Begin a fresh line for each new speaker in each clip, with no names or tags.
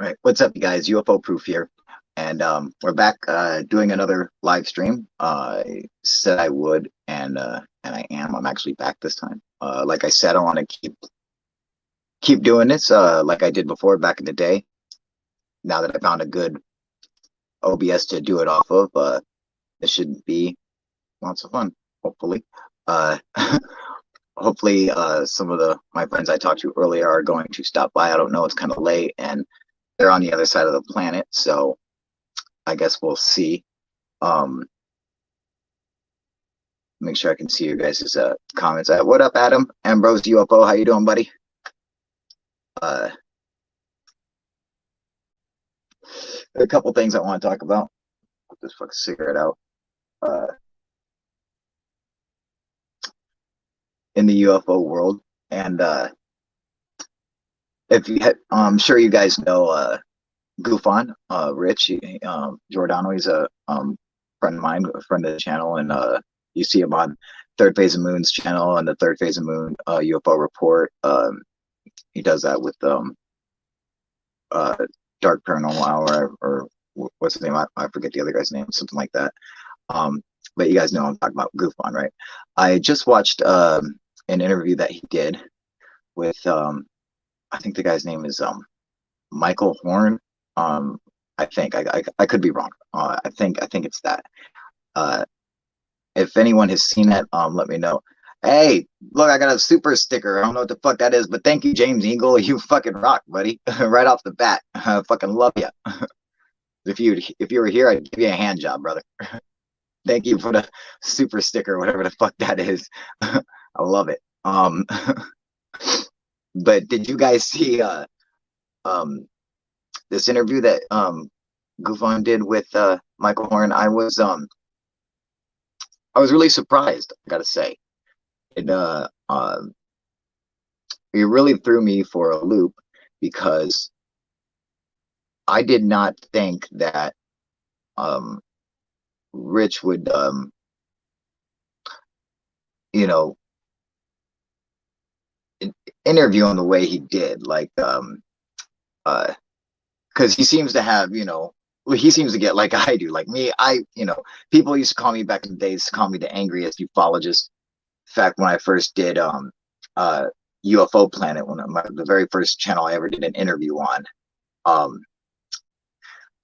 Right. What's up, you guys? Ufoproof here. And we're back doing another live stream. I said I would, and I am. I'm actually back this time. Like I said, I want to keep doing this like I did before back in the day. Now that I found a good OBS to do it off of, this should be lots of fun, hopefully. Uh, hopefully some of my friends I talked to earlier are going to stop by. I don't know. It's kind of late, and they're on the other side of the planet, so I guess we'll see. Make sure I can see your guys' comments. What up, Adam? Ambrose UFO, how you doing, buddy? A couple things I want to talk about. Put this fucking cigarette out. In the UFO world, and if you had, I'm sure you guys know Goofon, Rich Giordano. He's a friend of mine, a friend of the channel, and you see him on Third Phase of Moon's channel and the Third Phase of Moon UFO Report. He does that with Dark Paranormal Hour, or what's his name? I forget the other guy's name, something like that. But you guys know I'm talking about Goofon, right? I just watched an interview that he did with I think the guy's name is Michael Horn. I think I could be wrong. I think it's that. If anyone has seen it, let me know. Hey, look, I got a super sticker. I don't know what the fuck that is, but thank you, James Eagle. You fucking rock, buddy. Right off the bat. I fucking love you. If you were here, I'd give you a hand job, brother. Thank you for the super sticker, whatever the fuck that is. I love it. But did you guys see this interview that Goofon did with Michael Horn? I was really surprised, I gotta say. It really threw me for a loop, because I did not think that Rich would you know, interview him the way he did, like because he seems to have, he seems to get, like I do, like me, people used to call me back in the days, call me the angriest ufologist. In fact, when I first did UFO Planet, the very first channel I ever did an interview on,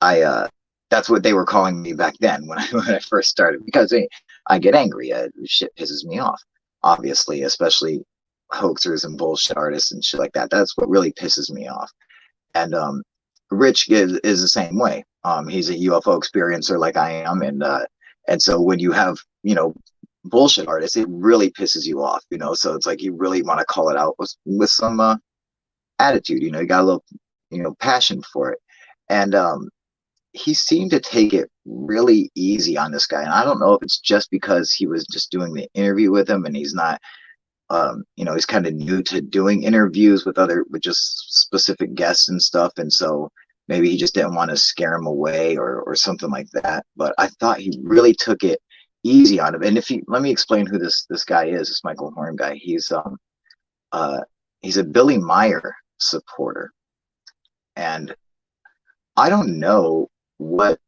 I that's what they were calling me back then when I first started, because I get angry. Shit pisses me off, obviously, especially hoaxers and bullshit artists and shit like that. That's what really pisses me off. And Rich is the same way. He's a UFO experiencer like I am, and so when you have bullshit artists, it really pisses you off. So it's like you really want to call it out with some attitude. You got a little passion for it, and he seemed to take it really easy on this guy. And I don't know if it's just because he was just doing the interview with him, and he's not. He's kind of new to doing interviews with just specific guests and stuff, and so maybe he just didn't want to scare him away or something like that. But I thought he really took it easy on him. And let me explain who this guy is, this Michael Horn guy. He's a Billy Meyer supporter, and I don't know what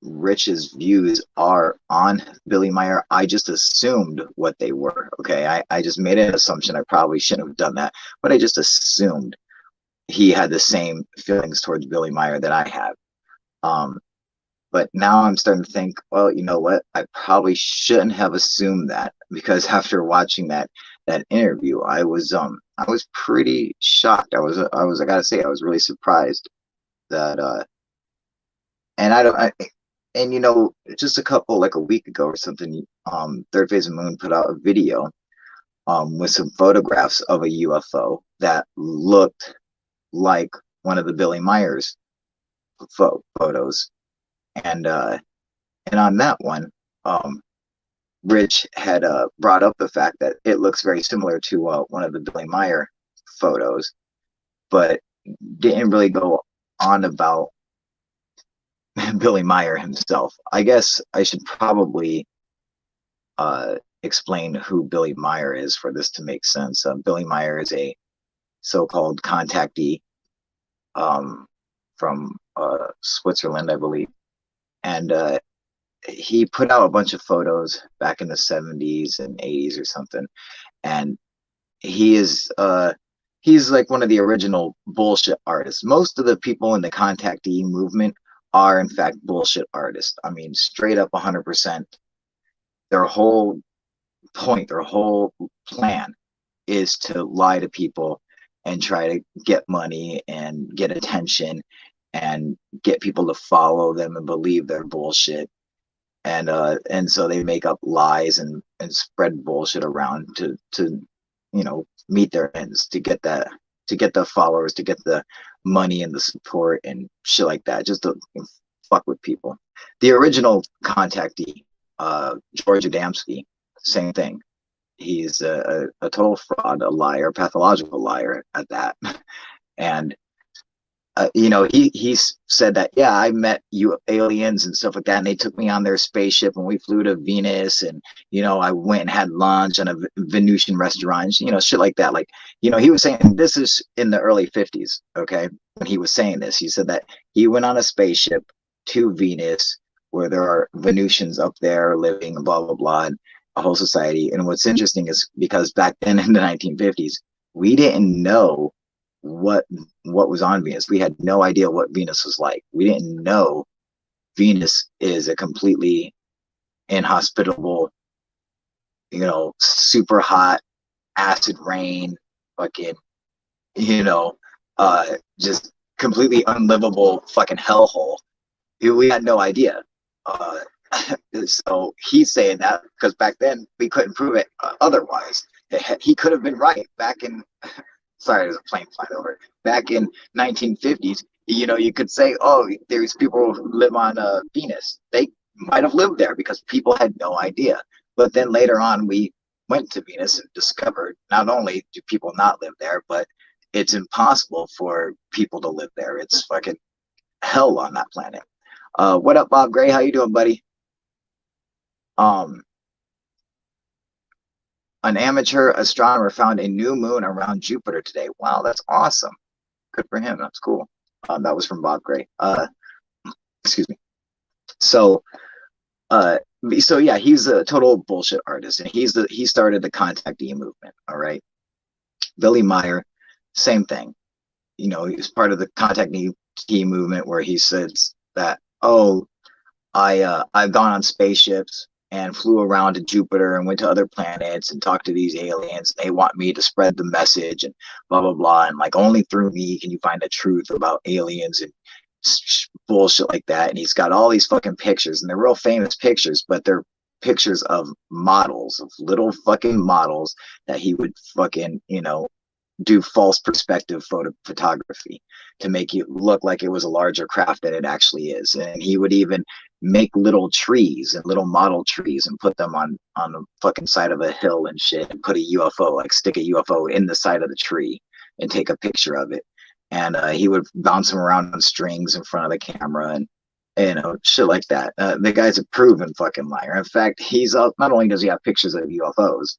Rich's views are on Billy Meyer. I just assumed what they were. Okay, I just made an assumption. I probably shouldn't have done that, but I just assumed he had the same feelings towards Billy Meyer that I have. But now I'm starting to think, well, you know what? I probably shouldn't have assumed that, because after watching that interview, I was pretty shocked. I gotta say, I was really surprised that and just a week ago or something, Third Phase of Moon put out a video with some photographs of a UFO that looked like one of the Billy Myers photos, and on that one, Rich had brought up the fact that it looks very similar to one of the Billy Meyer photos, but didn't really go on about Billy Meyer himself. I guess I should probably explain who Billy Meyer is for this to make sense. Billy Meyer is a so-called contactee from Switzerland, I believe, and he put out a bunch of photos back in the 70s and 80s or something, and he is he's like one of the original bullshit artists. Most of the people in the contactee movement are in fact bullshit artists. I mean, straight up 100%. Their whole point, their whole plan is to lie to people and try to get money and get attention and get people to follow them and believe their bullshit. And so they make up lies and spread bullshit around to meet their ends, to get the followers, to get the money and the support and shit like that, just to fuck with people. The original contactee, George Adamski, same thing. He's a total fraud, a liar, pathological liar at that. And he said that, yeah, I met aliens and stuff like that, and they took me on their spaceship and we flew to Venus, and I went and had lunch on a Venusian restaurant, shit like that. Like, he was saying, this is in the early 50s, okay? When he was saying this, he said that he went on a spaceship to Venus where there are Venusians up there living, blah blah blah, and a whole society. And what's interesting is because back then in the 1950s, we didn't know what was on Venus. We had no idea what Venus was like. We didn't know Venus is a completely inhospitable, super hot acid rain, fucking, just completely unlivable fucking hellhole. We had no idea. So he's saying that because back then we couldn't prove it otherwise. He could have been right back in sorry, there's a plane flying over. Back in 1950s, you could say, oh, there's people who live on Venus. They might have lived there because people had no idea. But then later on, we went to Venus and discovered not only do people not live there, but it's impossible for people to live there. It's fucking hell on that planet. What up, Bob Gray? How you doing, buddy? An amateur astronomer found a new moon around Jupiter today. Wow, that's awesome. Good for him. That's cool. That was from Bob Gray. Excuse me. So yeah, he's a total bullshit artist, and he started the contactee movement. All right. Billy Meyer, same thing. He's part of the contactee movement where he says that, oh, I've gone on spaceships and flew around to Jupiter and went to other planets and talked to these aliens. They want me to spread the message and blah, blah, blah. And like, only through me can you find the truth about aliens and bullshit like that. And he's got all these fucking pictures, and they're real famous pictures, but they're pictures of models, of little fucking models that he would fucking, do false perspective photography to make it look like it was a larger craft than it actually is. And he would even make little trees and little model trees and put them on the fucking side of a hill and shit, and put a UFO, like stick a UFO in the side of the tree and take a picture of it. And he would bounce them around on strings in front of the camera and shit like that. The guy's a proven fucking liar. In fact, he's not only does he have pictures of UFOs,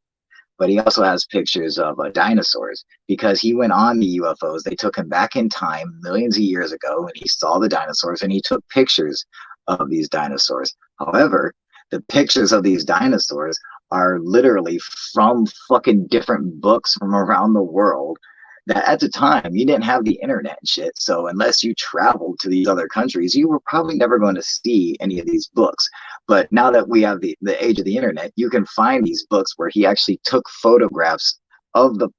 but he also has pictures of dinosaurs, because he went on the UFOs. They took him back in time millions of years ago, and he saw the dinosaurs, and he took pictures of these dinosaurs. However, the pictures of these dinosaurs are literally from fucking different books from around the world, that at the time you didn't have the internet and shit. So unless you traveled to these other countries, you were probably never going to see any of these books. But now that we have the age of the internet, you can find these books where he actually took photographs of the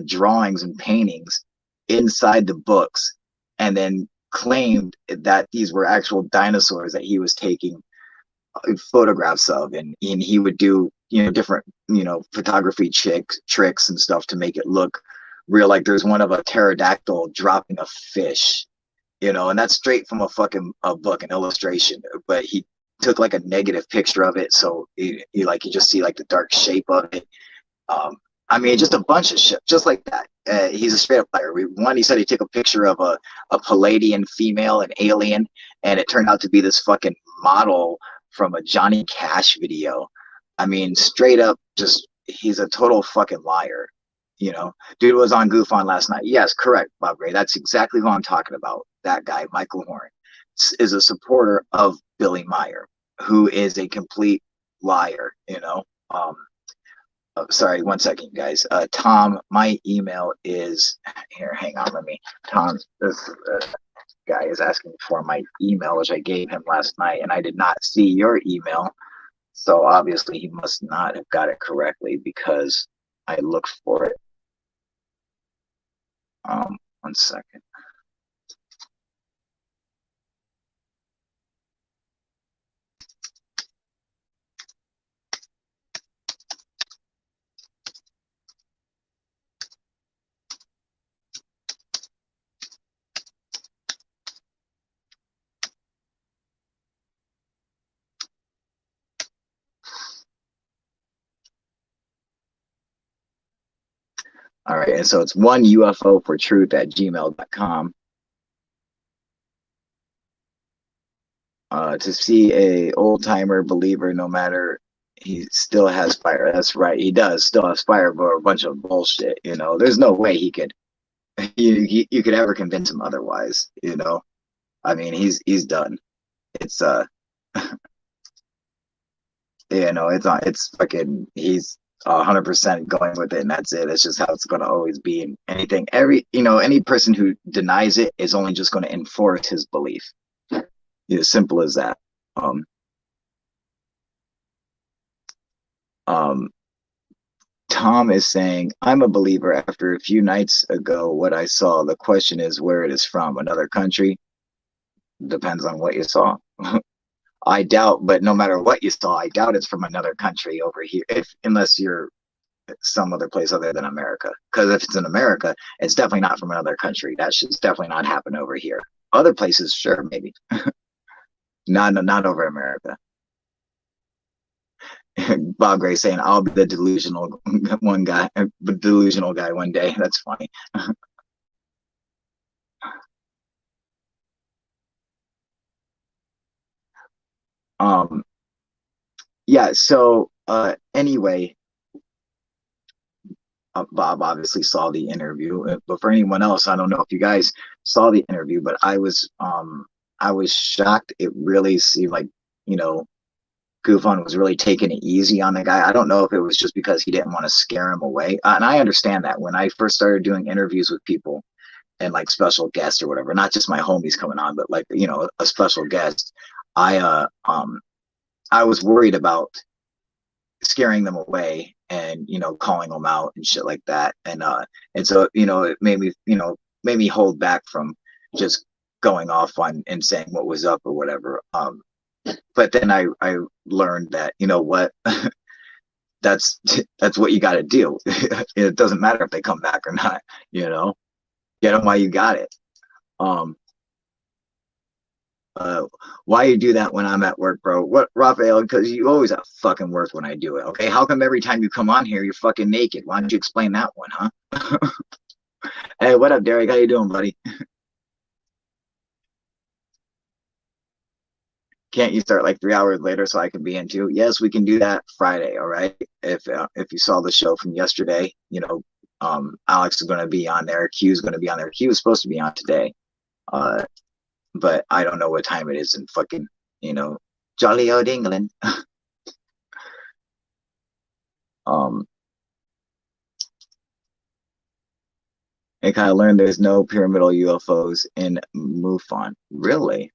drawings and paintings inside the books, and then claimed that these were actual dinosaurs that he was taking photographs of, and he would do different photography tricks and stuff to make it look real. Like there's one of a pterodactyl dropping a fish, and that's straight from a book, an illustration, but he took like a negative picture of it, so you just see like the dark shape of it. I mean, just a bunch of shit just like that. He's a straight up liar. He said he took a picture of a Palladian female, an alien, and it turned out to be this fucking model from a Johnny Cash video. I mean, straight up, just he's a total fucking liar. Dude was on Goof on last night. Yes, correct, Bob Gray. That's exactly who I'm talking about. That guy, Michael Horn, is a supporter of Billy Meyer, who is a complete liar. Sorry, 1 second, guys. Tom, my email is here. Hang on, Tom, this guy is asking for my email, which I gave him last night, and I did not see your email. So obviously he must not have got it correctly because I looked for it. 1 second. All right, and so it's one UFO for truth at gmail.com. To see a old timer believer, no matter, he still has fire. That's right, he does still have fire for a bunch of bullshit. There's no way he could you could ever convince him otherwise. I mean, he's done. It's it's fucking, he's 100% going with it, and that's it. It's just how it's going to always be. And any person who denies it is only just going to enforce his belief. As simple as that. Tom is saying, I'm a believer after a few nights ago what I saw. The question is where it is from. Another country? Depends on what you saw. I doubt, but no matter what you saw, I doubt it's from another country over here, unless you're some other place other than America. Because if it's in America, it's definitely not from another country. That should definitely not happen over here. Other places, sure, maybe. Not over America. Bob Gray saying, I'll be the delusional guy one day. That's funny. Yeah, so anyway, Bob obviously saw the interview, but for anyone else, I don't know if you guys saw the interview, but I was shocked. It really seemed like, Gufon was really taking it easy on the guy. I don't know if it was just because he didn't want to scare him away. And I understand that. When I first started doing interviews with people and like special guests or whatever, not just my homies coming on, but like, a special guest, I was worried about scaring them away and, calling them out and shit like that. And so, it made me hold back from just going off on and saying what was up or whatever. But then I learned that, what, that's what you got to do. It doesn't matter if they come back or not, get them while you got it. Why you do that when I'm at work, bro? What, Raphael? Because you always at fucking work when I do it, okay? How come every time you come on here, you're fucking naked? Why don't you explain that one, huh? Hey, what up, Derek? How you doing, buddy? Can't you start like 3 hours later so I can be in too? Yes, we can do that Friday, all right? If you saw the show from yesterday, Alex is going to be on there. Q is going to be on there. Q was supposed to be on today. But I don't know what time it is in fucking, jolly old England. I kind of learned there's no pyramidal UFOs in MUFON. Really?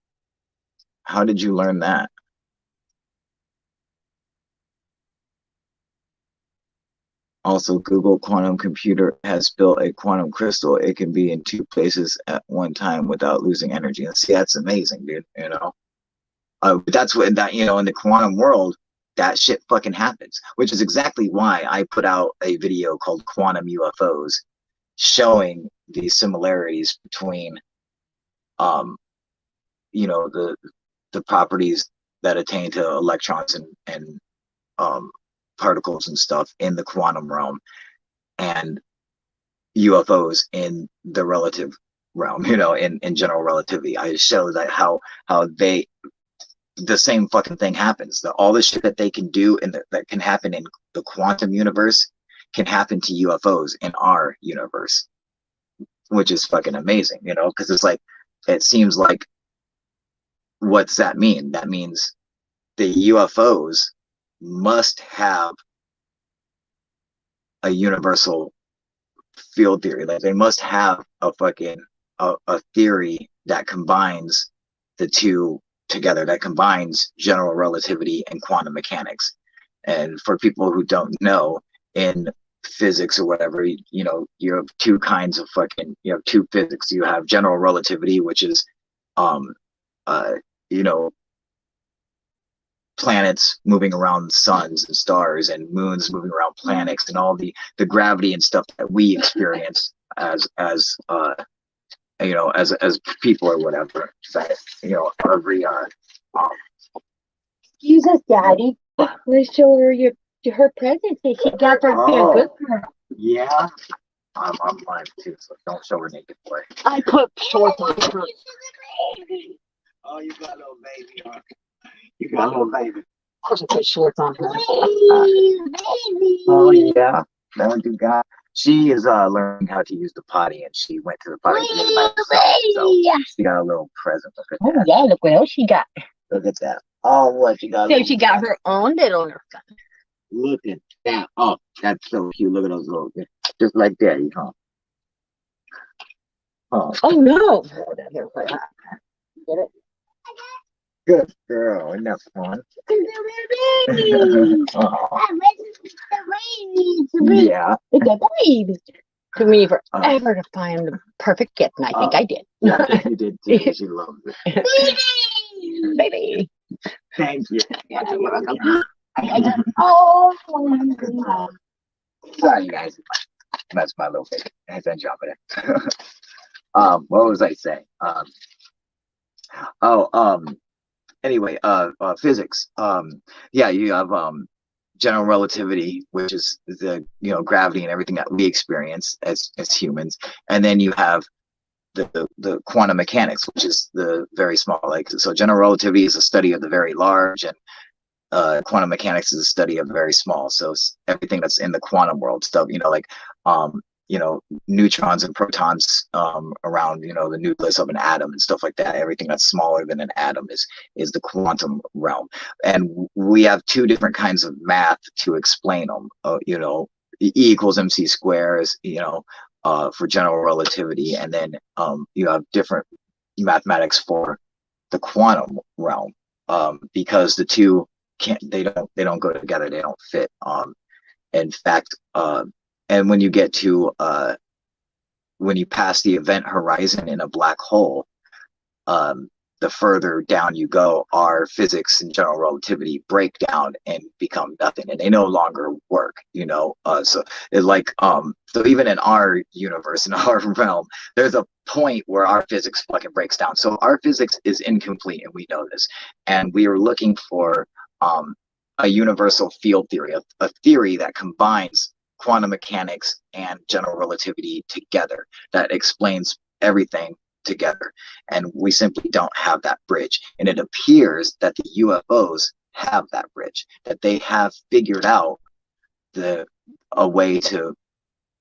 How did you learn that? Also, Google Quantum Computer has built a quantum crystal. It can be in two places at one time without losing energy. And see, that's amazing, dude. That's what that in the quantum world, that shit fucking happens. Which is exactly why I put out a video called Quantum UFOs, showing the similarities between, the properties that attain to electrons and particles and stuff in the quantum realm and UFOs in the relative realm, in general relativity. I show that how the same fucking thing happens. All the shit that they can do and that can happen in the quantum universe can happen to UFOs in our universe, which is fucking amazing, you know, because it's like, it seems like, what's that mean? That means the UFOs must have a universal field theory. Like they must have a fucking a theory that combines the two together, that combines general relativity and quantum mechanics. And for people who don't know, in physics or whatever, you know, you have two kinds of fucking, you have two physics. You have general relativity, which is um you know, planets moving around suns and stars, and moons moving around planets, and all the gravity and stuff that we experience as you know, as people or whatever. That, you know, every
Excuse us, Daddy. Let's show her her presents that she got for being a good girl.
Yeah, I'm live too, so don't show her naked boy.
I put shorts on her.
Oh, you got a little baby on. You got a little baby.
Of course, I put shorts on her.
Oh yeah, that one you got. She is learning how to use the potty, and she went to the potty today by herself. So she got a little present. Look at that.
Oh yeah, look what else she got.
Look at that. Oh, what she got?
So she got her own little.
Look at that. Oh, that's so cute. Look at those little, just like Daddy, huh? Oh,
Oh no.
Get it? Good girl. Isn't that fun? Yeah.
It's a baby. Took me forever to find the perfect gift, and I think I did.
Yeah, I think you did too. She loved it.
Baby.
Thank you.
Yeah, you're welcome. Oh,
sorry, guys. That's my little baby. As I drop it. What was I saying? Anyway, physics. Yeah, you have general relativity, which is the, you know, gravity and everything that we experience as humans, and then you have the quantum mechanics, which is the very small. Like, so general relativity is a study of the very large, and quantum mechanics is a study of the very small. So everything that's in the quantum world stuff, you know, like you know, neutrons and protons around, you know, the nucleus of an atom and stuff like that. Everything that's smaller than an atom is the quantum realm. And we have two different kinds of math to explain them. You know, E equals mc squared is, you know, for general relativity, and then you have different mathematics for the quantum realm, because the two they don't go together. They don't fit. In fact, and when you get to when you pass the event horizon in a black hole, the further down you go, our physics and general relativity break down and become nothing, and they no longer work, you know. So it's like so even in our universe, in our realm, there's a point where our physics fucking breaks down. So our physics is incomplete, and we know this, and we are looking for a universal field theory, a theory that combines quantum mechanics and general relativity together, that explains everything together. And we simply don't have that bridge. And it appears that the UFOs have that bridge, that they have figured out a way to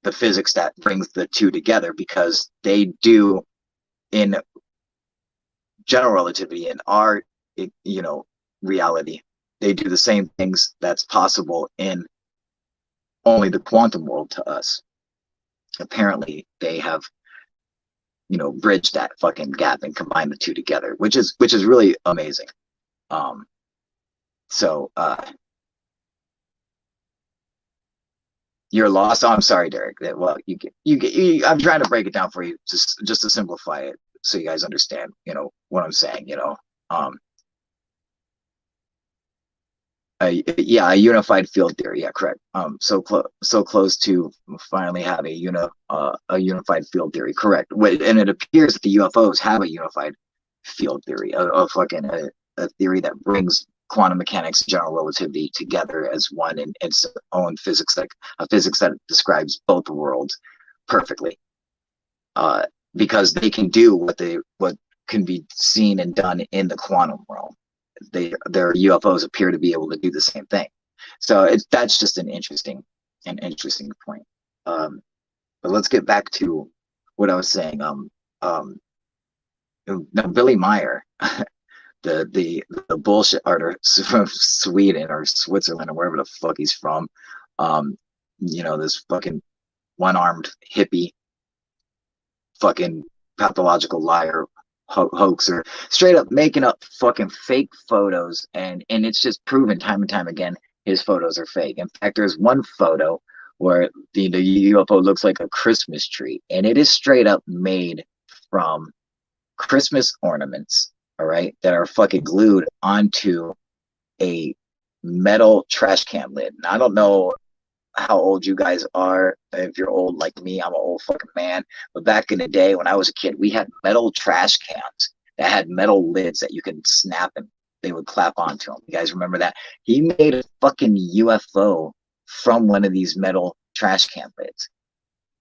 the physics that brings the two together, because they do, in general relativity, in our, you know, reality, they do the same things that's possible in only the quantum world to us. Apparently they have, you know, bridged that fucking gap and combined the two together, which is really amazing. So you're lost. Oh, I'm sorry, Derek. Well, you get I'm trying to break it down for you, just to simplify it so you guys understand, you know, what I'm saying, you know. Yeah, a unified field theory. Yeah, correct. So close to finally have a unified field theory. Correct. And it appears that the UFOs have a unified field theory, a theory that brings quantum mechanics and general relativity together as one in its own physics, like a physics that describes both worlds perfectly. Because they can do what can be seen and done in the quantum realm. Their UFOs appear to be able to do the same thing. So that's just an interesting an interesting point. But let's get back to what I was saying. Now Billy Meyer, the bullshit artist from Sweden or Switzerland or wherever the fuck he's from. This fucking one-armed hippie, fucking pathological liar, hoaxer, straight up making up fucking fake photos, and it's just proven time and time again his photos are fake. In fact, there's one photo where the UFO looks like a Christmas tree, and it is straight up made from Christmas ornaments, all right, that are fucking glued onto a metal trash can lid. And I don't know how old you guys are. If you're old like me, I'm an old fucking man. But back in the day when I was a kid, we had metal trash cans that had metal lids that you could snap and they would clap onto them. You guys remember that? He made a fucking UFO from one of these metal trash can lids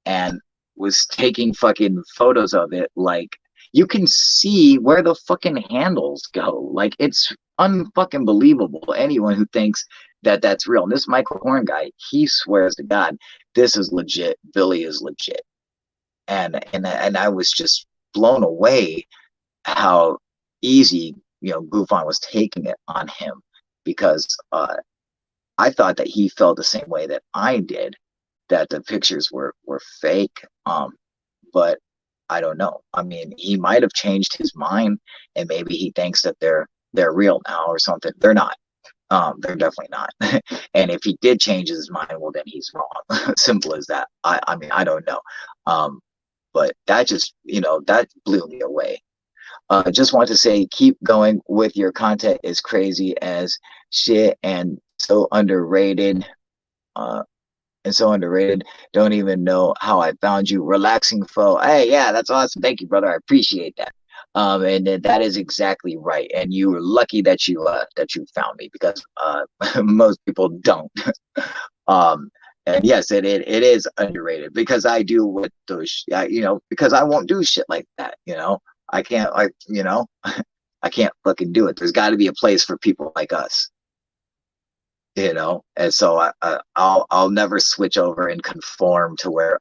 and was taking fucking photos of it. Like, you can see where the fucking handles go. Like, it's unfucking believable. Anyone who thinks that that's real. And this Michael Horn guy, he swears to God, this is legit. Billy is legit. And I was just blown away how easy, Gufon was taking it on him, because I thought that he felt the same way that I did, that the pictures were fake. But I don't know. I mean, he might have changed his mind, and maybe he thinks that they're real now or something. They're not. They're definitely not. And if he did change his mind, well, then he's wrong. Simple as that. I mean, I don't know. But that just, that blew me away. Just want to say, keep going with your content. Is crazy as shit and so underrated. Don't even know how I found you. Relaxing foe. Hey, yeah, that's awesome. Thank you, brother. I appreciate that. And that is exactly right. And you were lucky that you found me, because most people don't. And yes, it is underrated, because I do with those, because I won't do shit like that. I can't, I can't fucking do it. There's got to be a place for people like us. And so I'll never switch over and conform to where,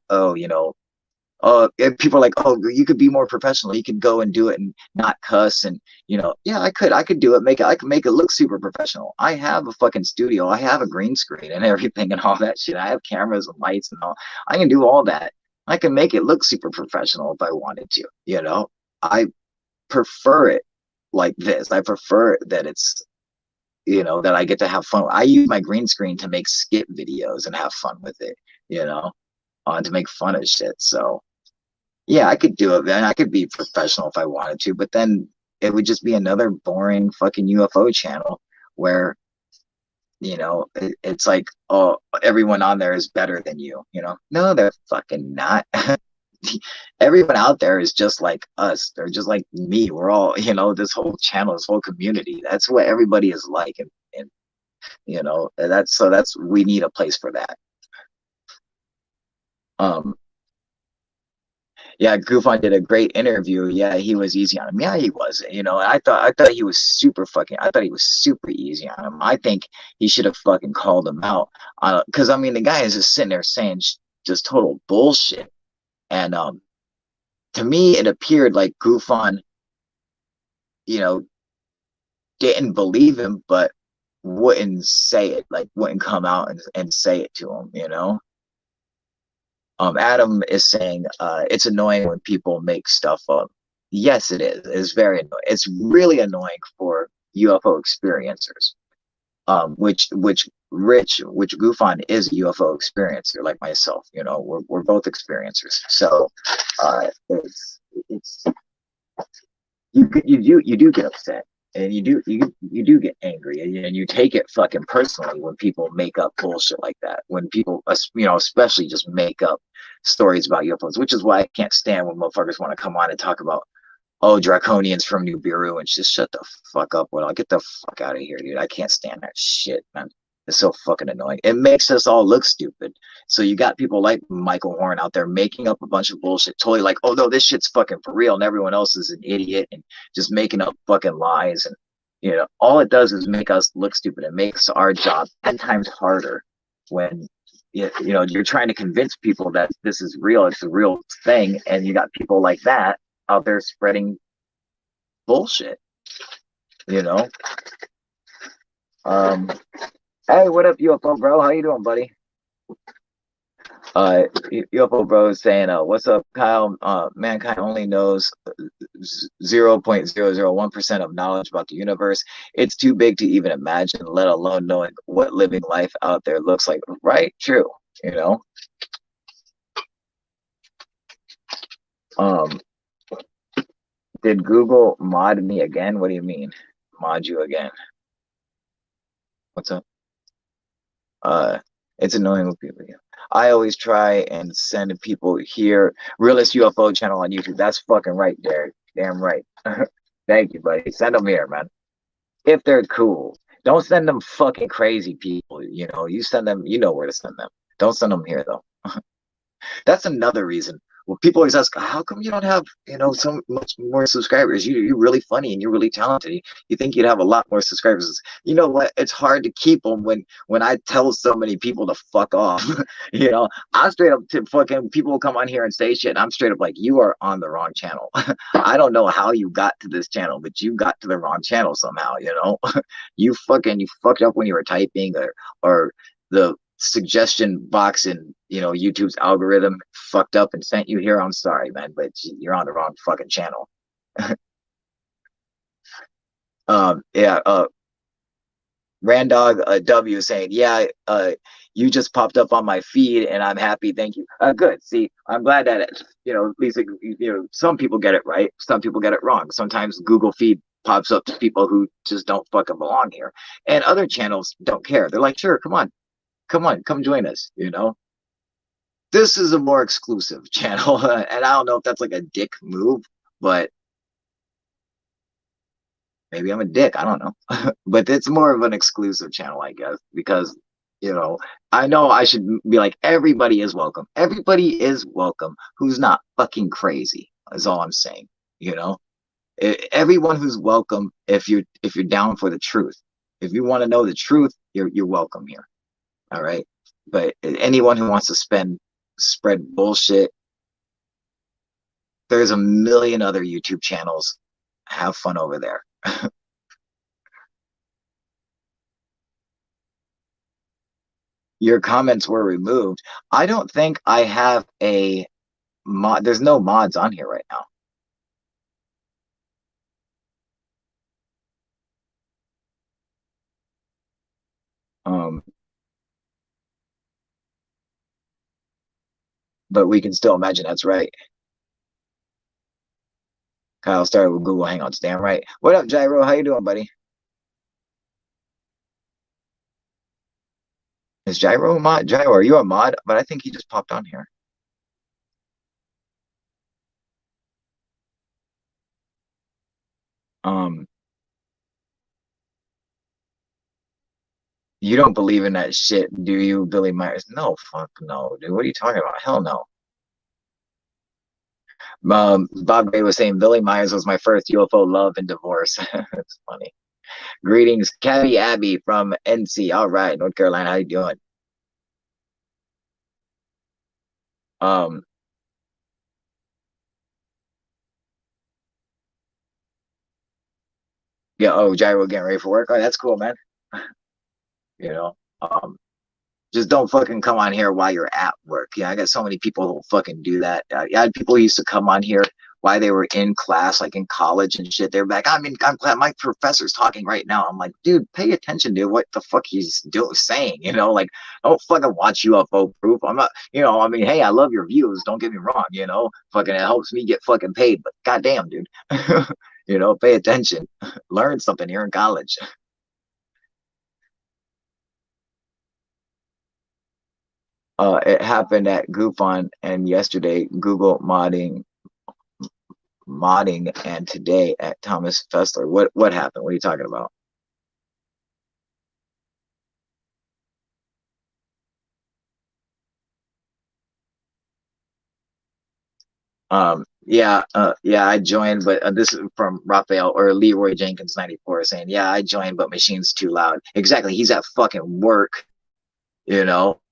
people are like, oh, you could be more professional. You could go and do it and not cuss. And, yeah, I could do it. I could make it look super professional. I have a fucking studio. I have a green screen and everything and all that shit. I have cameras and lights and all. I can do all that. I can make it look super professional if I wanted to, I prefer it like this. I prefer that it's, that I get to have fun. I use my green screen to make skit videos and have fun with it, to make fun of shit. So yeah, I could do it, man. I could be professional if I wanted to, but then it would just be another boring fucking UFO channel where, it's like, oh, everyone on there is better than you, No, they're fucking not. Everyone out there is just like us. They're just like me. We're all, this whole channel, this whole community. That's what everybody is like. And we need a place for that. Yeah, Gufon did a great interview. Yeah, he was easy on him. Yeah, he was. I thought he was I thought he was super easy on him. I think he should have fucking called him out. Because I mean, the guy is just sitting there saying just total bullshit. And to me, it appeared like Gufon, didn't believe him, but wouldn't say it, like wouldn't come out and say it to him, Adam is saying it's annoying when people make stuff up. Yes, it is. It's very annoying. It's really annoying for UFO experiencers. Which Gufon is a UFO experiencer like myself. We're both experiencers. So it's you do get upset, and you do get angry, and you take it fucking personally when people make up bullshit like that. When people, especially just make up stories about UFOs, which is why I can't stand when motherfuckers want to come on and talk about, oh, draconians from Nibiru, and just shut the fuck up. Well, get the fuck out of here, dude. I can't stand that shit, man. It's so fucking annoying. It makes us all look stupid. So you got people like Michael Horn out there making up a bunch of bullshit, totally like, oh no, this shit's fucking for real, and everyone else is an idiot and just making up fucking lies. And all it does is make us look stupid. It makes our job 10 times harder when you're trying to convince people that this is real, it's a real thing, and you got people like that out there spreading bullshit, you know. Hey, what up, UFO bro? How you doing, buddy? UFO bro is saying, what's up, Kyle? Mankind only knows 0.001% of knowledge about the universe. It's too big to even imagine, let alone knowing what living life out there looks like. Right? True. You know. Did Google mod me again? What do you mean? Mod you again? What's up? It's annoying with people. I always try and send people here. Realist UFO channel on YouTube. That's fucking right, Derek. Damn right. Thank you, buddy. Send them here, man. If they're cool. Don't send them fucking crazy people. You send them, you know where to send them. Don't send them here, though. That's another reason. Well, people always ask, how come you don't have, so much more subscribers? You're really funny and you're really talented. You think you'd have a lot more subscribers. You know what? It's hard to keep them when I tell so many people to fuck off. I'm straight up to fucking people will come on here and say shit. And I'm straight up like, you are on the wrong channel. I don't know how you got to this channel, but you got to the wrong channel somehow, you fucked up when you were typing or the suggestion box in YouTube's algorithm fucked up and sent you here. I'm sorry, man, but you're on the wrong fucking channel. Yeah. Randog W saying, yeah, you just popped up on my feed and I'm happy. Thank you. Good. See, I'm glad that at least some people get it right, some people get it wrong. Sometimes Google feed pops up to people who just don't fucking belong here, and other channels don't care. They're like, sure, come on, come join us. This is a more exclusive channel, and I don't know if that's like a dick move, but maybe I'm a dick. I don't know, but it's more of an exclusive channel, I guess, because I know I should be like, everybody is welcome. Everybody is welcome. Who's not fucking crazy is all I'm saying. Everyone who's welcome if you're down for the truth. If you want to know the truth, you're welcome here. All right. But anyone who wants to spread bullshit, there's a million other YouTube channels. Have fun over there. Your comments were removed. I don't think I have a mod. There's no mods on here right now. But we can still imagine that's right. Kyle started with Google Hangouts. Damn right. What up, Gyro? How you doing, buddy? Is Gyro a mod? Gyro, are you a mod? But I think he just popped on here. You don't believe in that shit, do you, Billy Myers? No, fuck no, dude. What are you talking about? Hell no. Bob Gray was saying Billy Myers was my first UFO love and divorce. It's funny. Greetings, Cabby Abby from NC. All right, North Carolina. How you doing? Yeah. Oh, Gyro getting ready for work. Oh, that's cool, man. You know. Just don't fucking come on here while you're at work. Yeah, I got so many people who fucking do that. I had people who used to come on here while they were in class, like in college and shit. They're like, I'm glad my professor's talking right now. I'm like, dude, pay attention to what the fuck he's saying. Like, don't fucking watch UFO proof. I'm not, hey, I love your views. Don't get me wrong. Fucking it helps me get fucking paid. But goddamn, dude, pay attention. Learn something here in college. It happened at Goofon and yesterday Google modding, and today at Thomas Fessler. What happened? What are you talking about? Yeah, I joined, but this is from Raphael or Leroy Jenkins 94 saying, yeah, I joined, but machine's too loud. Exactly. He's at fucking work,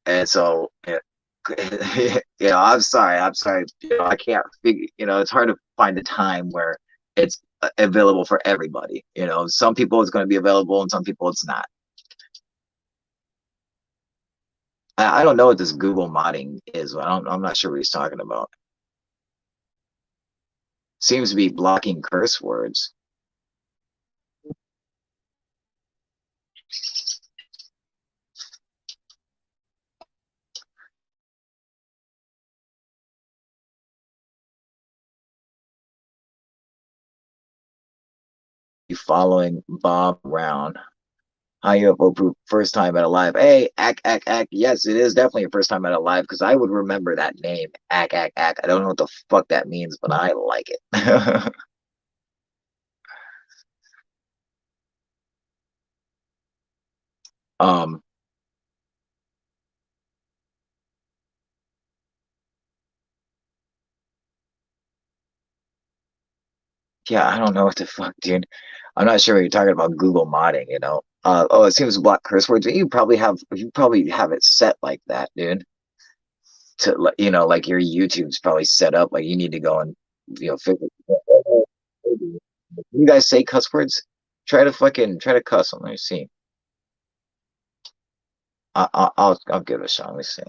And so, I'm sorry. I can't figure. It's hard to find a time where it's available for everybody. Some people it's going to be available, and some people it's not. I don't know what this Google modding is. I'm not sure what he's talking about. Seems to be blocking curse words. Following Bob around. Hi, Ufoproof, first time at a live. Hey, ack. Yes, it is definitely a first time at a live because I would remember that name, ack. I don't know what the fuck that means, but I like it. um, yeah, I don't know what the fuck, dude. I'm not sure what you're talking about. Google modding. Oh, it seems to block curse words. You probably have it set like that, dude. Like your YouTube's probably set up. Like you need to go and figure. You guys say cuss words? Try to cuss them. Let me see. I'll give it a shot. Let me see.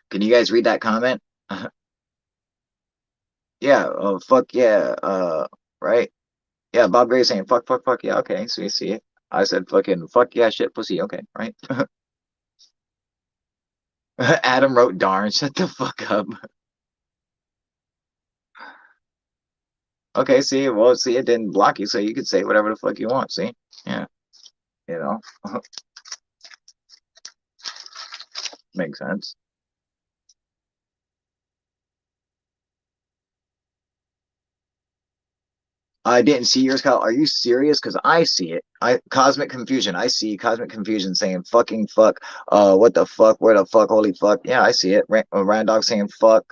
Can you guys read that comment? Yeah. Oh, fuck yeah. Right. Yeah. Bob Gray saying fuck. Yeah. Okay. So you see it. I said fucking fuck yeah shit pussy. Okay. Right. Adam wrote darn. Shut the fuck up. Okay. See. Well. See. It didn't block you, so you could say whatever the fuck you want. See. Yeah. You know. Makes sense. I didn't see yours, Kyle. Are you serious? Because I see it. Cosmic confusion. I see cosmic confusion saying fucking fuck. What the fuck? Where the fuck? Holy fuck. Yeah, I see it. Randog saying fuck.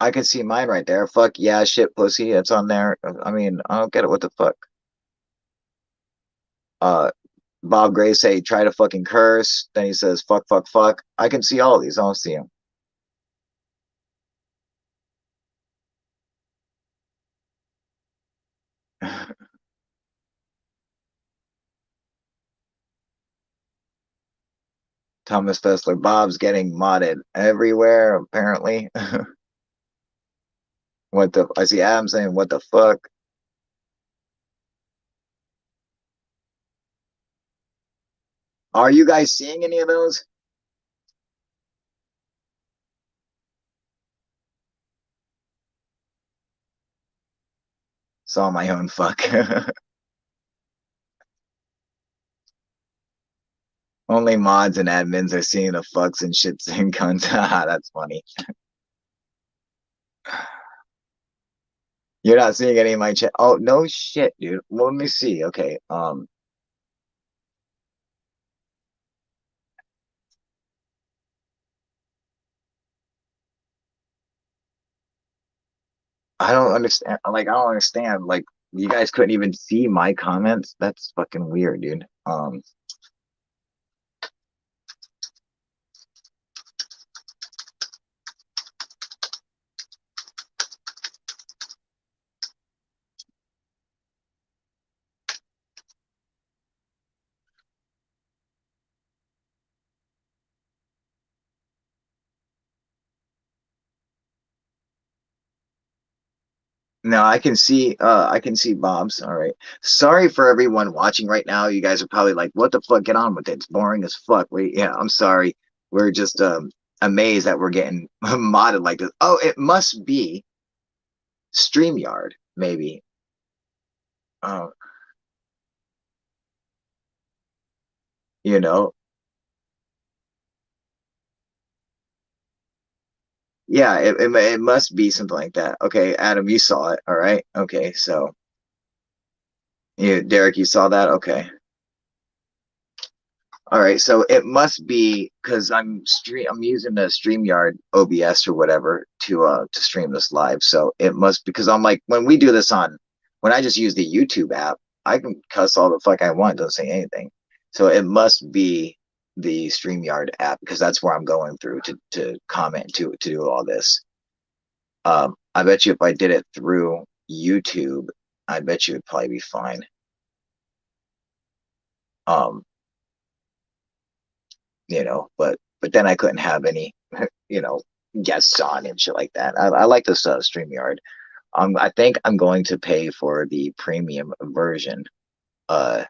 I can see mine right there. Fuck yeah, shit, pussy. It's on there. I mean, I don't get it. What the fuck? Uh, Bob Gray say try to fucking curse. Then he says fuck. I can see all of these. I don't see them. Thomas Fessler. Bob's getting modded everywhere apparently. What the? I see Adam saying what the fuck. Are you guys seeing any of those? Saw my own fuck. Only mods and admins are seeing the fucks and shits and cunts. That's funny. You're not seeing any of my chat. Oh no shit, dude. Well, let me see. Okay. I don't understand. Like, I don't understand. Like, you guys couldn't even see my comments. That's fucking weird, dude. No, I can see Bob's. All right. Sorry for everyone watching right now. You guys are probably like, what the fuck? Get on with it. It's boring as fuck. Yeah, I'm sorry. We're just amazed that we're getting modded like this. Oh, it must be Streamyard, maybe. Oh, you know. Yeah, it must be something like that. Okay, Adam, you saw it. All right. Okay, so Derek, you saw that. Okay. All right, so it must be because I'm using the Streamyard OBS or whatever to stream this live. So it must because I'm like when we do this on when I just use the YouTube app, I can cuss all the fuck I want, doesn't say anything. So it must be the Streamyard app because that's where I'm going through to comment to do all this. I bet you if I did it through YouTube, I bet you it'd probably be fine. Um, but then I couldn't have any, you know, guests on and shit like that. I like this StreamYard. I think I'm going to pay for the premium version, uh,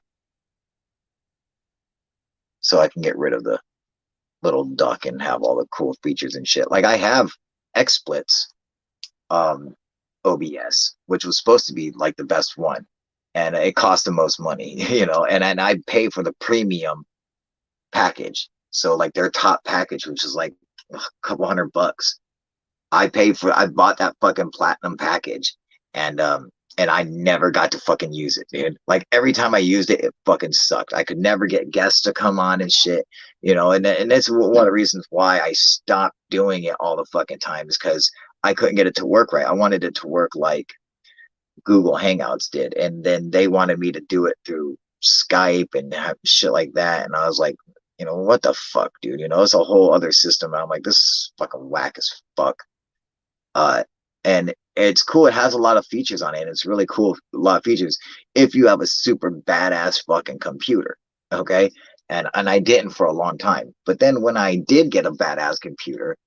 so I can get rid of the little duck and have all the cool features and shit. Like I have XSplits, OBS, which was supposed to be like the best one, and it cost the most money, and I pay for the premium package. So like their top package, which is like a couple $100. I bought that fucking platinum package and I never got to fucking use it, dude. Like every time I used it, it fucking sucked. I could never get guests to come on and shit, and that's one of the reasons why I stopped doing it all the fucking time is because I couldn't get it to work right. I wanted it to work like Google Hangouts did, and then they wanted me to do it through Skype and shit like that, and I was like, what the fuck, dude? It's a whole other system. And I'm like, this is fucking whack as fuck. And it's cool. It has a lot of features on it. And it's really cool. A lot of features if you have a super badass fucking computer. Okay. And I didn't for a long time. But then when I did get a badass computer,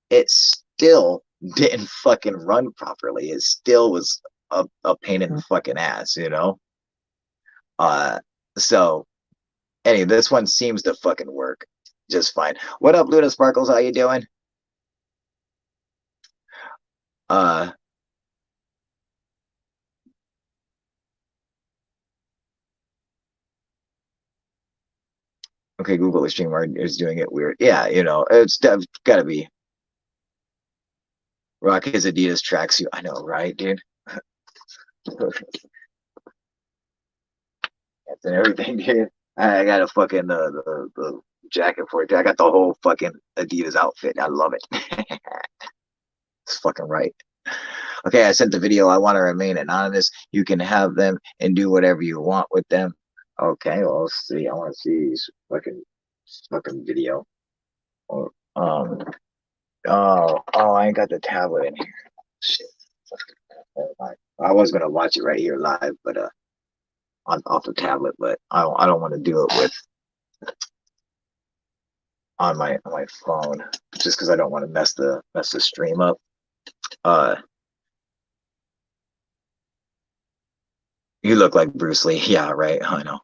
it still didn't fucking run properly. It still was a pain in the fucking ass, so anyway, this one seems to fucking work just fine. What up, Luna Sparkles? How you doing? Okay, Google Streamyard is doing it weird. Yeah, it's gotta be. Rock his Adidas tracksuit. I know, right, dude? And everything, dude. I got a fucking the jacket for it. I got the whole fucking Adidas outfit. I love it. It's fucking right. Okay, I sent the video. I want to remain anonymous. You can have them and do whatever you want with them. Okay, well, let's see. I want to see this fucking video. Or I ain't got the tablet in here. Shit. I was gonna watch it right here live, but off the tablet, but I don't want to do it with on my phone just because I don't want to mess the stream up. You look like Bruce Lee. Yeah, right. I know.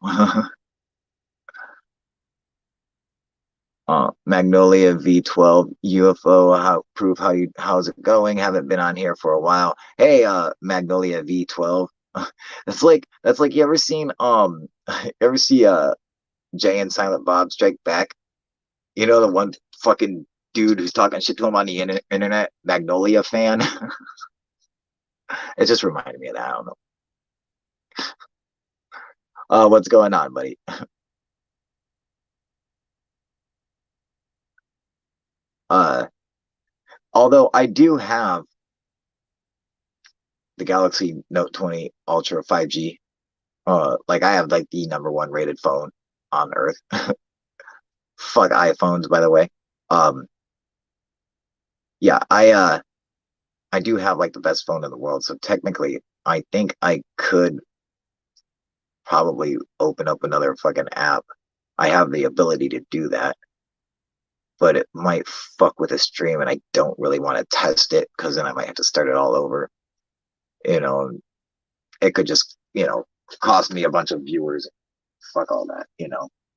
Magnolia V12 UFO how's it going? Haven't been on here for a while. Hey, Magnolia V12. That's like you ever seen ever see Jay and Silent Bob Strike Back? The one fucking dude who's talking shit to him on the internet, Magnolia fan. It just reminded me of that. I don't know. What's going on, buddy? Although I do have the Galaxy Note 20 Ultra 5G. Like I have like the #1 rated phone on Earth. Fuck iPhones, by the way. Yeah, I do have like the best phone in the world, so technically I think I could probably open up another fucking app. I have the ability to do that, but it might fuck with the stream, and I don't really want to test it because then I might have to start it all over. It could just, cost me a bunch of viewers. Fuck all that,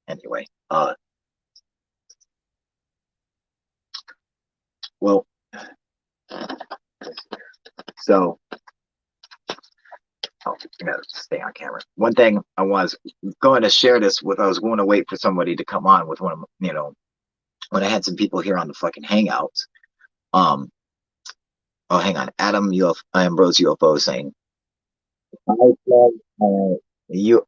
Anyway, well, so I gotta stay on camera. One thing I was going to share this with, I was going to wait for somebody to come on with one of, when I had some people here on the fucking Hangouts. Um, oh, hang on. Ambrose UFO saying, I saw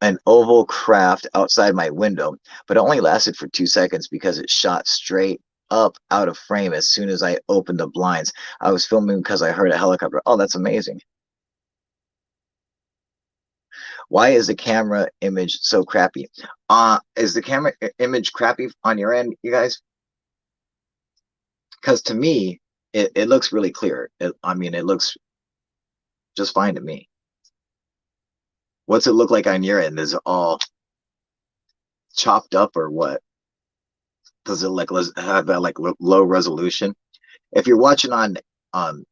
an oval craft outside my window, but it only lasted for 2 seconds because it shot straight up out of frame as soon as I opened the blinds. I was filming because I heard a helicopter. Oh, that's amazing. Why is the camera image so crappy? Is the camera image crappy on your end, you guys? Because to me, it looks really clear. I mean, it looks just fine to me. What's it look like on your end? Is it all chopped up or what? Does it like have that like low resolution? If you're watching on um,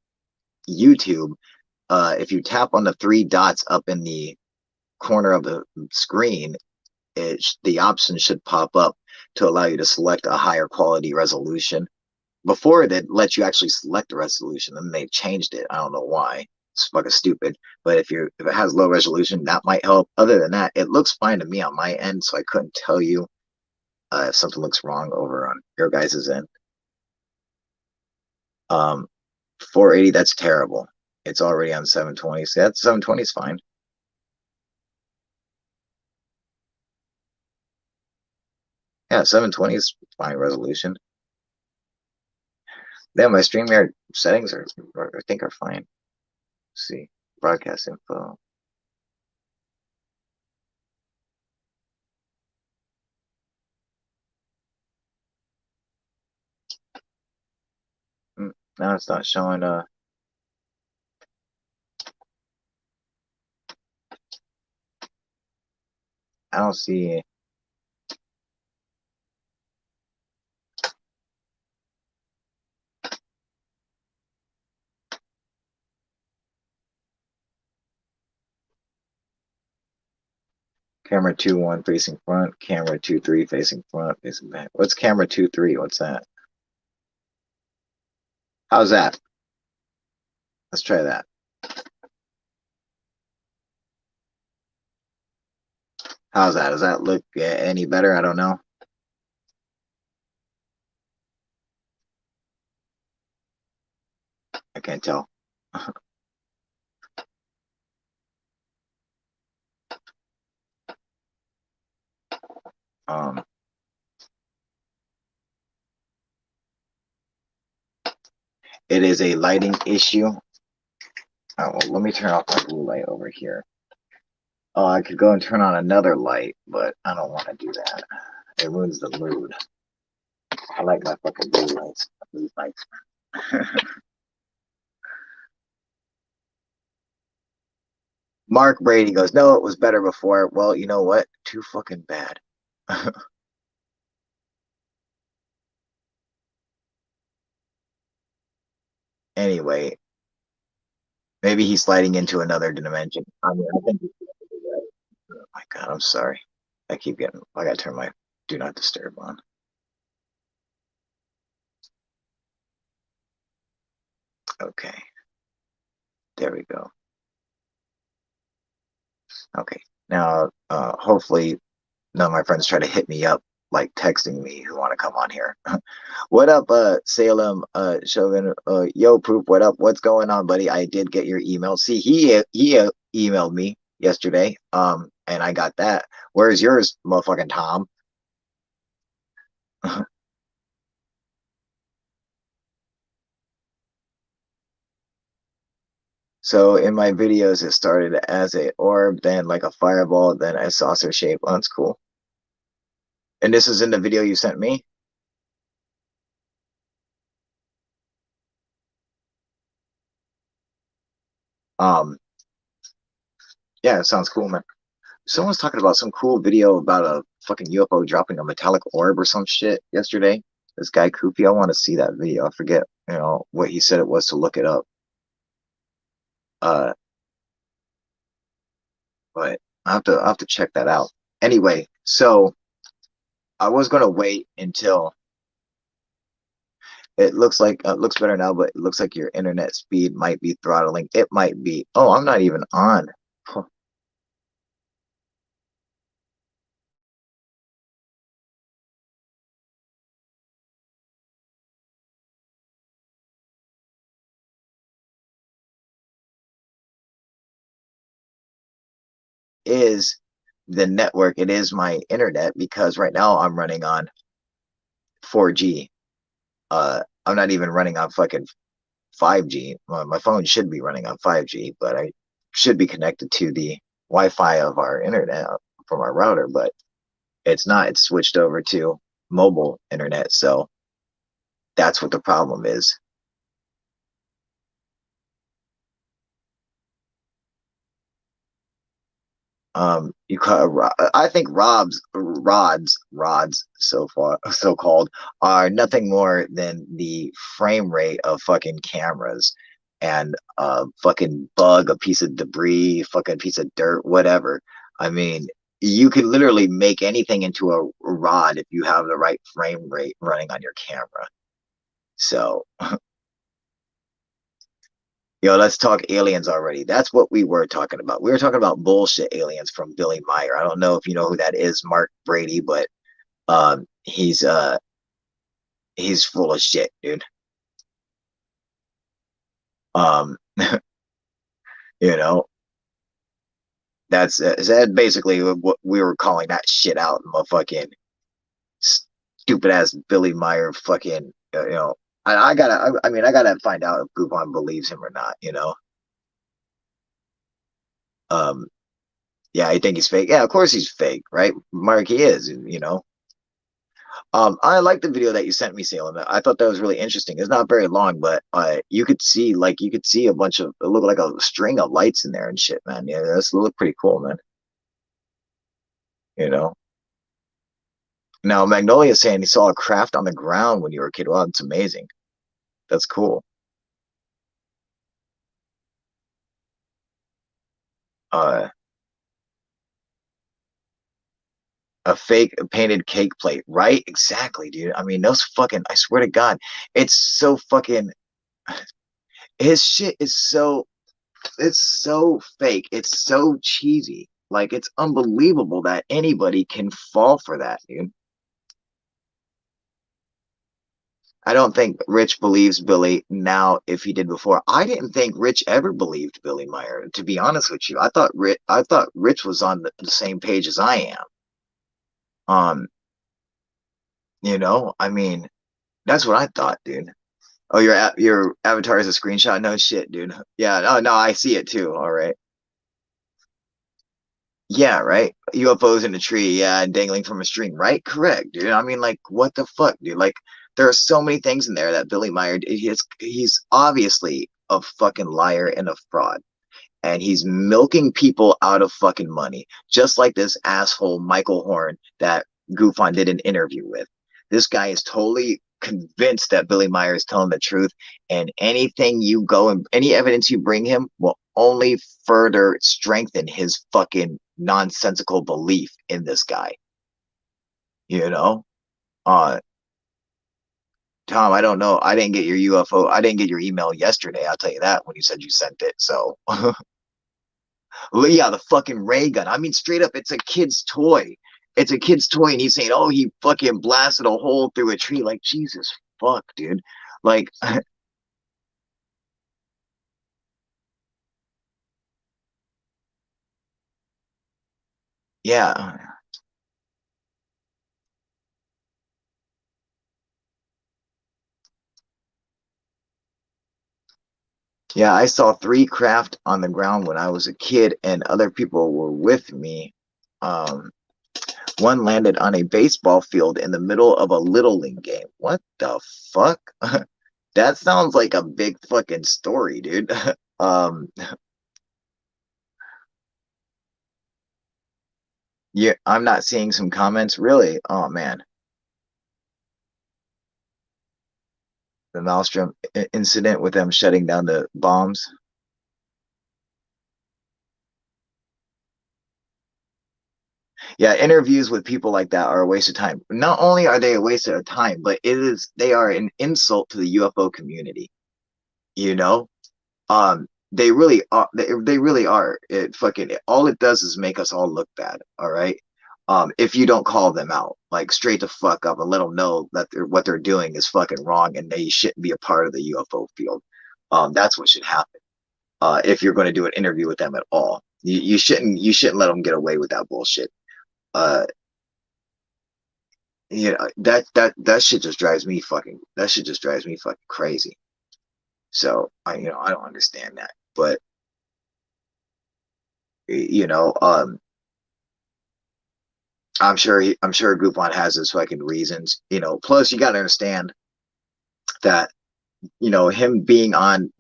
YouTube, if you tap on the three dots up in the corner of the screen, the option should pop up to allow you to select a higher quality resolution. Before that let you actually select the resolution, and they changed it. I don't know why. It's fucking stupid. But if it has low resolution, that might help. Other than that, it looks fine to me on my end, so I couldn't tell you if something looks wrong over on your guys' end. 480, that's terrible. It's already on 720. So that 720 is fine. Yeah, 720 is fine resolution. Then my StreamYard settings I think are fine. Let's see, broadcast info. Now it's not showing. I don't see. Camera 2-1 facing front. Camera 2-3 facing front, facing back. What's camera 2-3? What's that? How's that? Let's try that. How's that? Does that look any better? I don't know. I can't tell. um, it is a lighting issue. Oh, well, let me turn off my blue light over here. Oh, I could go and turn on another light, but I don't want to do that. It ruins the mood. I like my fucking blue lights. Blue lights. Mark Brady goes, no, it was better before. Well, you know what? Too fucking bad. Anyway, maybe he's sliding into another dimension. I mean, I think. Oh my God, I'm sorry. I gotta turn my do not disturb on. Okay, there we go. Okay, now hopefully none of my friends try to hit me up like texting me who want to come on here. What up, Salem, Shogun, yo, Proof, what up? What's going on, buddy? I did get your email. See, he emailed me yesterday, and I got that. Where's yours, motherfucking Tom? So in my videos, it started as a orb, then like a fireball, then a saucer shape. Oh, that's cool. And this is in the video you sent me? Um, yeah, it sounds cool, man. Someone's talking about some cool video about a fucking UFO dropping a metallic orb or some shit yesterday. This guy Koopy, I want to see that video. I forget, what he said it was to look it up. Uh, but I have to check that out. Anyway, so I was gonna wait until it looks better now, but it looks like your internet speed might be throttling. It might be. Oh, I'm not even on. is the network. It is my internet, because right now I'm running on 4G. I'm not even running on fucking 5G. My phone should be running on 5G, but I should be connected to the Wi-Fi of our internet from our router, but it's not. It's switched over to mobile internet, so that's what the problem is. You call, I think rods so far, so called, are nothing more than the frame rate of fucking cameras, and a fucking bug, a piece of debris, fucking piece of dirt, whatever. I mean, you can literally make anything into a rod if you have the right frame rate running on your camera. So, let's talk aliens already. That's what we were talking about. We were talking about bullshit aliens from Billy Meyer. I don't know if you know who that is, Mark Brady, but he's full of shit, dude. Um, you know, that's basically what we were calling that shit out. Fucking stupid ass Billy Meyer. Fucking, I gotta. I mean, I gotta find out if Groupon believes him or not. Um, yeah, I think he's fake. Yeah, of course he's fake, right? Mark, he is. I like the video that you sent me, Salem. I thought that was really interesting. It's not very long, but you could see a bunch of, it looked like a string of lights in there and shit, man. Yeah, that's look pretty cool, man. You know. Now Magnolia's saying he saw a craft on the ground when you were a kid. Wow, it's amazing. That's cool. Uh, a fake painted cake plate, right? Exactly, dude. I mean, those fucking. I swear to God, it's so fucking. His shit is so. It's so fake. It's so cheesy. Like, it's unbelievable that anybody can fall for that, dude. I don't think Rich believes Billy now if he did before. I didn't think Rich ever believed Billy Meyer, to be honest with you. I thought Rich was on the same page as I am. Um, I mean, that's what I thought, dude. Oh, your avatar is a screenshot? No shit, dude. Yeah, no, no, I see it too. All right. Yeah, right. UFOs in a tree, yeah, and dangling from a string, right? Correct, dude. I mean, like, what the fuck, dude? Like, there are so many things in there that Billy Meyer, he's obviously a fucking liar and a fraud, and he's milking people out of fucking money, just like this asshole Michael Horn that Gufon did an interview with. This guy is totally convinced that Billy Meyer is telling the truth, and anything you go and any evidence you bring him will only further strengthen his fucking nonsensical belief in this guy. You know? Uh Tom, I don't know. I didn't get your UFO. I didn't get your email yesterday. I'll tell you that when you said you sent it. So, yeah, the fucking ray gun. I mean, straight up, it's a kid's toy. It's a kid's toy, and he's saying, "Oh, he fucking blasted a hole through a tree." Like, Jesus, fuck, dude. Like, yeah, yeah. I saw three craft on the ground when I was a kid, and other people were with me. Um, One landed on a baseball field in the middle of a Little League game. What the fuck? That sounds like a big fucking story, dude. um, yeah, I'm not seeing some comments. Really? Oh man, the Maelstrom incident with them shutting down the bombs. Yeah, interviews with people like that are a waste of time. Not only are they a waste of time, but they are an insult to the UFO community. You know, they really are. They really are. It fucking all it does is make us all look bad. All right. If you don't call them out, like straight the fuck up and let them know that what they're doing is fucking wrong and they shouldn't be a part of the UFO field. That's what should happen. If you're going to do an interview with them at all. You shouldn't let them get away with that bullshit. Uh, that shit just drives me fucking. That shit just drives me fucking crazy. So I don't understand that, but you know, I'm sure Groupon has his fucking reasons. Plus you got to understand that him being on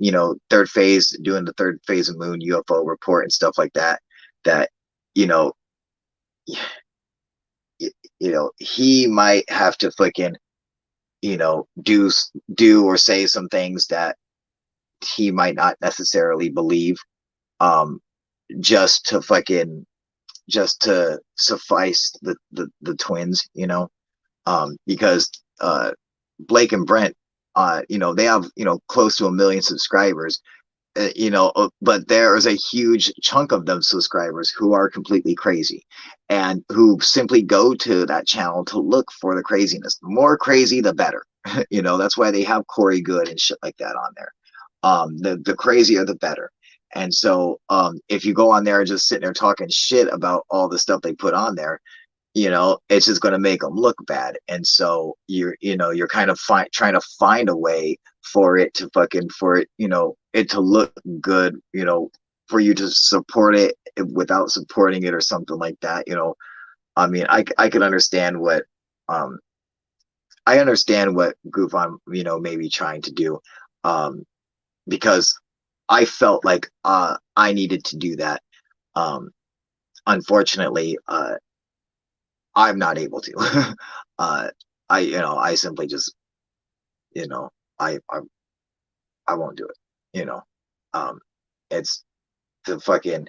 third phase, doing the third phase of Moon UFO report and stuff like that. That you know, he might have to fucking do or say some things that he might not necessarily believe, um just to fucking just to suffice the twins, because Blake and Brent, they have close to 1 million subscribers, but there is a huge chunk of them subscribers who are completely crazy and who simply go to that channel to look for the craziness. The more crazy, the better. That's why they have Corey Good and shit like that on there. The crazier, the better. And so, if you go on there and just sitting there talking shit about all the stuff they put on there, it's just going to make them look bad. And so you're kind of trying to find a way for it to it to look good, for you to support it without supporting it or something like that. I mean, I can understand um I understand what Goofon, may be trying to do, because I felt like I needed to do that. Um, Unfortunately, I'm not able to. I simply just, you know, I won't do it. Um, it's the fucking,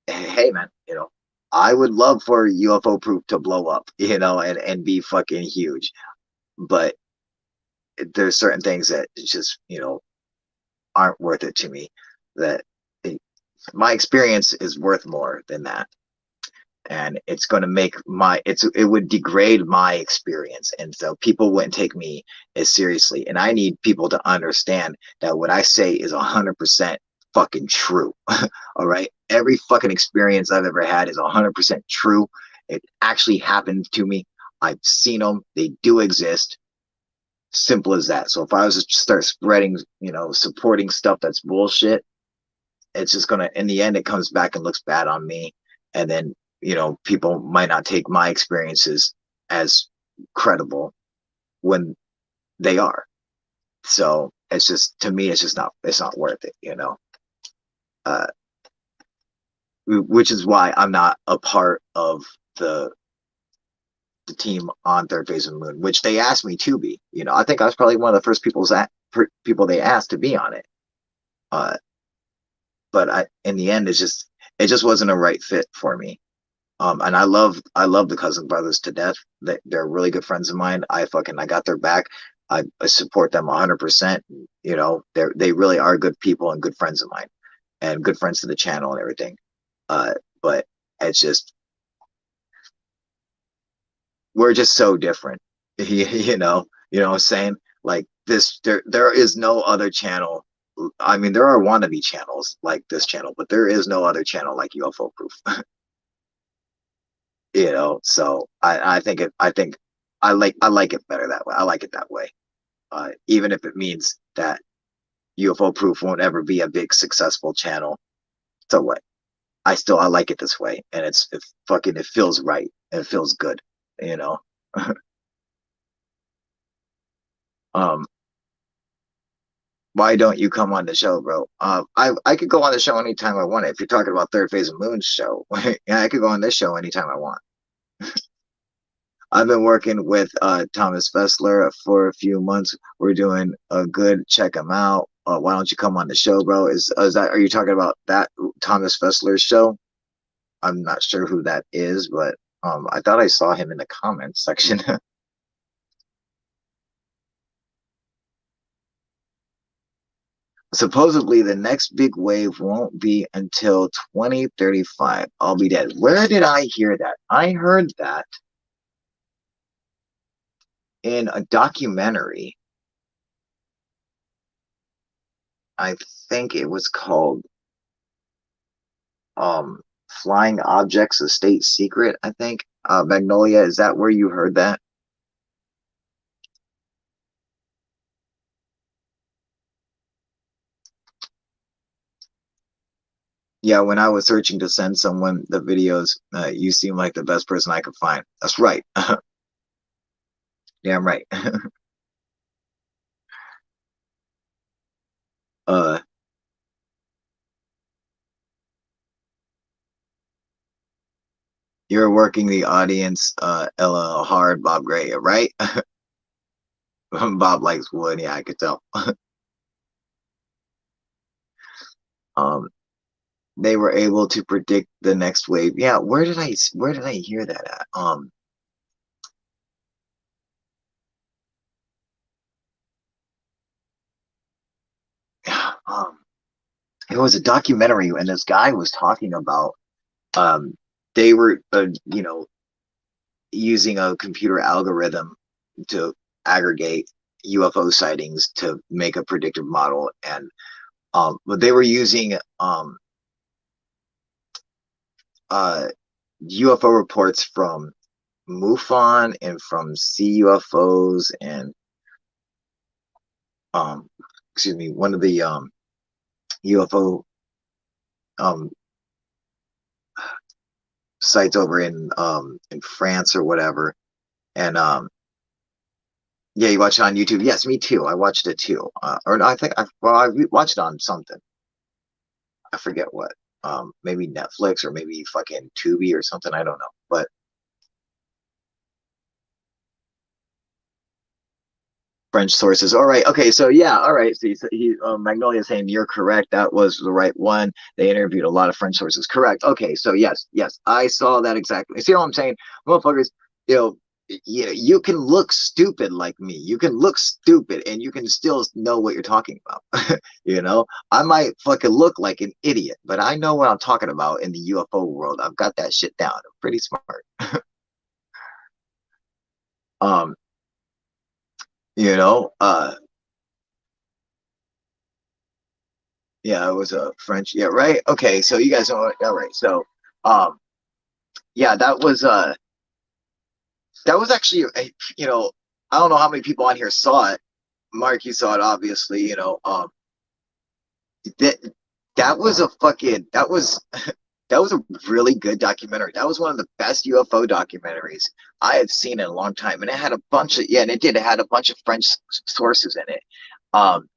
hey man, I would love for Ufoproof to blow up, and be fucking huge, but there's certain things that just, aren't worth it to me. That my experience is worth more than that, and it's going to make it would degrade my experience, and so people wouldn't take me as seriously. And I need people to understand that what I say is 100% fucking true. All right, every fucking experience I've ever had is 100% true. It actually happened to me. I've seen them. They do exist. Simple as that. So if I was to start spreading, supporting stuff that's bullshit, it's just gonna, in the end, it comes back and looks bad on me. And then, people might not take my experiences as credible when they are. So it's just, to me, it's not worth it, uh, which is why I'm not a part of the team on third phase of the Moon, which they asked me to be. I think I was probably one of the first people they asked to be on it. But in the end, it just wasn't a right fit for me. And I love the Cousin Brothers to death. They're really good friends of mine. I got their back. I support them 100%. They really are good people and good friends of mine, and good friends to the channel and everything. But it's just, we're just so different. What I'm saying? Like this, there is no other channel. I mean, there are wannabe channels like this channel, but there is no other channel like Ufoproof. So I like it better that way. I like it that way. Even if it means that Ufoproof won't ever be a big successful channel. So what? I like it this way, and it feels right and it feels good, you know. um, why don't you come on the show, bro? I could go on the show anytime I want. If you're talking about third phase of Moon show, yeah, I could go on this show anytime I want. I've been working with Thomas Fessler for a few months. We're doing a good. Check him out. Why don't you come on the show, bro? Are you talking about that Thomas Fessler show? I'm not sure who that is, but I thought I saw him in the comments section. Supposedly, the next big wave won't be until 2035. I'll be dead. Where did I hear that? I heard that in a documentary. I think it was called Flying objects, a state secret, I think. Magnolia, is that where you heard that? Yeah, when I was searching to send someone the videos, you seem like the best person I could find. That's right. Damn right. uh, you're working the audience, Ella hard, Bob Gray, right? Bob likes wood. Yeah, I could tell. Um, they were able to predict the next wave. Yeah, where did I hear that at? Um, it was a documentary, and this guy was talking about they were using a computer algorithm to aggregate UFO sightings to make a predictive model, and but they were using uh, UFO reports from MUFON and from CUFOs and um, excuse me, one of the UFO um, sites over in France or whatever. And yeah, you watch it on YouTube. Yes, me too. I watched it too. Or no, I think I watched it on something. I forget what. Maybe Netflix or maybe fucking Tubi or something. I don't know. But French sources. All right. Okay. So yeah. All right. So Magnolia is saying you're correct. That was the right one. They interviewed a lot of French sources. Correct. Okay. So yes, yes, I saw that exactly. See what I'm saying, motherfuckers? You know, you can look stupid like me. You can look stupid, and you can still know what you're talking about. I might fucking look like an idiot, but I know what I'm talking about in the UFO world. I've got that shit down. I'm pretty smart. Um, you know, uh, Yeah, it was a French. Yeah, right. Okay, so you guys know. All right, so um, yeah, that was actually I don't know how many people on here saw it. Mark, you saw it, obviously. That that was a fucking that was a really good documentary. That was one of the best UFO documentaries I have seen in a long time, and it had a bunch of and it had a bunch of French sources in it. Um,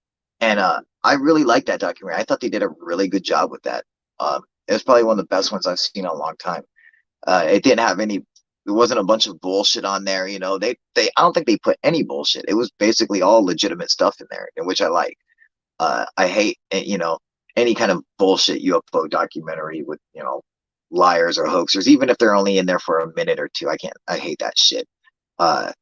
and I really liked that documentary. I thought they did a really good job with that. It was probably one of the best ones I've seen in a long time. It didn't have any. There wasn't a bunch of bullshit on there. I don't think they put any bullshit. It was basically all legitimate stuff in there, which I like. I hate any kind of bullshit UFO documentary with liars or hoaxers, even if they're only in there for a minute or two. I hate that shit. Uh,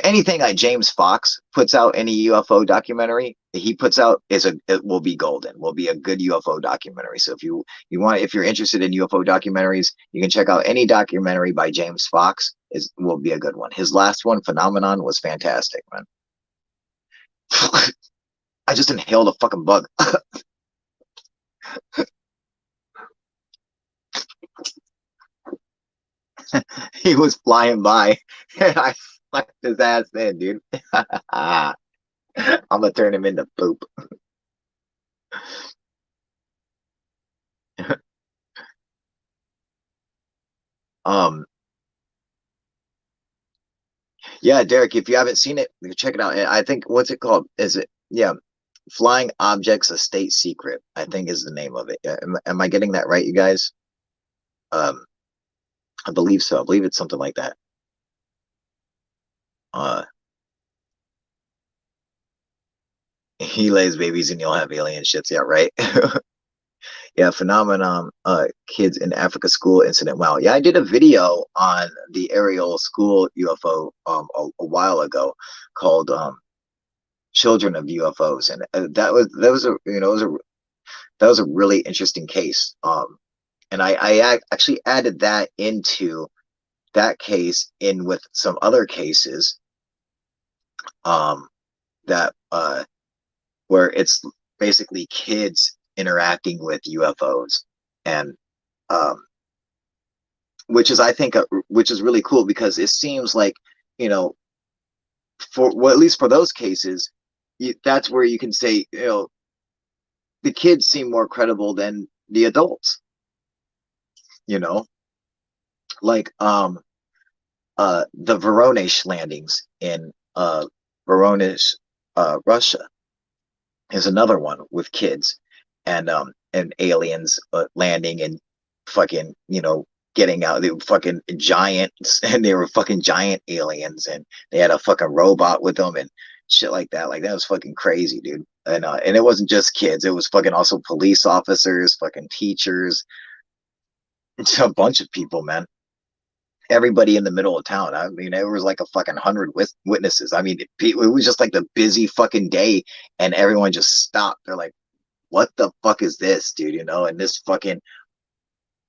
Anything like James Fox puts out, any UFO documentary he puts out it will be golden, will be a good UFO documentary. So if you're interested in UFO documentaries, you can check out any documentary by James Fox. Will be a good one. His last one, Phenomenon, was fantastic, man. I just inhaled a fucking bug. He was flying by and I fucked his ass in, dude. I'm gonna turn him into poop. um yeah, Derek, if you haven't seen it, check it out. I think, what's it called? Is it, yeah, Flying Objects, a State Secret, I think is the name of it. Am I getting that right, you guys? um I believe so. I believe it's something like that. uh he lays babies and you'll have alien shits, yeah, right. Yeah, phenomenon. Kids in Africa school incident. Wow. Yeah, I did a video on the aerial school UFO a while ago called "Children of UFOs," and that was a that was a really interesting case. And I actually added that into that case in with some other cases um that where it's basically kids interacting with UFOs, and um, which is I think which is really cool because it seems like, you know, for well, at least for those cases, that's where you can say, you know, the kids seem more credible than the adults. You know, like the Voronezh landings in Voronezh, Russia is another one with kids and aliens landing and fucking, you know, getting out. They were fucking giants and they were fucking giant aliens and they had a fucking robot with them and shit like that. Like that was fucking crazy, dude. And it wasn't just kids, it was fucking also police officers, fucking teachers. It's a bunch of people, man. Everybody in the middle of town. I mean, there was like a fucking 100 witnesses. I mean, it was just like the busy fucking day, and everyone just stopped. They're like, "What the fuck is this, dude?" You know, and this fucking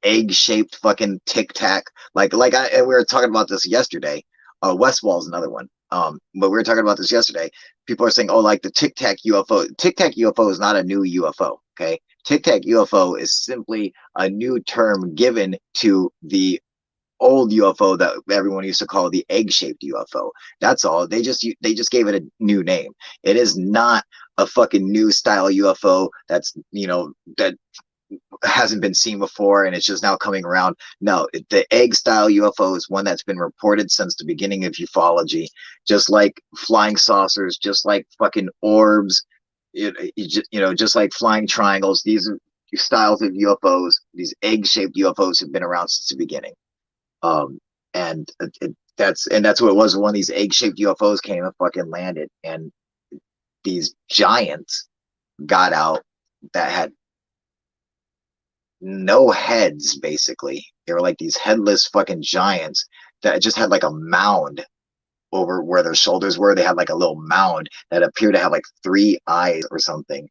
egg-shaped fucking tic tac. And we were talking about this yesterday. Westwall is another one. But we were talking about this yesterday. People are saying, "Oh, like the tic tac UFO." Tic tac UFO is not a new UFO. Okay, tic tac UFO is simply a new term given to the old UFO that everyone used to call the egg-shaped UFO. That's all. They just gave it a new name. It is not a fucking new style UFO that's, you know, that hasn't been seen before and it's just now coming around. No, the egg style UFO is one that's been reported since the beginning of ufology, just like flying saucers, just like fucking orbs, just like flying triangles. These are styles of UFOs. These egg-shaped UFOs have been around since the beginning. Um, and that's what it was. One of these egg-shaped UFOs came and fucking landed, and these giants got out that had no heads. Basically, they were like these headless fucking giants that just had like a mound over where their shoulders were. They had like a little mound that appeared to have like 3 eyes or something.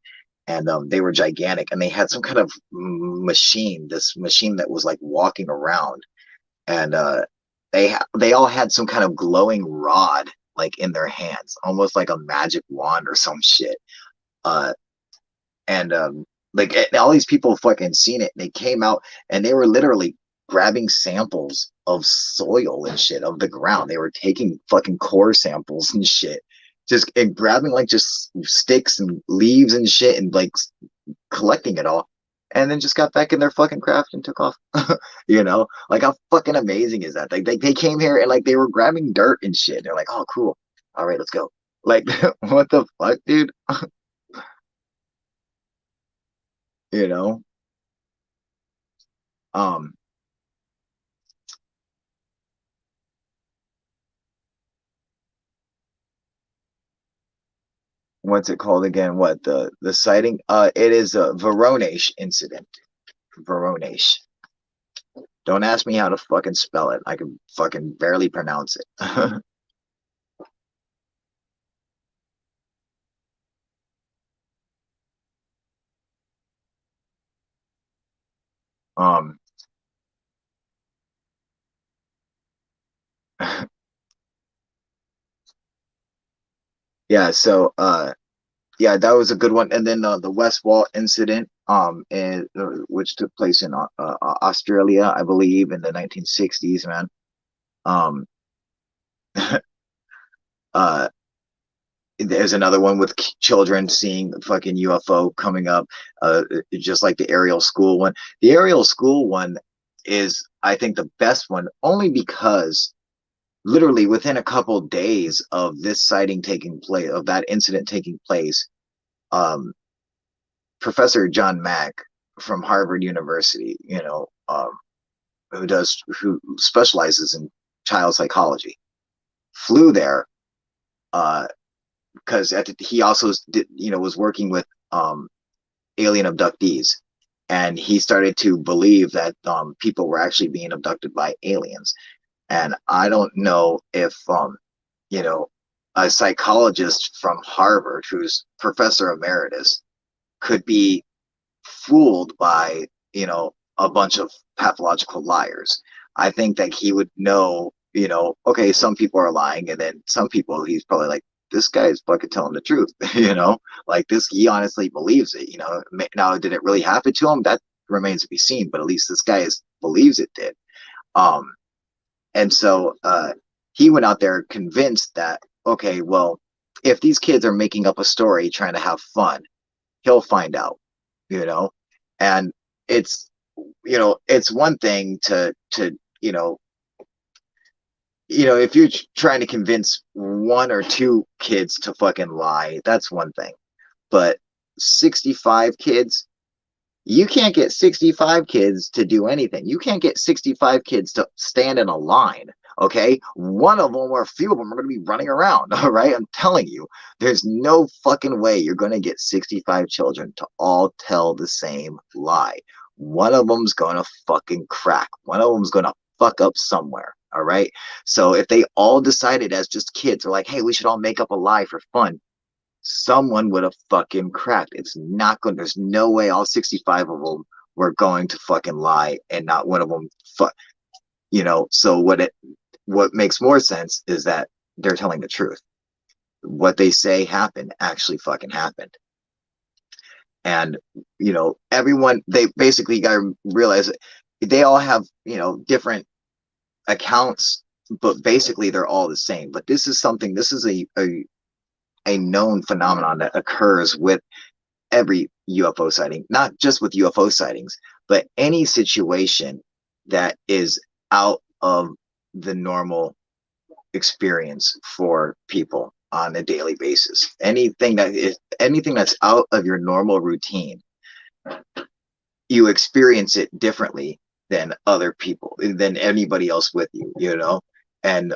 And they were gigantic, and they had some kind of machine. This machine that was like walking around, and they all had some kind of glowing rod like in their hands, almost like a magic wand or some shit. Uh, and like all these people fucking seen it. They came out and they were literally grabbing samples of soil and shit of the ground. They were taking fucking core samples and shit, just and grabbing like just sticks and leaves and shit and like collecting it all, and then just got back in their fucking craft and took off. You know, like how fucking amazing is that? Like they came here and like they were grabbing dirt and shit. They're like, oh cool, all right, let's go. Like what the fuck, dude? You know, um, what's it called again? What the sighting? It is a Voronezh incident. Voronezh. Don't ask me how to fucking spell it. I can fucking barely pronounce it. um, yeah. So yeah, that was a good one. And then the West Wall incident, and which took place in Australia, I believe, in the 1960s, man. Um, uh, there's another one with children seeing fucking UFO coming up, just like the Ariel School one. The Ariel School one is, I think, the best one, only because literally within a couple days of this sighting taking place, of that incident taking place, um, Professor John Mack from Harvard University, who specializes in child psychology, flew there because he also did, was working with alien abductees, and he started to believe that people were actually being abducted by aliens. And I don't know if you know a psychologist from Harvard who's professor emeritus could be fooled by a bunch of pathological liars. I think that he would know, okay, some people are lying, and then some people he's probably like, this guy is fucking telling the truth, like this, he honestly believes it, Now, did it really happen to him? That remains to be seen, but at least this guy believes it did. And so he went out there convinced that, okay, well, if these kids are making up a story trying to have fun, he'll find out, and it's, it's one thing to if you're trying to convince one or two kids to fucking lie, that's one thing. But 65 kids, you can't get 65 kids to do anything. You can't get 65 kids to stand in a line. Okay, one of them or a few of them are going to be running around. All right, I'm telling you, there's no fucking way you're going to get 65 children to all tell the same lie. One of them's going to fucking crack. One of them's going to fuck up somewhere. All right, so if they all decided as just kids, are like, hey, we should all make up a lie for fun, someone would have fucking cracked. It's not going. There's no way all 65 of them were going to fucking lie, and not one of them. So what makes more sense is that they're telling the truth. What they say happened actually fucking happened. And everyone, they basically got to realize they all have different accounts, but basically they're all the same. But this is a known phenomenon that occurs with every UFO sighting, not just with UFO sightings, but any situation that is out of the normal experience for people on a daily basis. Anything that's out of your normal routine, you experience it differently than other people, than anybody else with you, and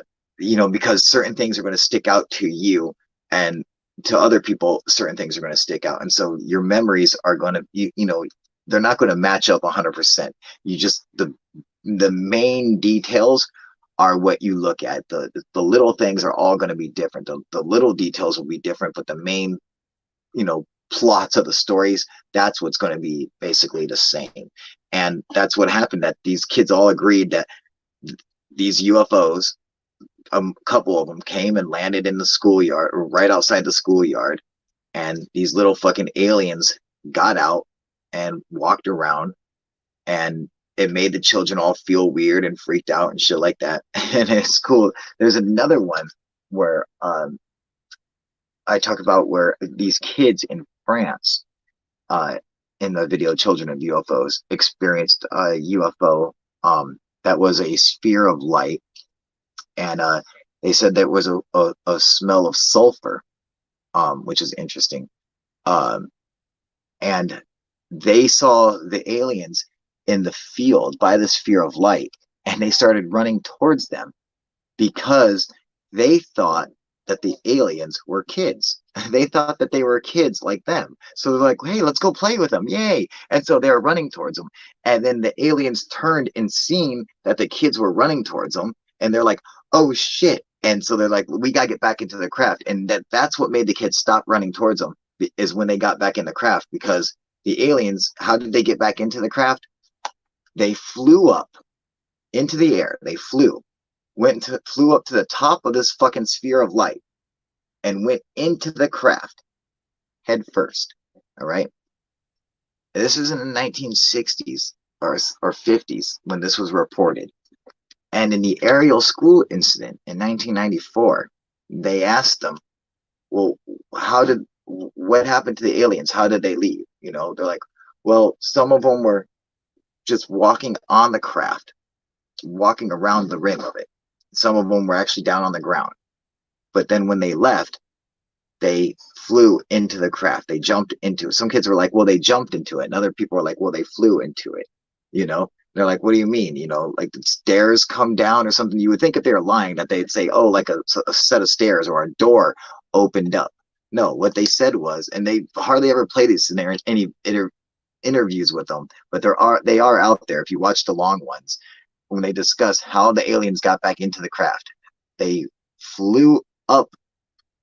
because certain things are going to stick out to you, and to other people certain things are going to stick out, and so your memories are going to they're not going to match up 100%. You just the main details are what you look at. The little things are all going to be different. The little details will be different, but the main plots of the stories, that's what's going to be basically the same. And that's what happened, that these kids all agreed that these UFOs, a couple of them came and landed in the schoolyard, or right outside the schoolyard, and these little fucking aliens got out and walked around, and it made the children all feel weird and freaked out and shit like that. And it's cool. There's another one where I talk about where these kids in France, in the video Children of UFOs, experienced a UFO that was a sphere of light, and they said there was a smell of sulfur, which is interesting, and they saw the aliens in the field by the sphere of light, and they started running towards them because they thought that the aliens were kids. They thought that they were kids like them. So they're like, hey, let's go play with them. Yay. And so they were running towards them. And then the aliens turned and seen that the kids were running towards them. And they're like, oh shit. And so they're like, we got to get back into the craft. And that's what made the kids stop running towards them, is when they got back in the craft, because the aliens, how did they get back into the craft? They flew up into the air. They flew up to the top of this fucking sphere of light and went into the craft head first. All right. This is in the 1960s or 50s when this was reported. And in the Ariel school incident in 1994, they asked them, well, what happened to the aliens? How did they leave? They're like, well, some of them were just walking on the craft, walking around the rim of it. Some of them were actually down on the ground. But then when they left, they flew into the craft. They jumped into it. Some kids were like, well, they jumped into it. And other people were like, well, they flew into it. They're like, what do you mean? Like the stairs come down or something. You would think if they were lying that they'd say, oh, like a set of stairs or a door opened up. No, what they said was, and they hardly ever play these in any interviews with them, but they are out there. If you watch the long ones, when they discuss how the aliens got back into the craft, they flew up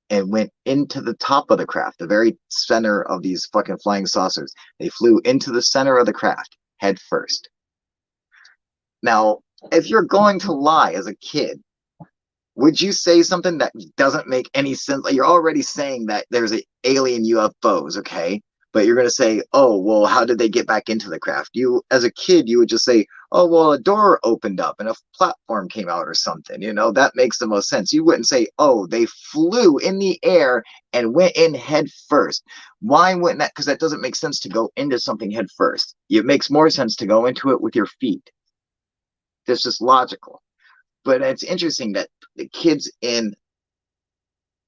and went into the top of the craft, the very center of these fucking flying saucers. They flew into the center of the craft head first. Now, if you're going to lie as a kid, would you say something that doesn't make any sense? Like, you're already saying that there's a alien UFOs, okay? But you're going to say, oh, well, how did they get back into the craft? You, as a kid, you would just say, oh, well, a door opened up and a platform came out or something. You know, that makes the most sense. You wouldn't say, oh, they flew in the air and went in head first. Why wouldn't that? Because that doesn't make sense to go into something head first. It makes more sense to go into it with your feet. That's just logical. But it's interesting that the kids in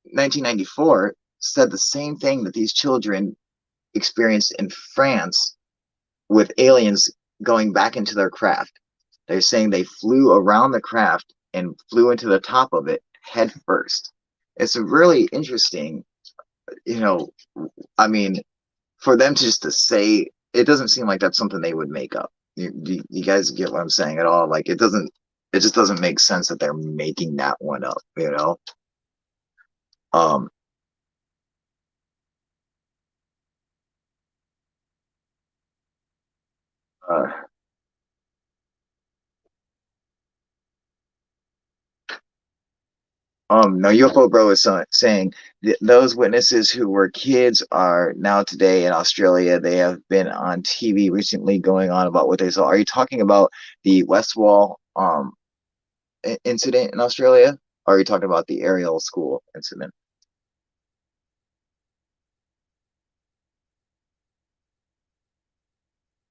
1994 said the same thing that these children experienced in France with aliens going back into their craft. They're saying they flew around the craft and flew into the top of it head first. It's really interesting, you know. I mean, for them to just to say, it doesn't seem like that's something they would make up. You guys get what I'm saying at all? Like, it just doesn't make sense that they're making that one up, you know? Um, uh, no, UFO Bro is saying those witnesses who were kids are now today in Australia. They have been on TV recently going on about what they saw. Are you talking about the West Wall incident in Australia? Or are you talking about the Ariel School incident?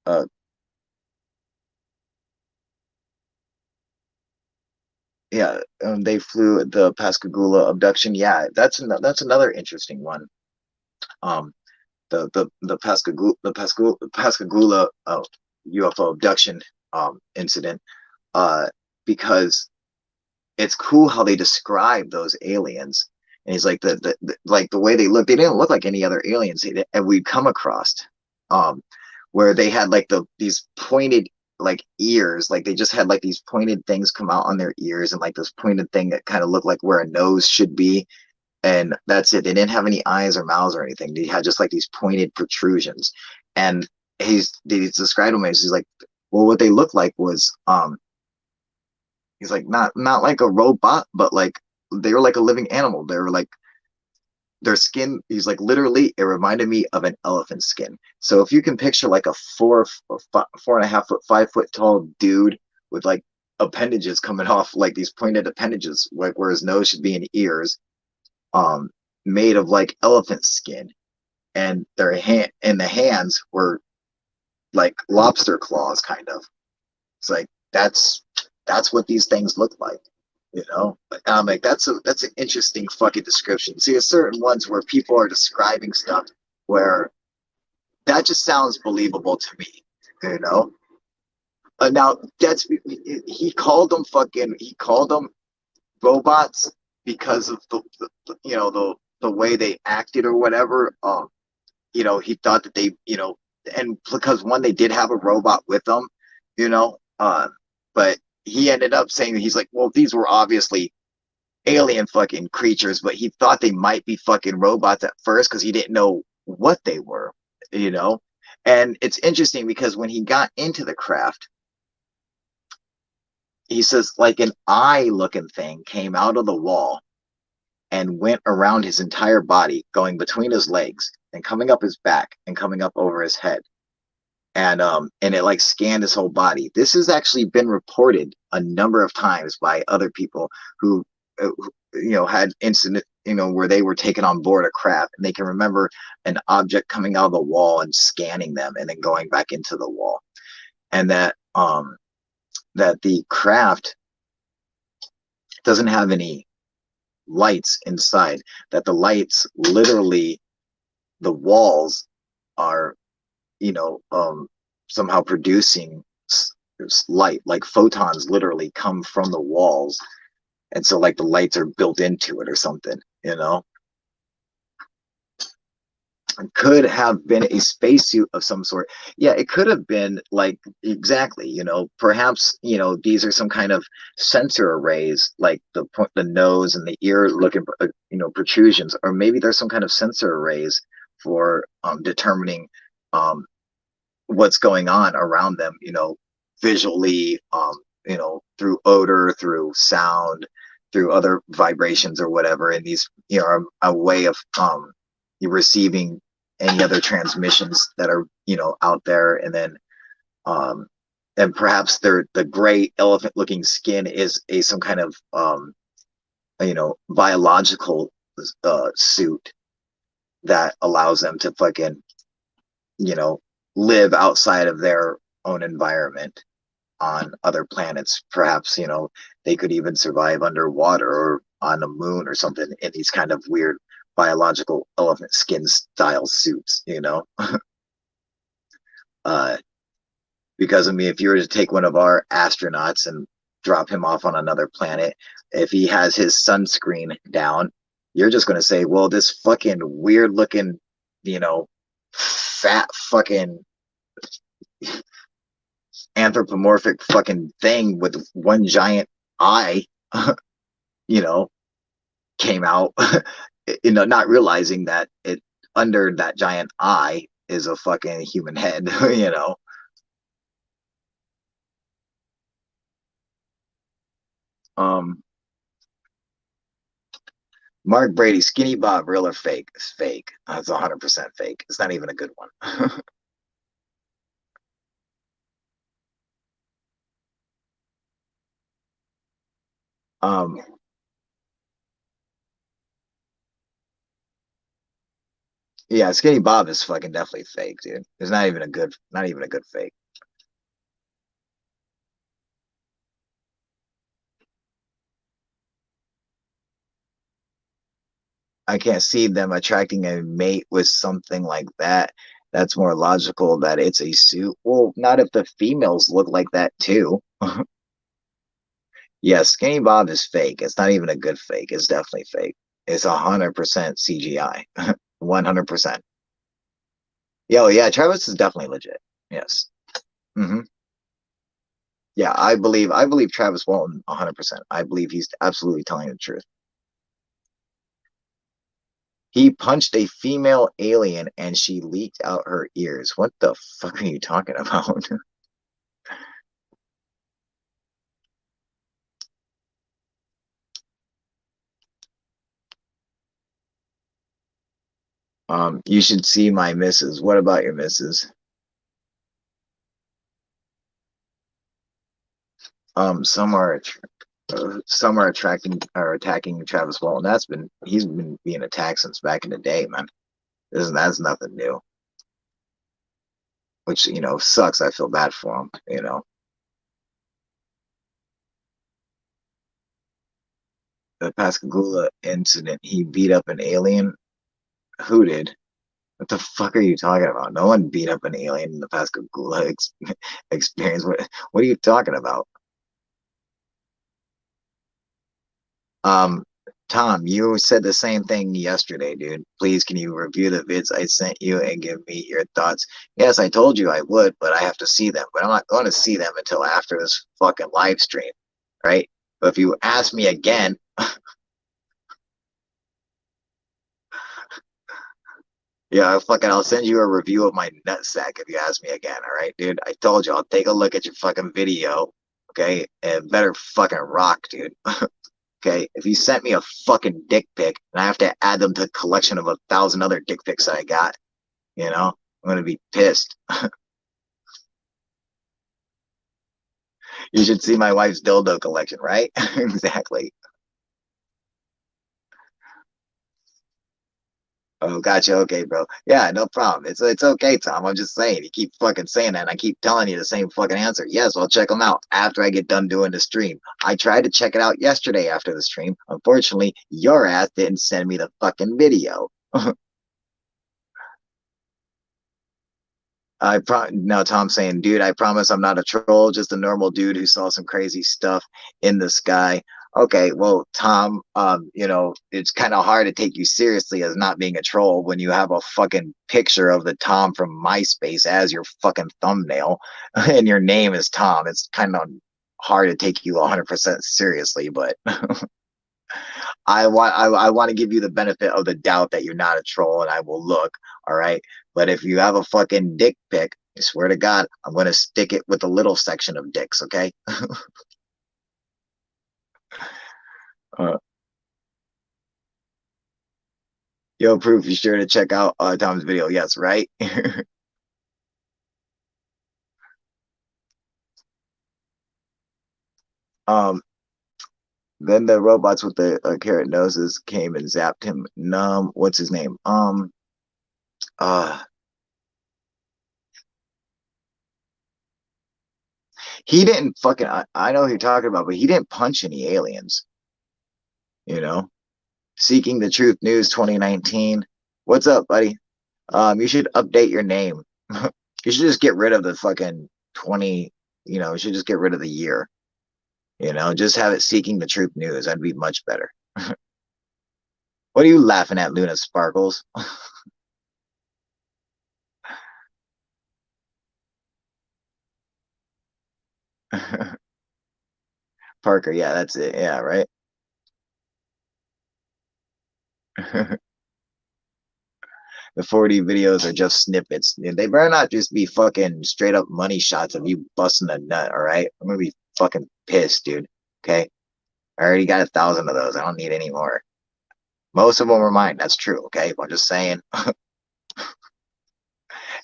Uh, yeah, they flew the Pascagoula abduction. Yeah, that's another interesting one. Um, the Pascagoula UFO abduction incident, because it's cool how they describe those aliens. And he's like like the way they look, they didn't look like any other aliens and we'd come across, um, where they had like these pointed like ears, like they just had like these pointed things come out on their ears and like this pointed thing that kind of looked like where a nose should be, and that's it. They didn't have any eyes or mouths or anything. They had just like these pointed protrusions, and he's described them as he's like, well, what they looked like was he's like not like a robot, but like they were like a living animal. They were like their skin. He's like literally, it reminded me of an elephant skin. So if you can picture like a 4.5 foot, 5 foot tall dude with like appendages coming off, like these pointed appendages, like where his nose should be and ears, um, made of like elephant skin, and their hand and the hands were like lobster claws, kind of. It's like that's what these things look like, you know. But I'm like, that's an interesting fucking description. See, there's certain ones where people are describing stuff where that just sounds believable to me, you know. Now that's he called them robots because of the way they acted or whatever. You know, he thought that they, you know, and because one, they did have a robot with them, you know, but he ended up saying that he's like, well, these were obviously alien fucking creatures, but he thought they might be fucking robots at first because he didn't know what they were, you know. And it's interesting because when he got into the craft, he says like an eye looking thing came out of the wall and went around his entire body, going between his legs and coming up his back and coming up over his head. And it like scanned his whole body. This has actually been reported a number of times by other people who, you know, had incident, you know, where they were taken on board a craft and they can remember an object coming out of the wall and scanning them and then going back into the wall. And that the craft doesn't have any lights inside, that the lights literally, the walls are, you know, somehow producing light, like photons literally come from the walls, and so like the lights are built into it or something, you know. It could have been a spacesuit of some sort. Yeah, it could have been like, exactly, you know, perhaps, you know, these are some kind of sensor arrays, like the nose and the ear looking, you know, protrusions, or maybe there's some kind of sensor arrays for determining um, what's going on around them, you know, visually, you know, through odor, through sound, through other vibrations or whatever, and these, you know, are a way of you receiving any other transmissions that are, you know, out there. And then and perhaps the gray elephant looking skin is some kind of you know, biological suit that allows them to fucking, you know, live outside of their own environment on other planets. Perhaps, you know, they could even survive underwater or on the moon or something in these kind of weird biological elephant skin style suits, you know. uh because I mean, if you were to take one of our astronauts and drop him off on another planet, if he has his sunscreen down, you're just going to say, well, this fucking weird looking, you know, fat fucking anthropomorphic fucking thing with one giant eye, you know, came out, you know, not realizing that it under that giant eye is a fucking human head, you know. Um, Mark Brady, Skinny Bob, real or fake? It's fake. It's 100% fake. It's not even a good one. um, yeah, Skinny Bob is fucking definitely fake, dude. It's not even a good fake. I can't see them attracting a mate with something like that. That's more logical that it's a suit. Well, not if the females look like that too. Yeah, Skinny Bob is fake. It's not even a good fake. It's definitely fake. It's 100% CGI. 100%. Yo, yeah, Travis is definitely legit. Yes. Hmm. Yeah, I believe Travis Walton 100%. I believe he's absolutely telling the truth. He punched a female alien and she leaked out her ears. What the fuck are you talking about? You should see my missus. What about your missus? Some are some are attracting or attacking Travis Walton. He's been being attacked since back in the day, man. That's nothing new. Which, you know, sucks. I feel bad for him. You know, the Pascagoula incident. He beat up an alien. Who did? What the fuck are you talking about? No one beat up an alien in the Pascagoula experience. What are you talking about? Um, Tom, you said the same thing yesterday, dude. Please, can you review the vids I sent you and give me your thoughts? Yes, I told you I would, but I have to see them. But I'm not going to see them until after this fucking live stream, right? But if you ask me again, yeah, fucking, I'll send you a review of my nutsack if you ask me again. All right, dude. I told you I'll take a look at your fucking video. Okay, and better fucking rock, dude. Okay, if you sent me a fucking dick pic and I have to add them to the collection of 1,000 other dick pics that I got, you know, I'm gonna be pissed. You should see my wife's dildo collection, right? Exactly. Oh, gotcha. Okay, bro. Yeah, no problem. It's okay, Tom. I'm just saying. You keep fucking saying that, and I keep telling you the same fucking answer. Yes, I'll check them out after I get done doing the stream. I tried to check it out yesterday after the stream. Unfortunately, your ass didn't send me the fucking video. Now Tom's saying, dude, I promise I'm not a troll, just a normal dude who saw some crazy stuff in the sky. Okay, well, Tom, you know, it's kind of hard to take you seriously as not being a troll when you have a fucking picture of the Tom from MySpace as your fucking thumbnail, and your name is Tom. It's kind of hard to take you 100% seriously, but I want to give you the benefit of the doubt that you're not a troll, and I will look. All right, but if you have a fucking dick pic, I swear to God, I'm gonna stick it with a little section of dicks. Okay. Yo, Proof, you sure to check out Tom's video. Yes, right? um, then the robots with the carrot noses came and zapped him. What's his name? Uh, he didn't fucking. I know who you're talking about, but he didn't punch any aliens. You know, Seeking the Truth News 2019. What's up, buddy? You should update your name. You should just get rid of the fucking 20. You should just get rid of the year. Just have it Seeking the Truth News. That'd be much better. What are you laughing at, Luna Sparkles? Parker, yeah, that's it. Yeah, right. The 40 videos are just snippets. They better not just be fucking straight up money shots of you busting a nut, all right? I'm gonna be fucking pissed, dude. Okay? I already got 1,000 of those. I don't need any more. Most of them are mine. That's true, okay? I'm just saying.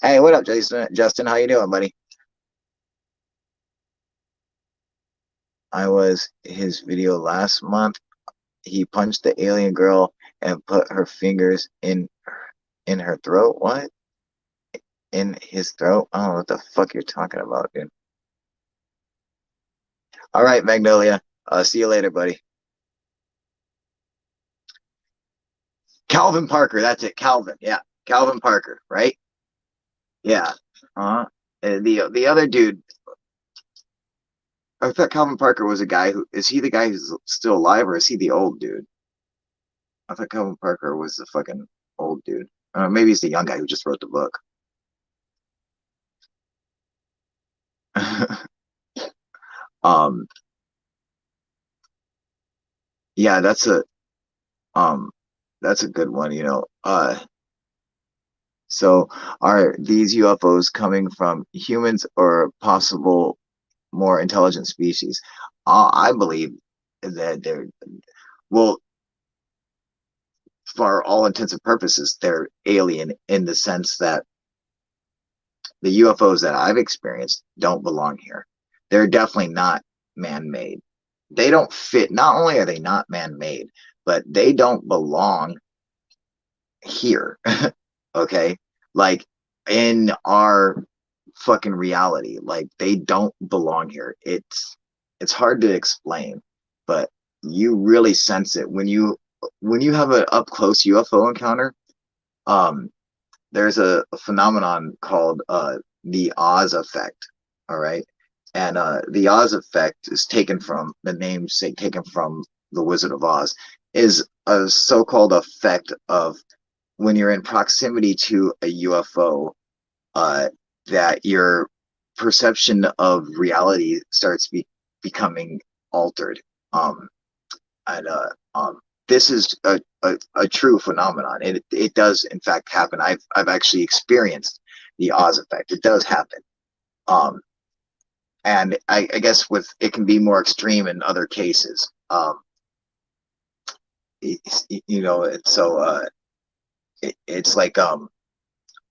Hey, what up, Jason? Justin, how you doing, buddy? I was his video last month. He punched the alien girl and put her fingers in her throat. What? In his throat? I don't know what the fuck you're talking about, dude. All right, Magnolia. See you later, buddy. Calvin Parker. That's it. Calvin. Yeah. Calvin Parker, right? Yeah. The other dude, I thought Calvin Parker was a guy is he the guy who's still alive, or is he the old dude? I thought Calvin Parker was the fucking old dude. Maybe he's the young guy who just wrote the book. um yeah, that's a good one, so are these UFOs coming from humans or possible more intelligent species? I believe that well, for all intents and purposes, they're alien in the sense that the UFOs that I've experienced don't belong here. They're definitely not man-made. They don't fit. Not only are they not man-made, but they don't belong here. Okay? Like in our fucking reality, like they don't belong here. It's hard to explain, but you really sense it when you have an up close UFO encounter. Um, there's a phenomenon called the Oz effect. All right, and the Oz effect is taken from the namesake, taken from the Wizard of Oz, is a so-called effect of when you're in proximity to a UFO, uh, that your perception of reality starts becoming altered. And This is a true phenomenon. It does in fact happen. I've actually experienced the Oz effect. It does happen. Um, and I guess it can be more extreme in other cases. It's like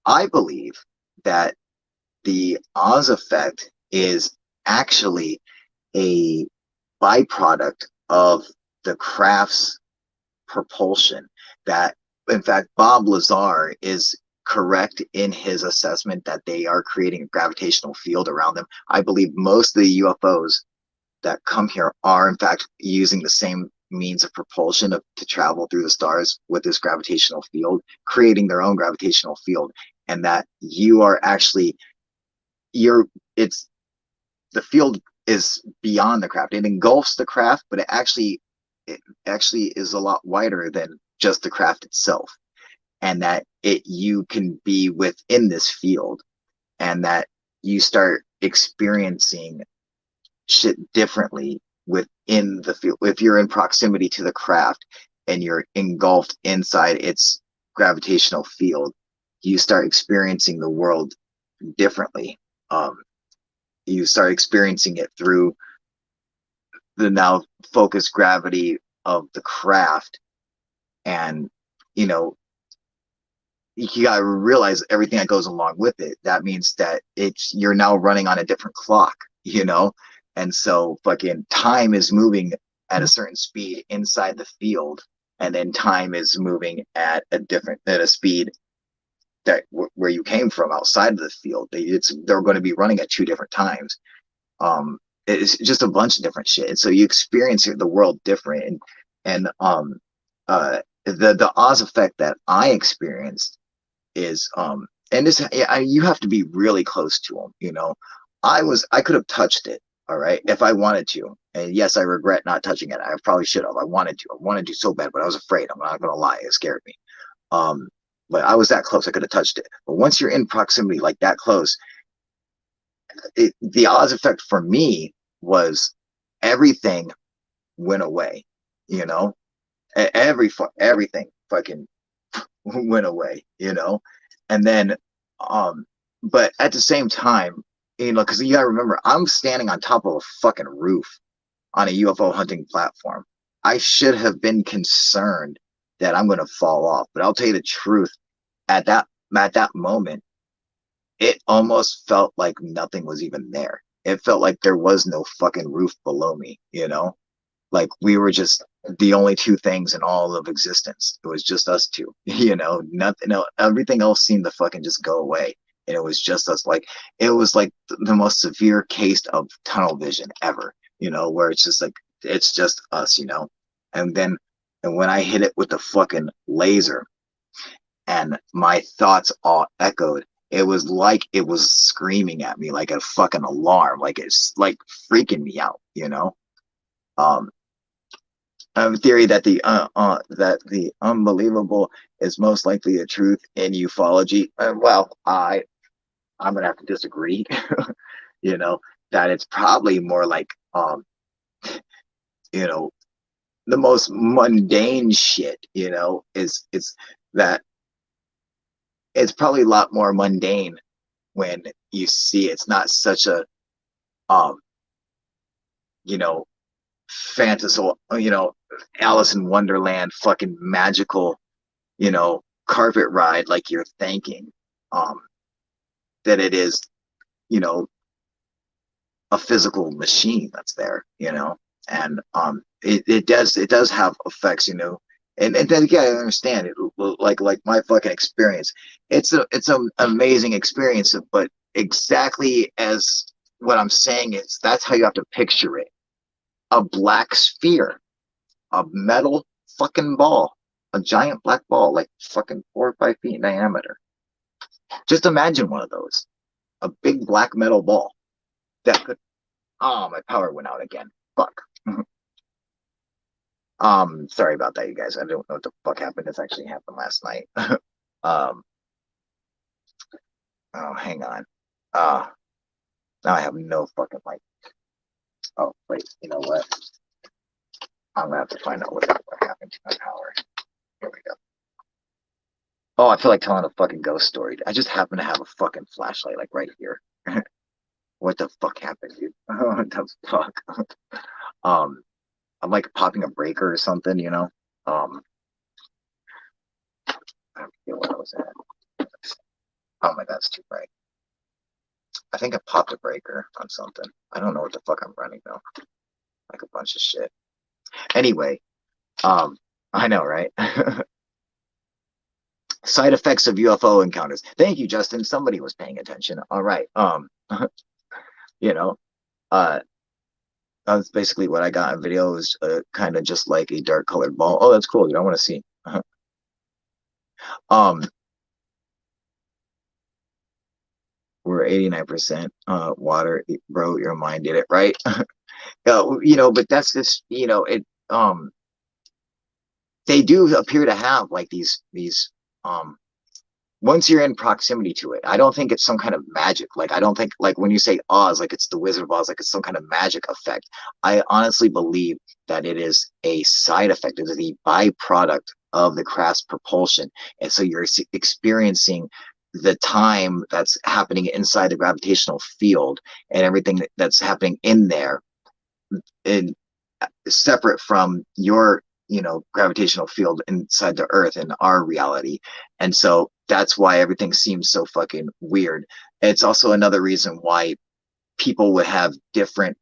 I believe that the Oz effect is actually a byproduct of the craft's propulsion. That, in fact, Bob Lazar is correct in his assessment that they are creating a gravitational field around them. I believe most of the UFOs that come here are, in fact, using the same means of propulsion to travel through the stars with this gravitational field, creating their own gravitational field, and that you are actually it's the field is beyond the craft. It engulfs the craft, but it actually is a lot wider than just the craft itself, and that you can be within this field, and that you start experiencing shit differently within the field. If you're in proximity to the craft and you're engulfed inside its gravitational field, you start experiencing the world differently. You start experiencing it through the now focused gravity of the craft, and you know, you gotta realize everything that goes along with it. That means that you're now running on a different clock, you know, and so fucking time is moving at a certain speed inside the field, and then time is moving at a speed that where you came from outside of the field. They're going to be running at two different times. It's just a bunch of different shit, and so you experience the world different. The Oz effect that I experienced is and this you have to be really close to them, you know. I could have touched it, all right, if I wanted to, and yes, I regret not touching it. I probably should have. I wanted to so bad, but I was afraid. I'm not gonna lie, it scared me. But I was that close. I could have touched it. But once you're in proximity like that close, the Oz effect for me was everything went away, you know. Everything fucking went away, you know. And then but at the same time, you know, because you gotta remember, I'm standing on top of a fucking roof on a UFO hunting platform. I should have been concerned that I'm gonna fall off. But I'll tell you the truth, at that moment, it almost felt like nothing was even there. It felt like there was no fucking roof below me, you know? Like we were just the only two things in all of existence. It was just us two, you know, nothing, no, everything else seemed to fucking just go away. And it was just us. Like, it was like the most severe case of tunnel vision ever, you know, where it's just like, it's just us, you know? And when I hit it with the fucking laser and my thoughts all echoed, it was like it was screaming at me like a fucking alarm, like it's like freaking me out, you know? I have a theory that the unbelievable is most likely a truth in ufology. Well, I'm gonna have to disagree. You know, that it's probably more like you know, the most mundane shit. You know, is that it's probably a lot more mundane when you see it's not such a you know, fantasy, you know, Alice in Wonderland fucking magical, you know, carpet ride like you're thinking. That it is, you know, a physical machine that's there, you know. And it does have effects, you know. And then again, I understand it, like my fucking experience. It's an amazing experience, but exactly as what I'm saying is that's how you have to picture it. A black sphere, a metal fucking ball, a giant black ball, like fucking 4 or 5 feet in diameter. Just imagine one of those, a big black metal ball that could. Oh, my power went out again. Fuck. Sorry about that, you guys. I don't know what the fuck happened. This actually happened last night. Oh, hang on. Now I have no fucking light. Oh, wait. You know what? I'm gonna have to find out what happened to my power. Here we go. Oh, I feel like telling a fucking ghost story. I just happen to have a fucking flashlight, like right here. What the fuck happened, dude? What the fuck? I'm like popping a breaker or something, you know. I forget what I was at. Oh my god, it's too bright. I think I popped a breaker on something. I don't know what the fuck I'm running though. Like a bunch of shit. Anyway, I know, right? Side effects of UFO encounters. Thank you, Justin. Somebody was paying attention. All right. You know, that's basically what I got in video. Is kind of just like a dark colored ball. Oh, that's cool. You don't want to see. We're 89% water, bro. Your mind did it right. You know, but that's just, you know, it. They do appear to have like these once you're in proximity to it, I don't think it's some kind of magic. Like, I don't think, like, when you say Oz, like it's the Wizard of Oz, like it's some kind of magic effect. I honestly believe that it is a side effect. It is the byproduct of the craft's propulsion. And so you're experiencing the time that's happening inside the gravitational field and everything that's happening in there, in separate from your gravitational field inside the Earth in our reality. And so that's why everything seems so fucking weird. It's also another reason why people would have different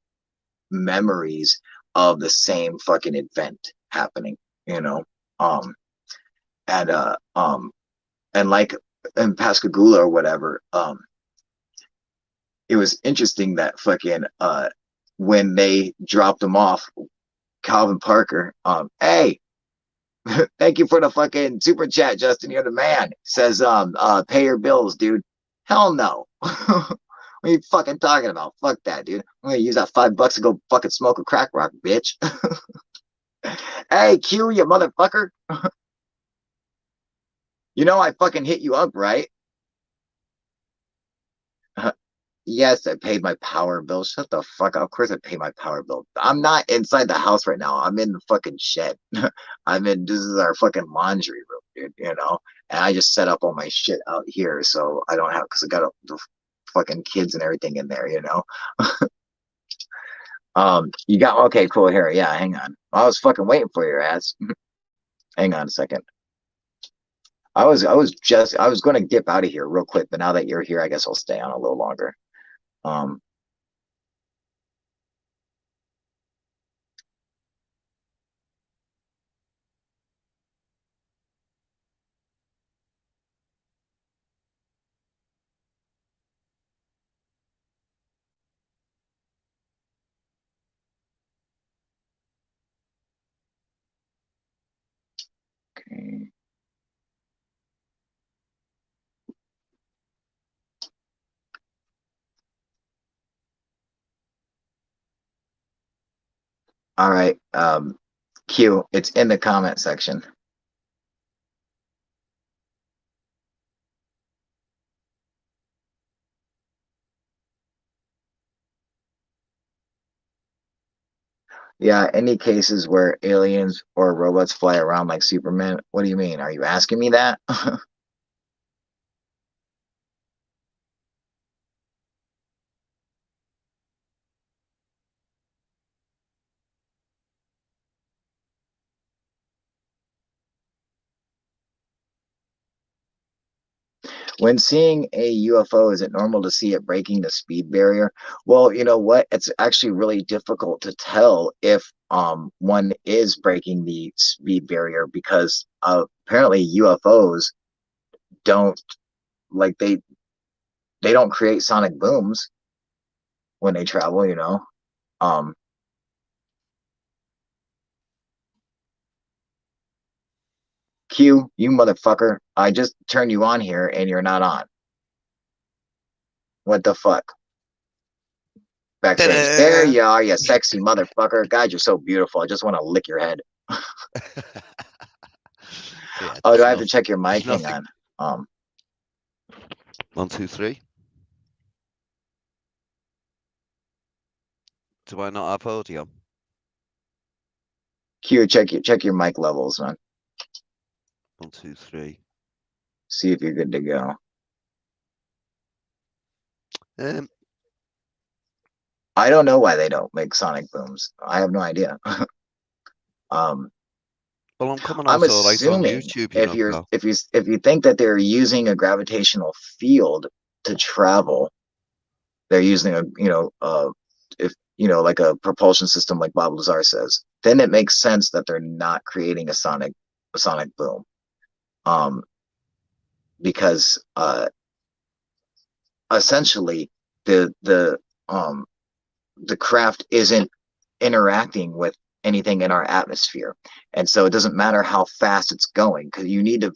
memories of the same fucking event happening, you know. Um and and like in Pascagoula or whatever, it was interesting that fucking when they dropped him off, Calvin Parker, hey, thank you for the fucking super chat, Justin. You're the man. Says, pay your bills, dude. Hell no. What are you fucking talking about? Fuck that, dude. I'm gonna use that $5 to go fucking smoke a crack rock, bitch. Hey, Q, you motherfucker. You know I fucking hit you up, right? Yes, I paid my power bill. Shut the fuck up. Of course I pay my power bill. I'm not inside the house right now. I'm in the fucking shed. This is our fucking laundry room, dude, And I just set up all my shit out here so I don't have, because I got the fucking kids and everything in there. You got, okay, cool, here. Yeah, hang on. I was fucking waiting for your ass. Hang on a second. I was going to dip out of here real quick, but now that you're here, I guess I'll stay on a little longer. Um, okay. All right. Q, it's in the comment section. Yeah, any cases where aliens or robots fly around like Superman? What do you mean? Are you asking me that? When seeing a UFO, is it normal to see it breaking the speed barrier? Well, you know what? It's actually really difficult to tell if one is breaking the speed barrier because apparently UFOs don't like they don't create sonic booms when they travel. Um Q, you motherfucker. I just turned you on here and you're not on. What the fuck? Backstage. There you are, you sexy motherfucker. God, you're so beautiful. I just want to lick your head.
Yeah,
oh, do I have to check your mic? Hang on.
1, 2, 3. Do I not have audio?
Q, check your mic levels, man.
1, 2, 3.
See if you're good to go. I don't know why they don't make sonic booms. I have no idea.
Well, I'm coming
I'm
also right on
assuming
YouTube.
If you think that they're using a gravitational field to travel, they're using like a propulsion system, like Bob Lazar says, then it makes sense that they're not creating a sonic boom, because essentially the craft isn't interacting with anything in our atmosphere, and so it doesn't matter how fast it's going, because you need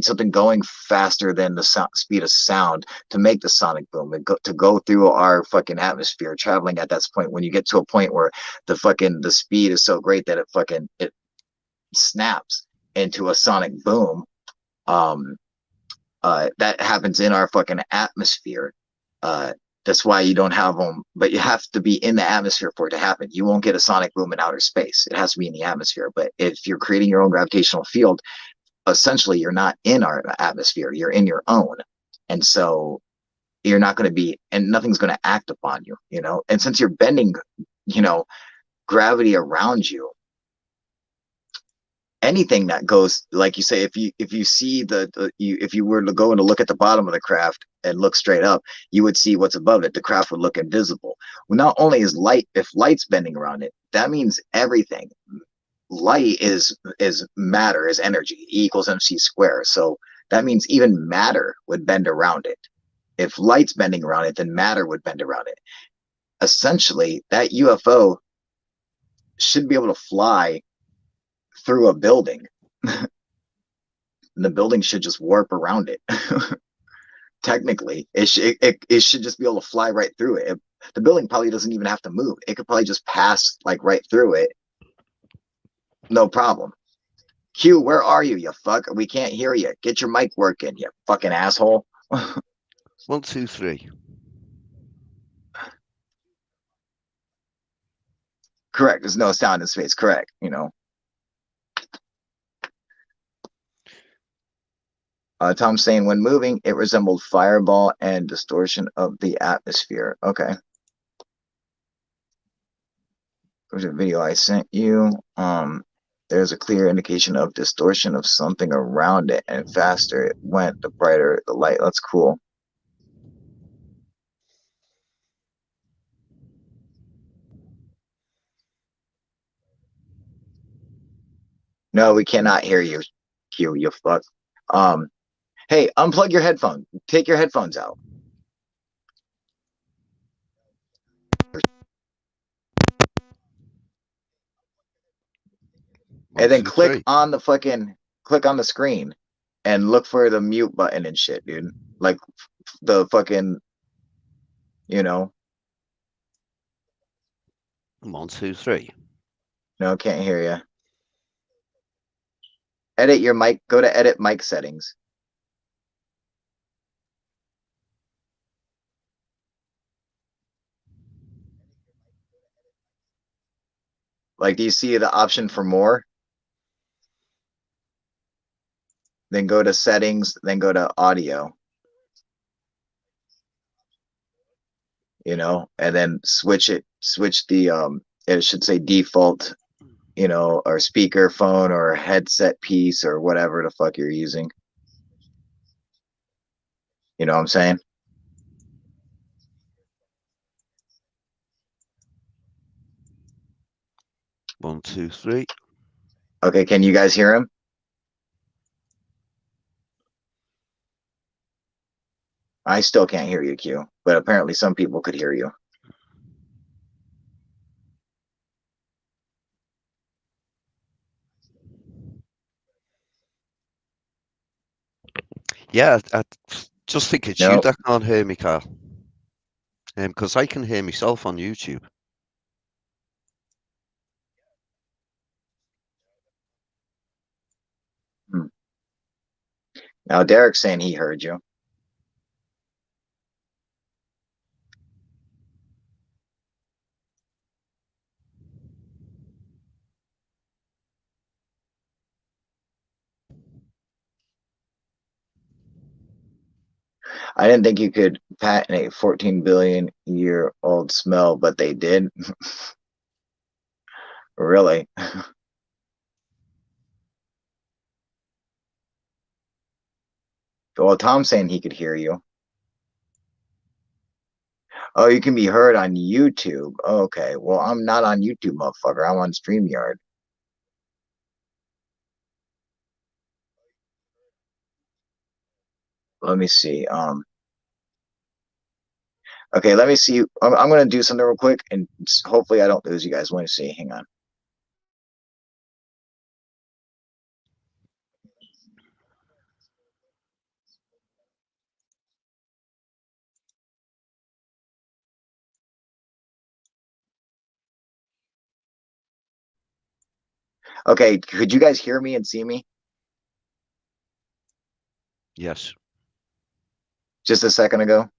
something going faster than the speed of sound to make the sonic boom and to go through our fucking atmosphere, traveling at that point. When you get to a point where the speed is so great that it snaps into a sonic boom, that happens in our fucking atmosphere. That's why you don't have them, but you have to be in the atmosphere for it to happen. You won't get a sonic boom in outer space. It has to be in the atmosphere. But if you're creating your own gravitational field, essentially you're not in our atmosphere. You're in your own. And so you're not going to be, and nothing's going to act upon you, And since you're bending, gravity around you, anything that goes, like you say, if you see if you were to go and look at the bottom of the craft and look straight up, you would see what's above it. The craft would look invisible. Well, not only is light, if light's bending around it, that means everything. Light is matter, is energy. E equals mc squared. So that means even matter would bend around it. If light's bending around it, then matter would bend around it. Essentially, that UFO should be able to fly through a building. And the building should just warp around it. Technically, it should just be able to fly right through it. The building probably doesn't even have to move. It could probably just pass like right through it. No problem. Q, where are you, you fuck? We can't hear you. Get your mic working, you fucking asshole.
1, 2, 3.
Correct. There's no sound in space. Correct. You know. Tom's saying when moving, it resembled fireball and distortion of the atmosphere. Okay. There's a video I sent you. There's a clear indication of distortion of something around it, and faster it went, the brighter the light. That's cool. No, we cannot hear you, Q, you fuck. Hey, unplug your headphone. Take your headphones out. And then click on the screen and look for the mute button and shit, dude. Like the fucking, you know.
1, 2, 3.
No, can't hear you. Edit your mic. Go to edit mic settings. Like, do you see the option for more? Then go to settings, then go to audio. You know, and then switch the it should say default, you know, or speaker phone or headset piece or whatever the fuck you're using. You know what I'm saying?
One, two, three.
Okay, can you guys hear him? I still can't hear you, Q, but apparently some people could hear you.
Yeah, I just think it's you
Nope.
that can't hear me, Carl. Because I can hear myself on YouTube.
Now Derek's saying he heard you. I didn't think you could patent a 14 billion year old smell, but they did. Really? Well, Tom's saying he could hear you. Oh, you can be heard on YouTube. Oh, okay. Well, I'm not on YouTube, motherfucker. I'm on Streamyard. Let me see. Okay, let me see. I'm going to do something real quick, and hopefully I don't lose you guys. Let me see. Hang on. Okay, could you guys hear me and see me?
Yes.
Just a second ago.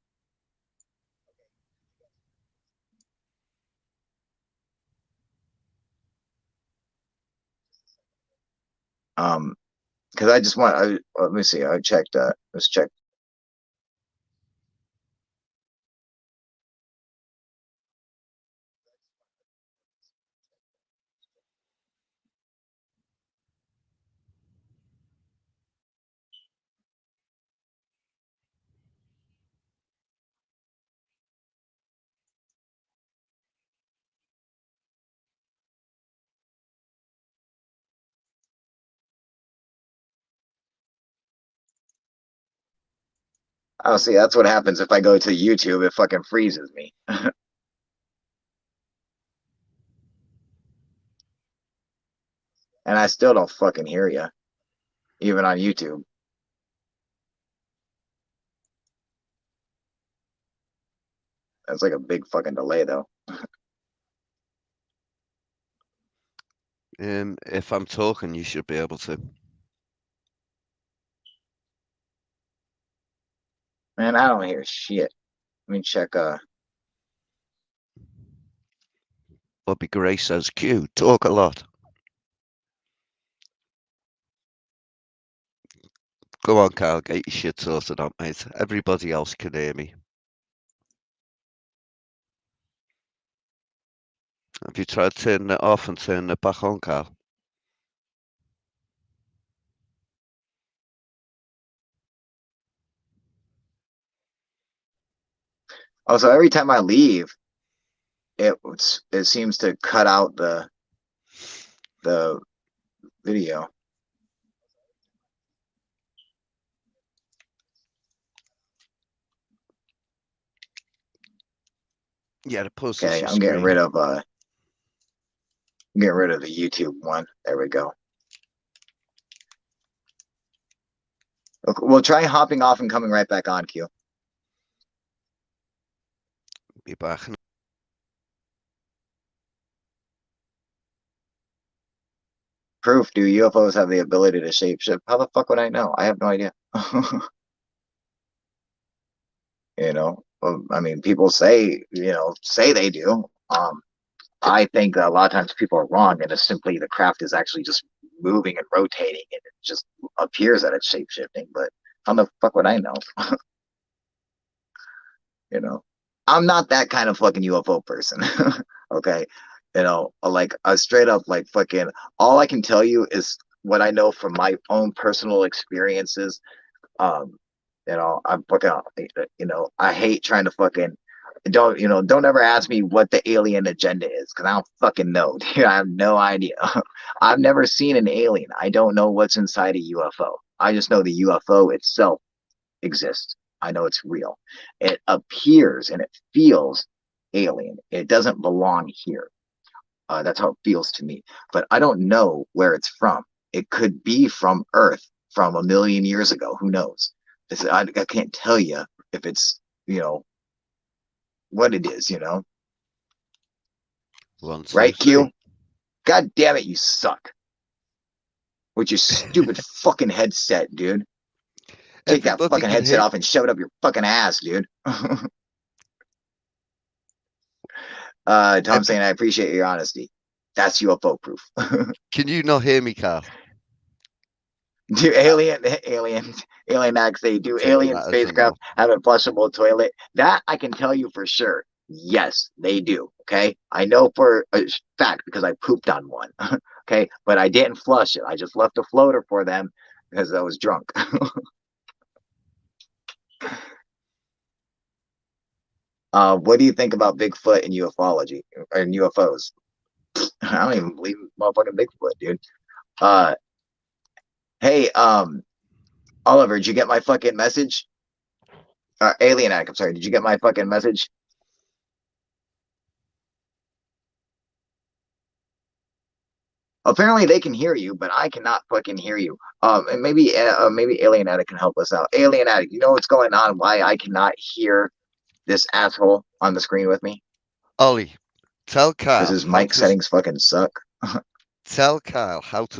Because I just want. Let me see. I checked. Let's check. Oh, see, that's what happens if I go to YouTube. It fucking freezes me. And I still don't fucking hear you, even on YouTube. That's like a big fucking delay, though.
If I'm talking, you should be able to.
Man, I don't hear shit. Let me check.
Bobby Gray says, Q, talk a lot. Go on, Carl, get your shit sorted out, mate. Everybody else can hear me. Have you tried turning it off and turning it back on, Carl?
Also, every time I leave, it seems to cut out the video.
Yeah, it pauses
Okay,
your
I'm getting
screen.
rid of the YouTube one. There we go. Okay, we'll try hopping off and coming right back on, Q.
Be back.
Proof, do UFOs have the ability to shapeshift? How the fuck would I know? I have no idea. You know, well, I mean, people say they do. I think that a lot of times people are wrong, and it's simply the craft is actually just moving and rotating, and it just appears that it's shape shifting. But how the fuck would I know? You know, I'm not that kind of fucking UFO person. Okay, like a straight up like fucking. All I can tell you is what I know from my own personal experiences. Um, I'm fucking. I hate trying to fucking don't ever ask me what the alien agenda is because I don't fucking know. Dude, I have no idea. I've never seen an alien. I don't know what's inside a UFO. I just know the UFO itself exists. I know it's real. It appears and it feels alien. It doesn't belong here. That's how it feels to me. But I don't know where it's from. It could be from Earth from a million years ago. Who knows? I can't tell you if it's what it is.
One, two,
Right,
three.
Q? God damn it, you suck. With your stupid fucking headset, dude. Take that
Everybody
fucking
can
headset
hear.
off and shove it up your fucking ass, dude. Tom saying, I appreciate your honesty. That's UFO proof.
Can you not hear me, Carl?
Do alien acts say, do
Take
alien
that as a no.
spacecraft have a flushable toilet? That I can tell you for sure. Yes, they do. Okay. I know for a fact because I pooped on one. Okay. But I didn't flush it. I just left a floater for them because I was drunk. What do you think about Bigfoot and ufology and UFOs? I don't even believe in motherfucking Bigfoot, dude. Uh, hey, Oliver, did you get my fucking message? Alien Addict, I'm sorry. Did you get my fucking message? Apparently they can hear you, but I cannot fucking hear you. And maybe Alien Addict can help us out. Alien Addict, you know what's going on? Why I cannot hear this asshole on the screen with me?
Ollie, tell
Because
Carl
his
how
mic
to
settings fucking suck.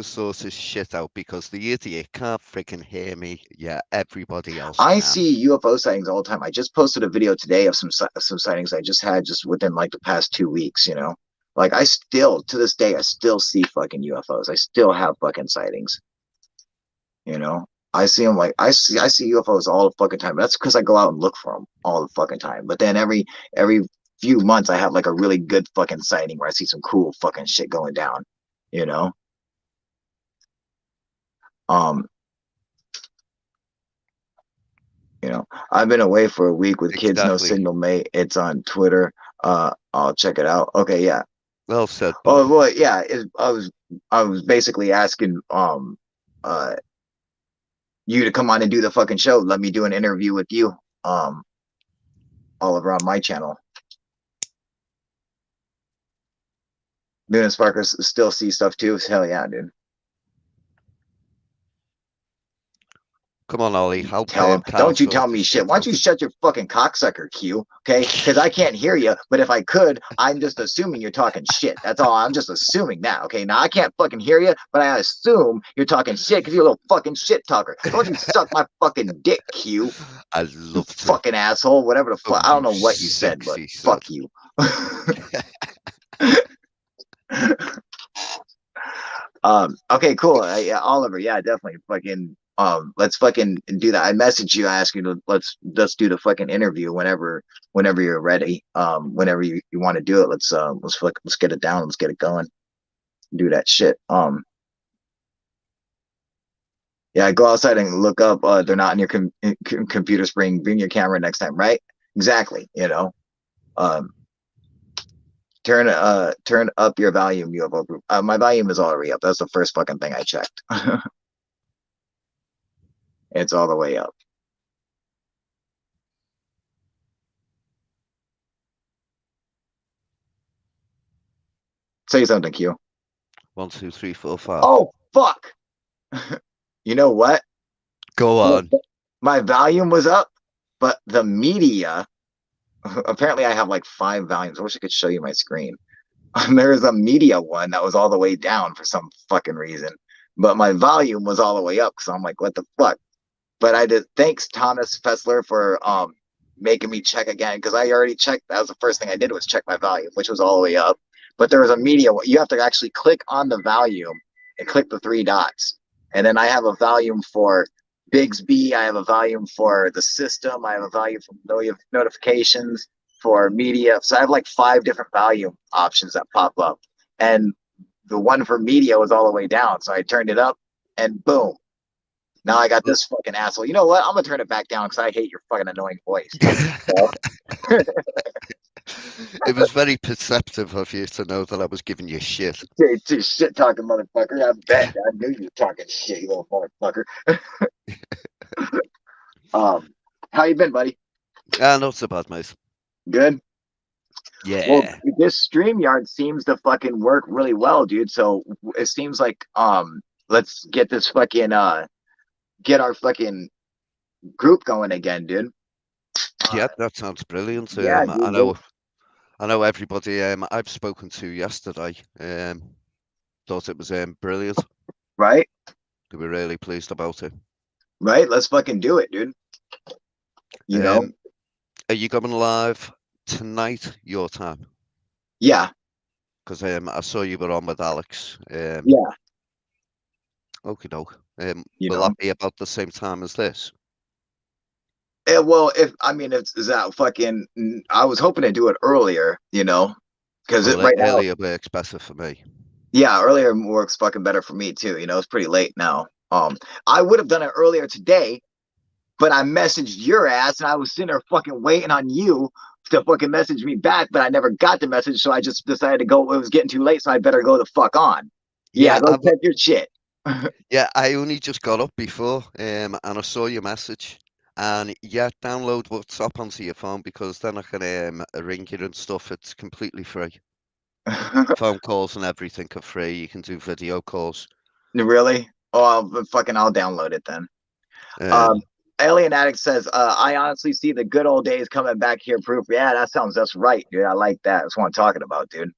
sort his shit out because the idiot can't freaking hear me. Yeah, everybody else
I
can.
see UFO sightings all the time. I just posted a video today of some sightings I just had just within like the past 2 weeks. Like I still to this day I still see fucking UFOs. I still have fucking sightings. I see them like I see UFOs all the fucking time. That's because I go out and look for them all the fucking time. But then every few months I have like a really good fucking sighting where I see some cool fucking shit going down. You know. Um. I've been away for a week with kids, no
Exactly.
signal, mate. It's on Twitter. I'll check it out. Okay, yeah.
Well said, Bob.
Oh, well, yeah. I was basically asking uh you to come on and do the fucking show. Let me do an interview with you. Oliver on my channel. Moon and Sparkers still see stuff too. Hell yeah, dude.
Come on, Ollie. Help
Tell him.
Carl
Don't you
sort
tell
the
me shit.
shit
Why don't
out.
you shut your fucking cocksucker, Q? Okay? Because I can't hear you. But if I could, I'm just assuming you're talking shit. That's all. I'm just assuming that. Okay? Now I can't fucking hear you, but I assume you're talking shit because you're a little fucking shit talker. Don't you suck my fucking dick, Q?
I'd
You
love to.
fucking asshole. Whatever the fuck.
Oh,
I don't
you
know what you said, but
sexy
fuck
sod.
you. Okay, cool. Yeah, Oliver, yeah, definitely. Fucking let's fucking do that. I messaged you, I asked you to let's do the fucking interview whenever you're ready. Whenever you want to do it, let's get it down, let's get it going. Do that shit. Yeah, go outside and look up they're not in your computer screen. Bring your camera next time, right? Exactly, you know. Um turn up your volume, Ufoproof. My volume is already up. That's the first fucking thing I checked. It's all the way up. Say something, Q.
1, 2, 3, 4, 5.
Oh fuck! You know what?
Go on.
My volume was up, but the media. Apparently, I have like 5 volumes. I wish I could show you my screen. There's a media one that was all the way down for some fucking reason, but my volume was all the way up. So I'm like, what the fuck? But I did. Thanks, Thomas Fessler, for making me check again because I already checked. That was the first thing I did was check my volume, which was all the way up. But there was a media. You have to actually click on the volume and click the 3 dots, and then I have a volume for Bigsby. I have a volume for the system. I have a volume for notifications for media. So I have like 5 different volume options that pop up, and the one for media was all the way down. So I turned it up, and boom. Now I got this fucking asshole. You know what? I'm gonna turn it back down because I hate your fucking annoying voice. So,
It was very perceptive of you to know that I was giving you shit.
shit talking motherfucker. I bet. I knew you were talking shit, you little motherfucker. How you been, buddy?
Not so bad, mate.
Good. Well,
Yeah.
this StreamYard seems to fucking work really well, dude. So it seems like let's get this fucking get our fucking group going again, dude.
Yeah, that sounds brilliant.
Yeah, dude.
I know everybody I've spoken to yesterday thought it was brilliant.
Right?
They were really pleased about it.
Right? Let's fucking do it, dude. You know?
Are you going live tonight, your time?
Yeah.
Because I saw you were on with Alex.
Yeah.
Okie doke.
You
Will
know?
that be about the same time as this?
Well, if I mean, it's that fucking. I was hoping to do it earlier, you know, because
Well,
right now,
earlier works better for me.
yeah, earlier works fucking better for me too. You know, it's pretty late now. I would have done it earlier today, but I messaged your ass, and I was sitting there fucking waiting on you to fucking message me back, but I never got the message, so I just decided to go. It was getting too late, so I better go the fuck on. Yeah, go check your shit.
Yeah, I only just got up before, and I saw your message. And yeah, download WhatsApp onto your phone because then I can ring you and stuff. It's completely free. Phone calls and everything are free. You can do video calls.
Really? Oh, I'll download it then. Alien Addict says, I honestly see the good old days coming back here, Proof. Yeah, that's right, dude. I like that. That's what I'm talking about, dude.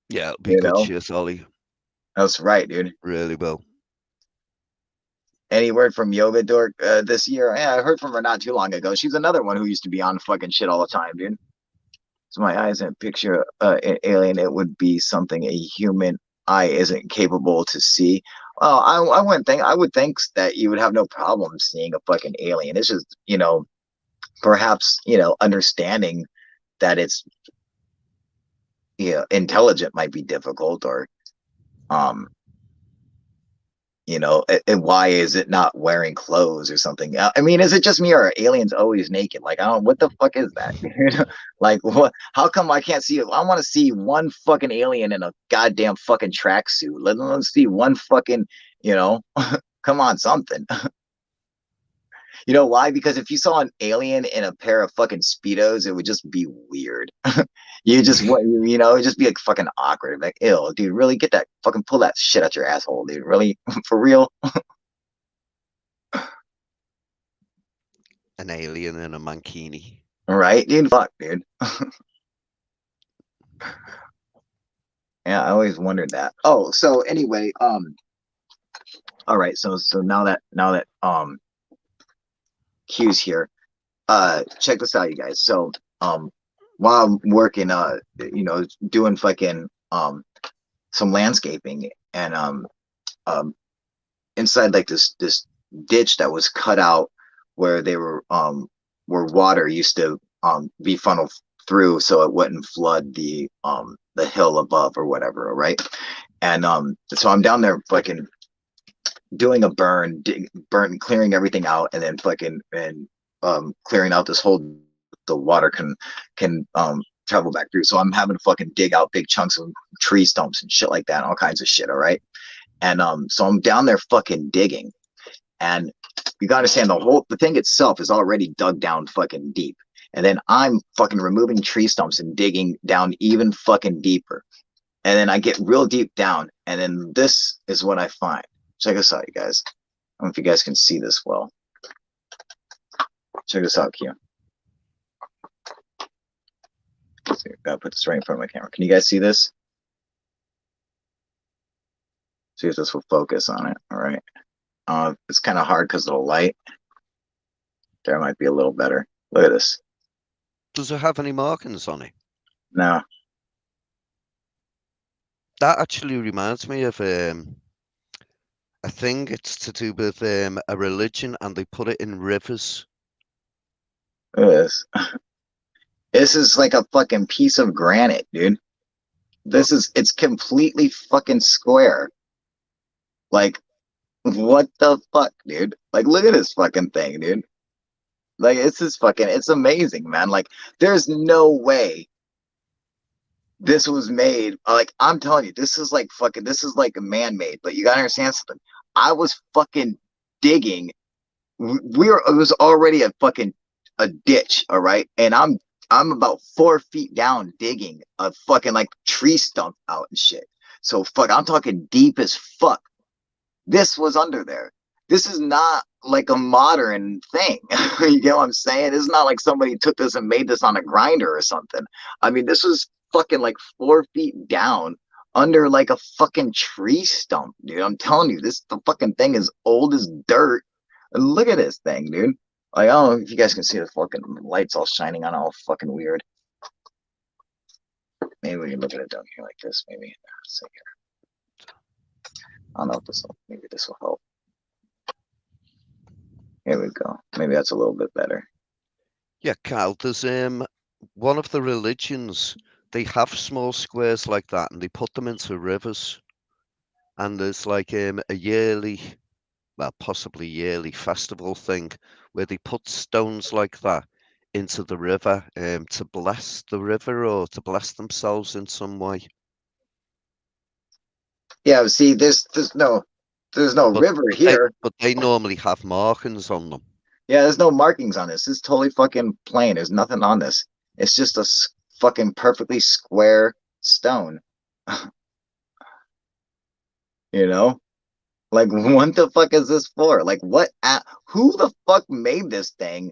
Yeah, it'll be
You
good
know?
shit, Ollie.
That's right, dude.
Really will.
Any word from Yoga Dork this year? Yeah, I heard from her not too long ago. She's another one who used to be on fucking shit all the time, dude. So my eyes in a picture an alien, it would be something a human eye isn't capable to see. Well, I wouldn't think I would think that you would have no problem seeing a fucking alien. It's just, you know, perhaps, you know, understanding that it's, you know, intelligent might be difficult, or you know, and why is it not wearing clothes or something? I mean, is it just me, or are aliens always naked? Like, I don't, what the fuck is that? Like, what? How come I can't see it? I want to see one fucking alien in a goddamn fucking tracksuit. Let's see one fucking, you know, come on, something. You know why? Because if you saw an alien in a pair of fucking Speedos, it would just be weird. You just, it'd just be like fucking awkward. Like, ew, dude, really get that fucking pull that shit out your asshole, dude. Really, for real.
An alien in a mankini.
Right, dude? Fuck, dude. Yeah, I always wondered that. Oh, so anyway, all right, so now that Q's here, check this out, you guys. So while I'm working, doing fucking some landscaping and inside like this ditch that was cut out where they were where water used to be funneled through so it wouldn't flood the hill above or whatever, right? And so I'm down there fucking doing a burn, clearing everything out, and then fucking clearing out this whole the water can travel back through. So I'm having to fucking dig out big chunks of tree stumps and shit like that, and all kinds of shit. All right, and so I'm down there fucking digging, and you gotta understand the thing itself is already dug down fucking deep, and then I'm fucking removing tree stumps and digging down even fucking deeper, and then I get real deep down, and then this is what I find. Check this out, you guys. I don't know if you guys can see this well. Check this out, Q. See, gotta put this right in front of my camera. Can you guys see this? See if this will focus on it. All right. It's kind of hard because of the light. There might be a little better. Look at this.
Does it have any markings on it?
No.
That actually reminds me of I think it's to do with a religion, and they put it in rivers.
Look at this. This is like a fucking piece of granite, dude. It's completely fucking square. Like, what the fuck, dude? Like, look at this fucking thing, dude. Like, it's amazing, man. Like, there's no way this was made. Like, I'm telling you, this is like man-made. But you gotta understand something. I was fucking digging. It was already a ditch, all right? And I'm about 4 feet down digging a fucking like tree stump out and shit. So fuck, I'm talking deep as fuck. This was under there. This is not like a modern thing. You get what I'm saying? It's not like somebody took this and made this on a grinder or something. I mean, this was fucking like 4 feet down under like a fucking tree stump, dude. I'm telling you, the fucking thing is old as dirt. And look at this thing, dude. Like, I don't know if you guys can see the fucking lights all shining on, all fucking weird. Maybe we can look at it down here like this. Maybe. Let's see here. I don't know if maybe this will help. Here we go. Maybe that's a little bit better.
Yeah, Cal, there's one of the religions, they have small squares like that, and they put them into rivers. And there's like a yearly, well, possibly yearly festival thing where they put stones like that into the river to bless the river or to bless themselves in some way.
Yeah, see, there's no river here.
But they normally have markings on them.
Yeah, there's no markings on this. It's totally fucking plain. There's nothing on this. It's just a fucking perfectly square stone. You know? Like, what the fuck is this for? Like, who the fuck made this thing?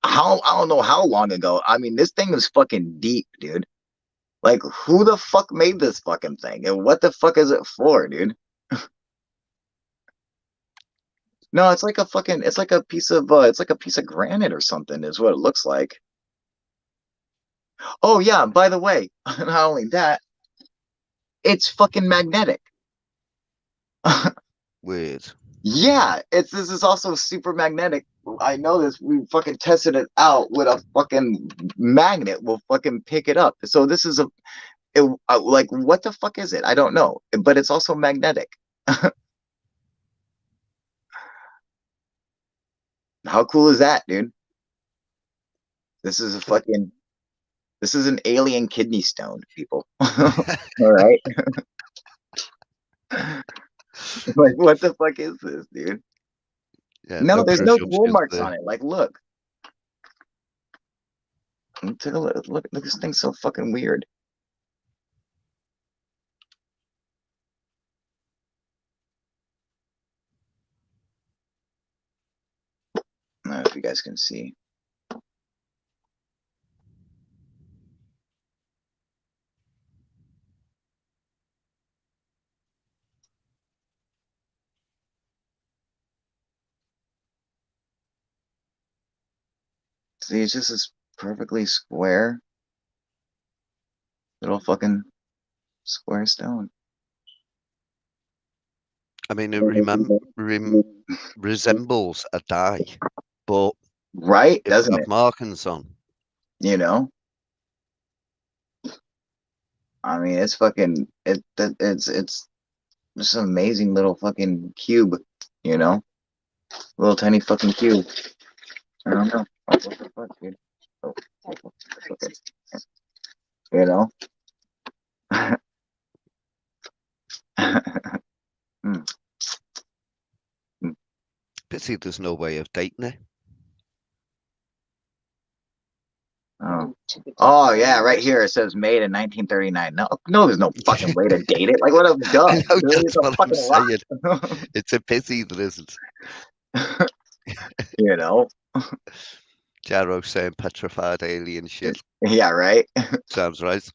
I don't know how long ago. I mean, this thing is fucking deep, dude. Like, who the fuck made this fucking thing? And what the fuck is it for, dude? No, it's like a piece of granite or something is what it looks like. Oh yeah, by the way, not only that, it's fucking magnetic.
Weird.
Yeah, this is also super magnetic. I know this. We fucking tested it out with a fucking magnet. We'll fucking pick it up. So this is like, what the fuck is it? I don't know, but it's also magnetic. How cool is that, dude? This is an alien kidney stone, people. All right. Like, what the fuck is this, dude?
Yeah,
No,
no
there's no tool
presumptions
marks
there.
on it. Like, look. Take a look. Look, this thing's so fucking weird. I don't know if you guys can see. See, it's just this perfectly square little fucking square stone.
I mean, it resembles a die, but
Right?
it would
Doesn't
have
it?
markings on.
You know? I mean, it's fucking it's just an amazing little fucking cube, you know? Little tiny fucking cube. I don't know. Oh, what the fuck, dude? Oh, okay. You know? Mm, mm.
Pity there's no way of dating it.
Oh yeah, right here it says made in 1939. No, there's no fucking way to date it. Like what a duh.
I know,
Dude, it's
that's
a
what I'm
fucking
saying.
rock.
It's a pity there isn't.
You know?
Jarrow saying petrified alien shit.
Yeah, right?
Sounds right.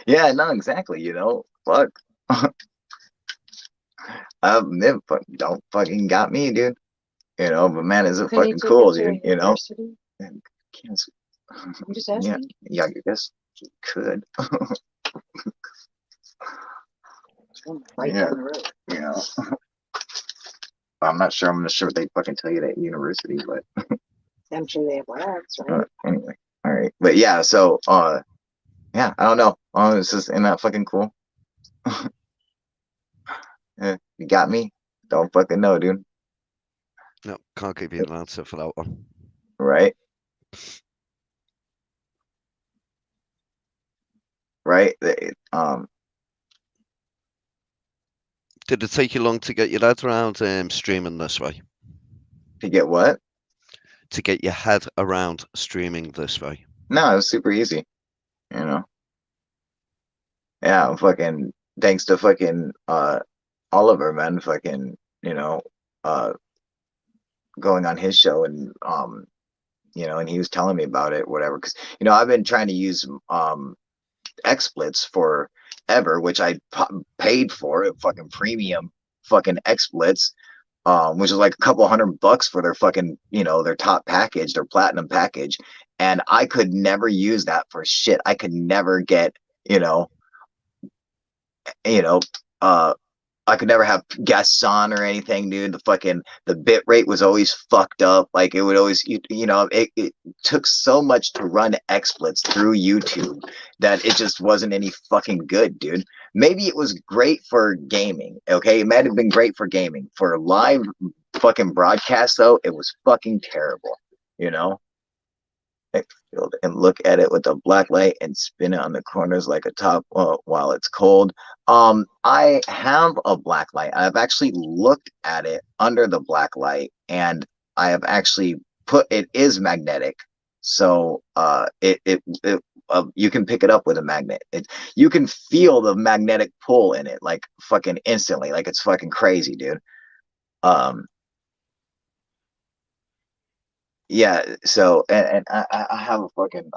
Yeah, no, exactly, you know? Fuck. Don't fucking got me, dude. You know, but man, is it
Can you
fucking
take
cool,
it to
dude, you know?
university?
And cancer.
I'm just
Yeah,
asking.
yeah, I guess you could.
Right
Yeah.
down the road.
You know. I'm not sure they fucking tell you that at university, but
I'm sure they have labs, right?
anyway. All right. But yeah, so yeah, I don't know. It's just isn't that fucking cool? Yeah, you got me? Don't fucking know, dude.
No, can't give you an answer for that one.
Right? Right?
Did it take you long to get your head around streaming this way?
To get what?
To get your head around streaming this way?
No, it was super easy. You know? Yeah, fucking thanks to fucking Oliver, man, fucking, you know, uh going on his show and you know, and he was telling me about it, whatever. Because you know, I've been trying to use XSplits forever, which I paid for, fucking premium fucking XSplits, which is like a couple $100 for their fucking, you know, their top package, their platinum package, and I could never use that for shit. I could never get, you know, you know, uh, I could never have guests on or anything, dude. The bit rate was always fucked up. Like it would always, you know, it took so much to run XSplits through YouTube that it just wasn't any fucking good, dude. Maybe it was great for gaming. Okay, it might have been great for gaming. For live fucking broadcast though, it was fucking terrible. You know, and look at it with a black light and spin it on the corners like a top while it's cold. I have a black light. I've actually looked at it under the black light, and I have actually put it is magnetic. So you can pick it up with a magnet. You can feel the magnetic pull in it like fucking instantly. Like it's fucking crazy, dude. Um, yeah, so and I have a fucking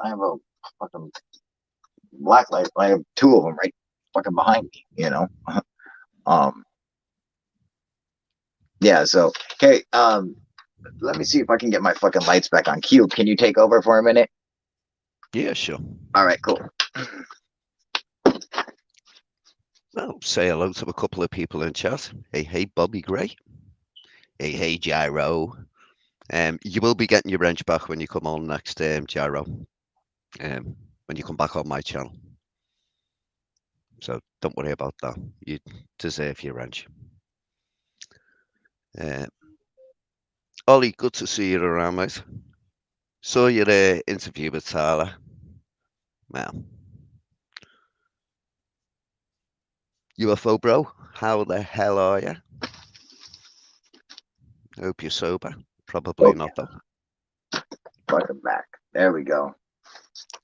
black light. I have two of them right fucking behind me, you know. um yeah, so okay, let me see if I can get my fucking lights back on. Cube, can you take over for a minute?
Yeah, sure.
All right, cool.
Well, say hello to a couple of people in chat. Hey, Bobby Gray. Hey, Gyro. You will be getting your wrench back when you come on next, Gyro. When you come back on my channel. So don't worry about that. You deserve your wrench. Ollie, good to see you around, mate. Saw your interview with Tyler. Well, UFO bro, how the hell are you? Hope you're sober. Probably not, though.
Fucking back. There we go.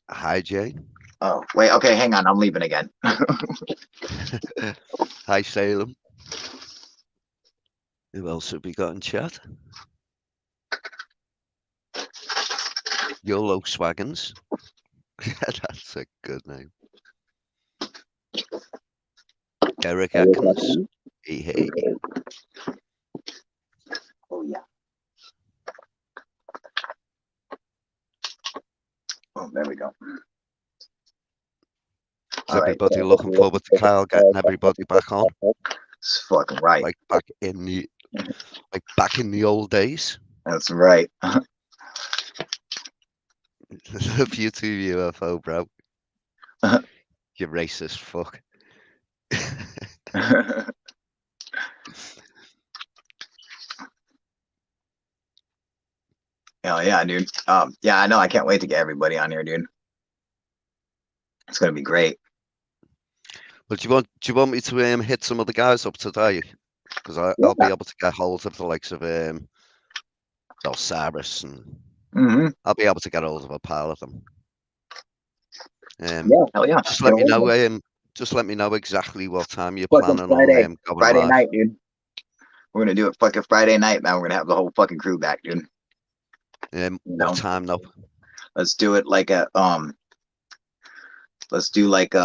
Hi, Jane.
Oh, wait. Okay, hang on. I'm leaving again.
Hi, Salem. Who else have we got in chat? YOLO Swaggins. That's a good name. Eric Atkins. Hey.
Oh, yeah. Oh, there we go.
Is everybody looking forward to Kyle getting everybody back on?
It's fucking right.
Like back in the old days.
That's right.
Love you too, UFO, bro. You racist fuck.
Hell yeah, dude. Yeah, I know. I can't wait to get everybody on here, dude. It's gonna be great.
But do you want me to hit some of the guys up today? Because I'll be able to get hold of the likes of Cyrus, and I'll be able to get hold of a pile of them.
Yeah, hell yeah.
Just let me know. Just let me know exactly what time you're planning
Friday.
on going
Friday
live.
night, dude. We're gonna do it fucking Friday night. Now we're gonna have the whole fucking crew back, dude.
What time though?
Let's do it like a Let's do like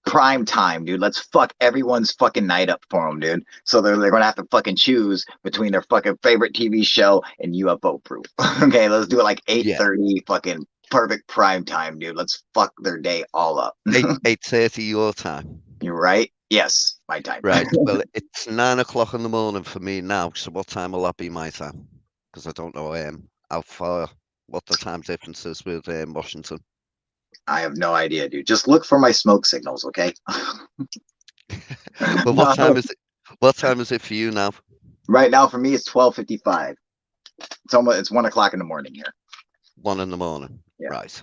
prime time, dude. Let's fuck everyone's fucking night up for them, dude. So they're gonna have to fucking choose between their fucking favorite TV show and Ufoproof. Okay, let's do it like 8:30, fucking perfect prime time, dude. Let's fuck their day all up.
8:30 your time.
You're right. Yes, my time.
Right. Well, it's 9 o'clock in the morning for me now. So what time will that be my time? Because I don't know how far, what the time difference is with Washington.
I have no idea, dude. Just look for my smoke signals, okay?
But what time is it? What time is it for you now?
Right now, for me, it's 12:55. It's 1 o'clock in the morning here.
1 in the morning.
Yeah.
Right.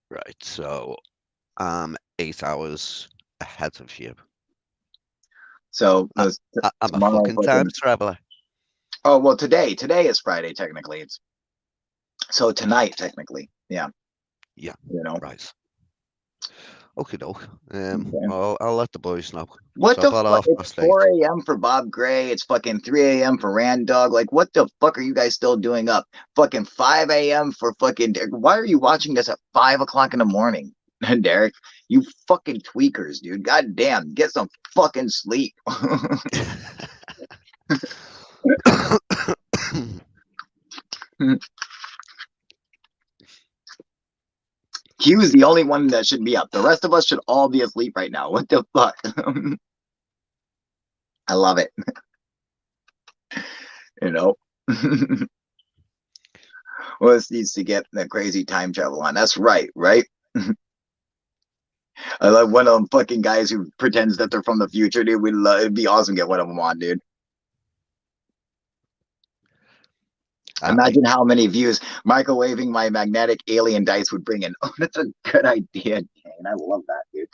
Right. So I'm 8 hours ahead of you.
So
I'm a fucking time traveler.
Oh well, today is Friday technically. It's so tonight technically. Yeah.
Yeah.
You know.
Right. Okay, doke. I'll let the boys know.
What
so
the fuck? It's 4 a.m. for Bob Gray. It's fucking 3 a.m. for Rand Dog. Like, what the fuck are you guys still doing up? Fucking 5 a.m. for fucking. Why are you watching this at 5 o'clock in the morning, Derek? You fucking tweakers, dude. God damn, get some fucking sleep. Q is the only one that should be up. The rest of us should all be asleep right now. What the fuck? I love it. You know? Well, this needs to get the crazy time travel on. That's right, right? I love one of them fucking guys who pretends that they're from the future, dude. It'd be awesome to get one of them on, dude. Imagine how many views microwaving my magnetic alien dice would bring in. Oh, that's a good idea, Jane. I love that, dude.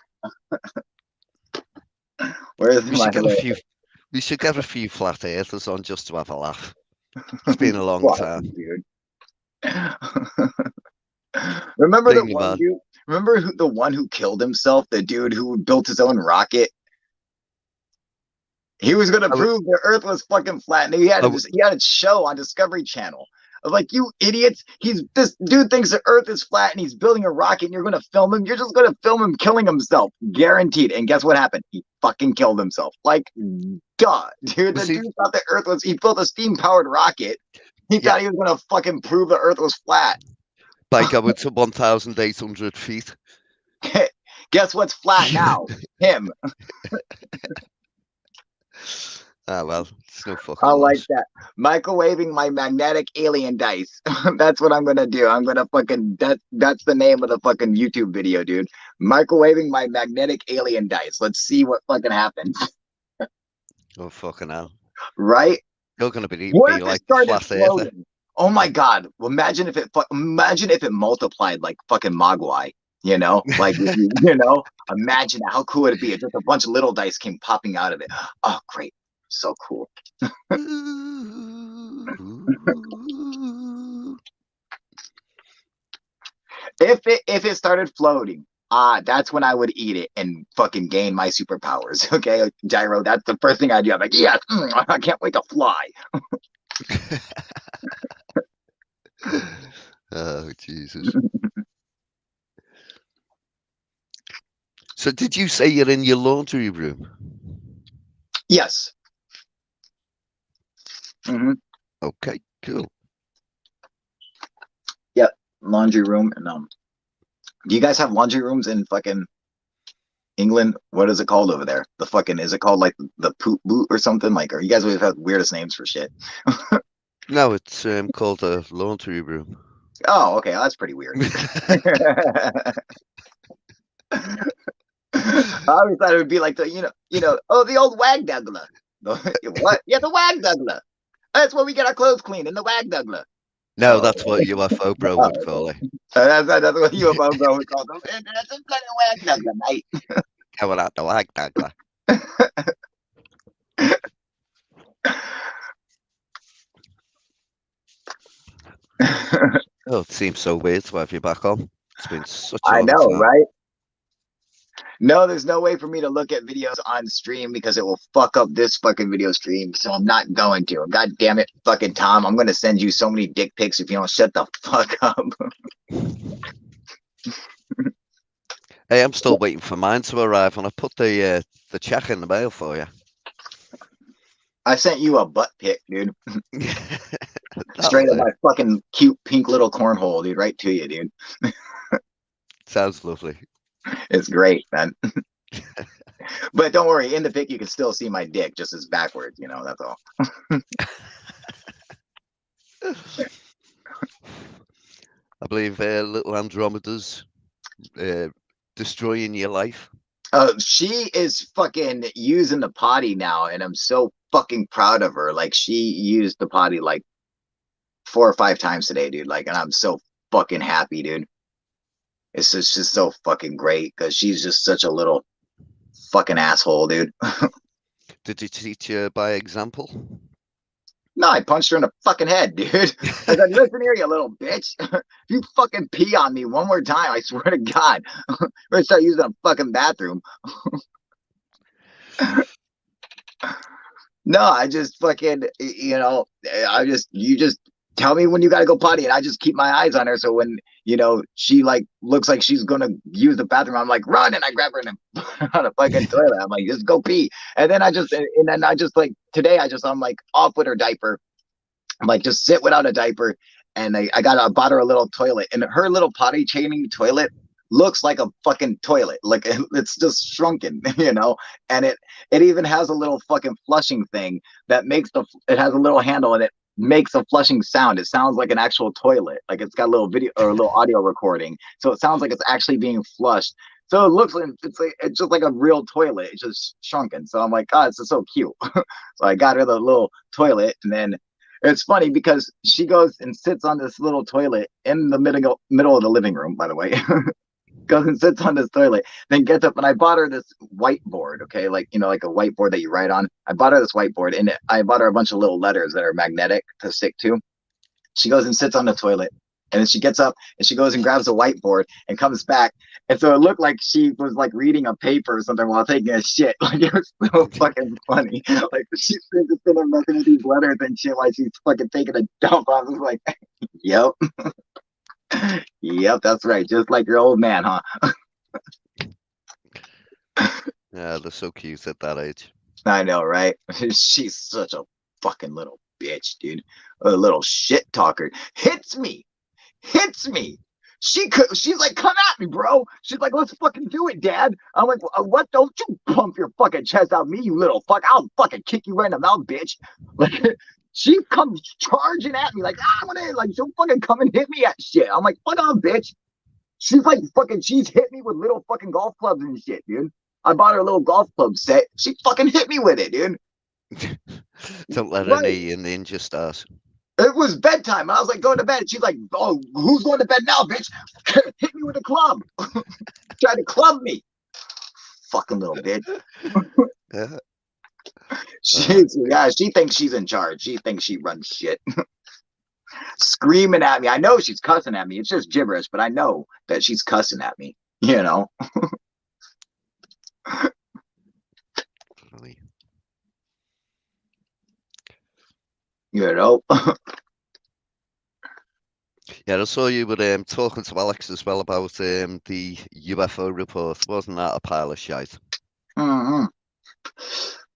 Where's
we should get a few flat earthers on just to have a laugh. It's been a long time,
dude. Remember the one dude? Remember the one who killed himself? The dude who built his own rocket. He was gonna prove the Earth was fucking flat, and he had a show on Discovery Channel. I was like, you idiots! This dude thinks the Earth is flat, and he's building a rocket, and you're gonna film him. You're just gonna film him killing himself, guaranteed. And guess what happened? He fucking killed himself. Like, duh, dude. The dude thought the Earth was. He built a steam-powered rocket. He thought he was gonna fucking prove the Earth was flat
by going to 1,800 feet.
Guess what's flat now? Him.
Ah, well, it's no fucking
I like that. Microwaving my magnetic alien dice. That's what I'm gonna do. I'm gonna fucking that's the name of the fucking YouTube video, dude. Microwaving my magnetic alien dice. Let's see what fucking happens.
Oh fucking hell.
Right?
You're gonna be
like flat earther. Oh my god. Imagine if it multiplied like fucking Mogwai. You know, like you know, imagine how cool would it be if just a bunch of little dice came popping out of it. Oh, great. So cool. If it started floating, that's when I would eat it and fucking gain my superpowers. Okay, gyro. That's the first thing I do. I'm like, yes, I can't wait to fly.
Oh, Jesus. So did you say you're in your laundry room?
Yes. Mm-hmm.
Okay, cool.
Yep. Laundry room. And do you guys have laundry rooms in fucking England? What is it called over there? The fucking, is it called like the poop boot or something? Like, or you guys always have weirdest names for shit?
No, it's called a laundry room.
Oh, okay. That's pretty weird. I always thought it would be like the, oh, the old wagdugler. What? Yeah, the wagdugler. That's where we get our clothes cleaned, in the wagdugler.
No, that's what UFO bro would call it.
That's what UFO bro would call them. That's some kind of wagdugler, mate.
Coming out the wagdugler. Oh, it seems so weird to have you back on. It's been such a long
know,
time.
right? No, there's no way for me to look at videos on stream because it will fuck up this fucking video stream. So I'm not going to. God damn it, fucking Tom. I'm going to send you so many dick pics if you don't shut the fuck up.
Hey, I'm still waiting for mine to arrive, and I put the check in the mail for you.
I sent you a butt pic, dude.
That'll
Straight up
do.
my fucking cute pink little cornhole, dude. Right to you, dude.
Sounds lovely.
It's great, man. But don't worry, in the pic you can still see my dick, just as backwards, that's all.
I believe little Andromeda's destroying your life.
She is fucking using the potty now, and I'm so fucking proud of her. Like, she used the potty like 4 or 5 times today, dude. Like, and I'm so fucking happy, dude. It's just so fucking great because she's just such a little fucking asshole, dude.
Did you teach her by example?
No, I punched her in the fucking head, dude. I said, listen here, you little bitch. If you fucking pee on me one more time, I swear to God, we're gonna start using a fucking bathroom. No, I just fucking, you just tell me when you gotta go potty, and I just keep my eyes on her. So when, she like looks like she's gonna use the bathroom, I'm like, run, and I grab her and put her on a fucking toilet. I'm like, just go pee. And then I just like today, I'm like off with her diaper. I'm like, just sit without a diaper. And I bought her a little toilet, and her little potty training toilet looks like a fucking toilet. Like, it's just shrunken, and it even has a little fucking flushing thing that it has a little handle, and it makes a flushing sound. It sounds like an actual toilet. Like, it's got a little video or a little audio recording. So it sounds like it's actually being flushed. So it looks like it's just like a real toilet. It's just shrunken. So I'm like, God, it's so cute. So I got her the little toilet, and then it's funny because she goes and sits on this little toilet in the middle of the living room, by the way. Goes and sits on this toilet, then gets up, and I bought her this whiteboard, okay? Like, like a whiteboard that you write on. I bought her this whiteboard, and I bought her a bunch of little letters that are magnetic to stick to. She goes and sits on the toilet, and then she gets up, and she goes and grabs a whiteboard and comes back. And so it looked like she was like reading a paper or something while taking a shit. Like, it was so fucking funny. Like, she's just sitting there messing with these letters and shit while she's fucking taking a dump. I was like, yep. Yep, that's right. Just like your old man, huh?
Yeah, they're so cute at that age.
I know, right? She's such a fucking little bitch, dude. A little shit talker. Hits me. She's like, come at me, bro. She's like, let's fucking do it, Dad. I'm like, what? Don't you pump your fucking chest out me, you little fuck. I'll fucking kick you right in the mouth, bitch. Like, she comes charging at me like, she'll fucking come and hit me at shit. I'm like, fuck off, bitch. She's like, she's hit me with little fucking golf clubs and shit, dude. I bought her a little golf club set. She fucking hit me with it, dude.
Don't let her knee in the ninja stars.
It was bedtime. I was like, go to bed. She's like, oh, who's going to bed now, bitch? Hit me with a club. Tried to club me. Fucking little bitch.
Yeah.
She thinks she's in charge. She thinks she runs shit. Screaming at me. I know she's cussing at me. It's just gibberish, but I know that she's cussing at me. You know.
Really.
You know.
Yeah, I saw you were talking to Alex as well about the UFO report. Wasn't that a pile of shite?
Mm-hmm.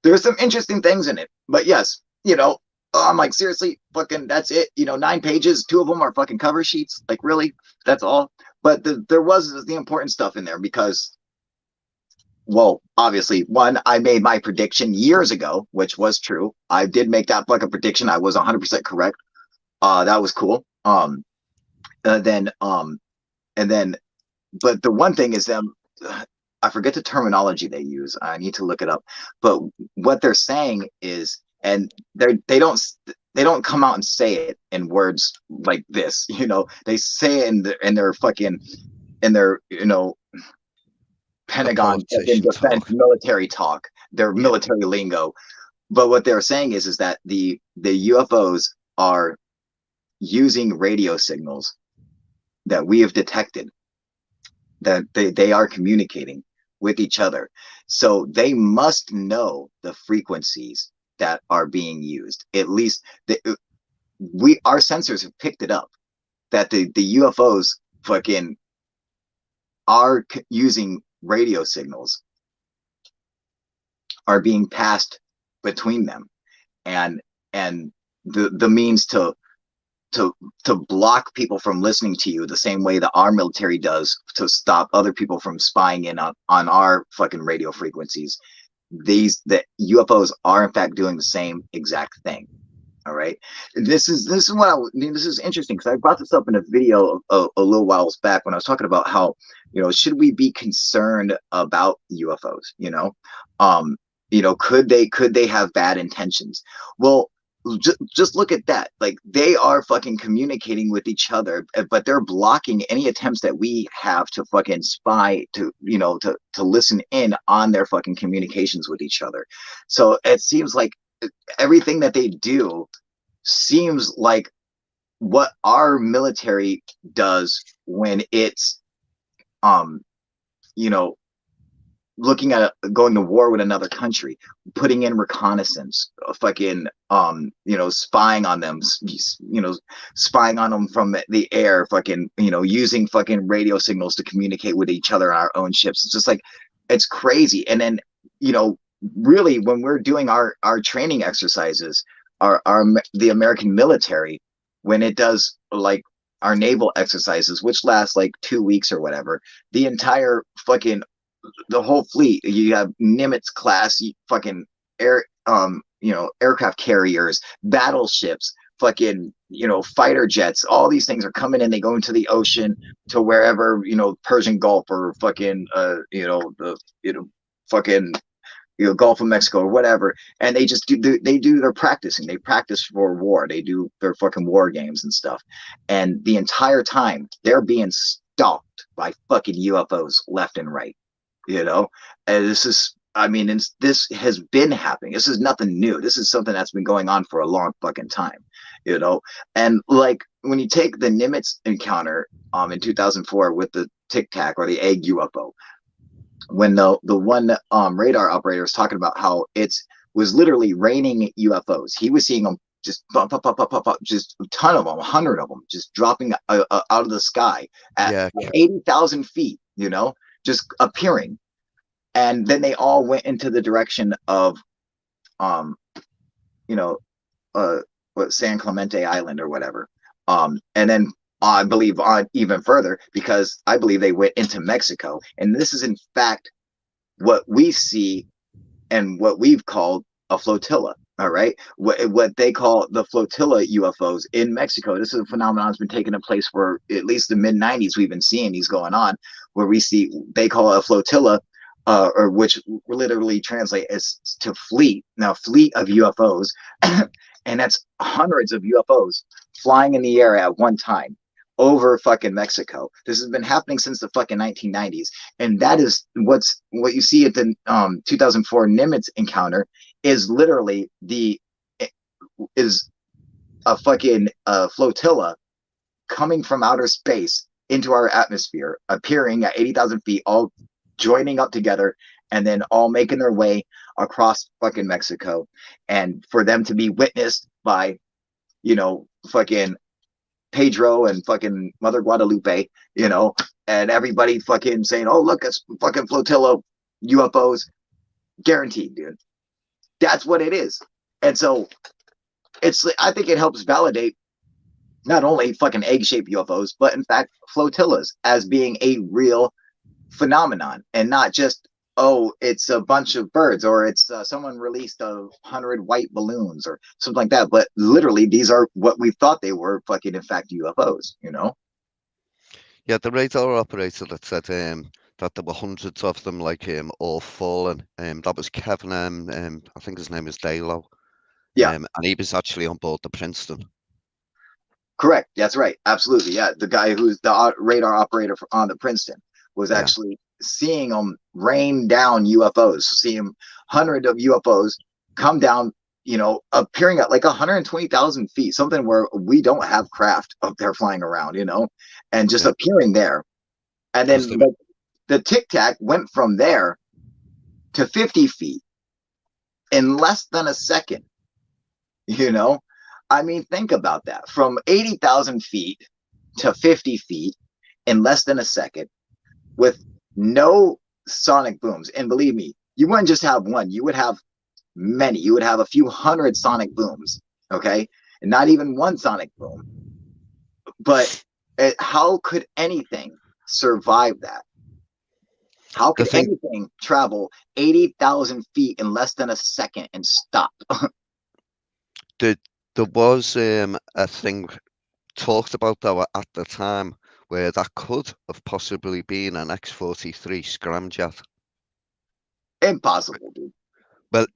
There's some interesting things in it, but yes, you know, I'm like, seriously, fucking, that's it. You know, 9 pages, 2 of them are fucking cover sheets. Like, really, that's all. But there was the important stuff in there because, well, obviously, one, I made my prediction years ago, which was true. I did make that fucking prediction. I was 100% correct. That was cool. And then, but the one thing is them. I forget the terminology they use. I need to look it up. But what they're saying is, and they don't come out and say it in words like this. You know, they say it in their fucking in their Pentagon fucking
Politician
defense
talk.
military talk, their military lingo. But what they're saying is that the UFOs are using radio signals that we have detected, that they are communicating with each other. So they must know the frequencies that are being used. At least our sensors have picked it up, that the UFOs fucking are using radio signals, are being passed between them, and the means to block people from listening to you the same way that our military does to stop other people from spying in on our fucking radio frequencies. The UFOs are in fact doing the same exact thing. All right. This is this is interesting because I brought this up in a video a little whiles back when I was talking about how, should we be concerned about UFOs? Could they have bad intentions? Well, just look at that. Like, they are fucking communicating with each other, but they're blocking any attempts that we have to fucking spy, to listen in on their fucking communications with each other. So it seems like everything that they do seems like what our military does when it's looking at going to war with another country, putting in reconnaissance, fucking spying on them, spying on them from the air, fucking using fucking radio signals to communicate with each other on our own ships. It's just like, it's crazy. And then really, when we're doing our training exercises, the American military, when it does like our naval exercises, which last like 2 weeks or whatever, the entire fucking the whole fleet, you have Nimitz class fucking aircraft carriers, battleships, fucking fighter jets, all these things are coming in. They go into the ocean to wherever, Persian Gulf, or fucking fucking Gulf of Mexico or whatever, and they just do their practicing. They practice for war. They do their fucking war games and stuff, and the entire time they're being stalked by fucking UFOs left and right. And this is, this has been happening. This is nothing new. This is something that's been going on for a long fucking time, and like, when you take the Nimitz encounter in 2004 with the Tic Tac, or the egg UFO, when the one radar operator was talking about how it was literally raining UFOs. He was seeing them just bump, just a ton of them, 100 of them, just dropping out of the sky at 80,000 feet, just appearing. And then they all went into the direction of, San Clemente Island or whatever. And then I believe on even further, because I believe they went into Mexico. And this is in fact what we see and what we've called a flotilla. All right. What they call the flotilla UFOs in Mexico. This is a phenomenon that's been taking place for at least the mid 90s. We've been seeing these going on, where they call it a flotilla, or which literally translate as to fleet. Now, fleet of UFOs, and that's hundreds of UFOs flying in the air at one time over fucking Mexico. This has been happening since the fucking 1990s, and that is what you see at the 2004 Nimitz encounter, is literally is a fucking flotilla coming from outer space into our atmosphere, appearing at 80,000 feet, all joining up together, and then all making their way across fucking Mexico. And for them to be witnessed by, fucking Pedro and fucking Mother Guadalupe, and everybody fucking saying, oh, look, it's fucking flotilla UFOs. Guaranteed, dude. That's what it is. And so I think it helps validate not only fucking egg-shaped UFOs, but in fact flotillas as being a real phenomenon, and not just, oh, it's a bunch of birds, or it's someone released 100 white balloons or something like that. But literally, these are what we thought they were, fucking in fact UFOs.
Yeah, the radar operator that said that there were hundreds of them, like all fallen. That was Kevin. I think his name is Dalo.
Yeah,
and he was actually on board the Princeton.
correct. That's right. Absolutely. Yeah, the guy who's the radar operator on the Princeton was actually seeing them rain down UFOs, seeing hundreds of UFOs come down, appearing at like 120,000 feet, something where we don't have craft up there flying around, and just appearing there. And then the Tic Tac went from there to 50 feet in less than a second. I mean, think about that. From 80,000 feet to 50 feet in less than a second, with no sonic booms. And believe me, you wouldn't just have one, you would have many. You would have a few hundred sonic booms, okay? And not even one sonic boom. But how could anything survive that? How could anything travel 80,000 feet in less than a second and stop?
There was a thing talked about, though, at the time, where that could have possibly been an X-43 scramjet.
Impossible, dude.
Well,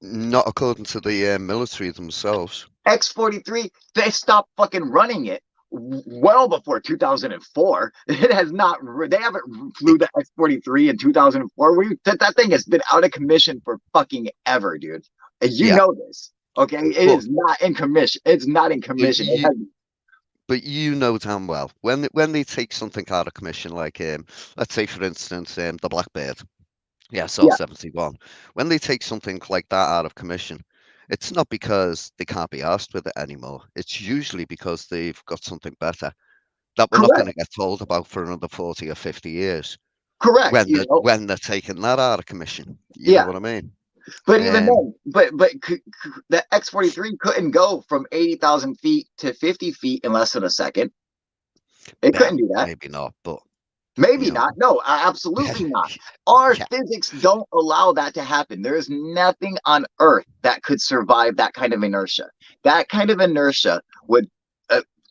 not according to the military themselves.
X-43, they stopped fucking running it well before 2004. It has not. They haven't flew the X-43 in 2004. That thing has been out of commission for fucking ever, dude. And you know this, okay? It is not in commission. It's not in commission.
But you know damn well when they take something out of commission, like let's say for instance the Blackbird, SL 71. When they take something like that out of commission, it's not because they can't be asked with it anymore. It's usually because they've got something better that we're not going to get told about for another 40 or 50 years.
Correct.
When they're taking that out of commission, you know what I mean.
But even then, but the X-43 couldn't go from 80,000 feet to 50 feet in less than a second. It couldn't do that.
Maybe not, but
maybe not. No, absolutely not. Our physics don't allow that to happen. There is nothing on Earth that could survive that kind of inertia. That kind of inertia would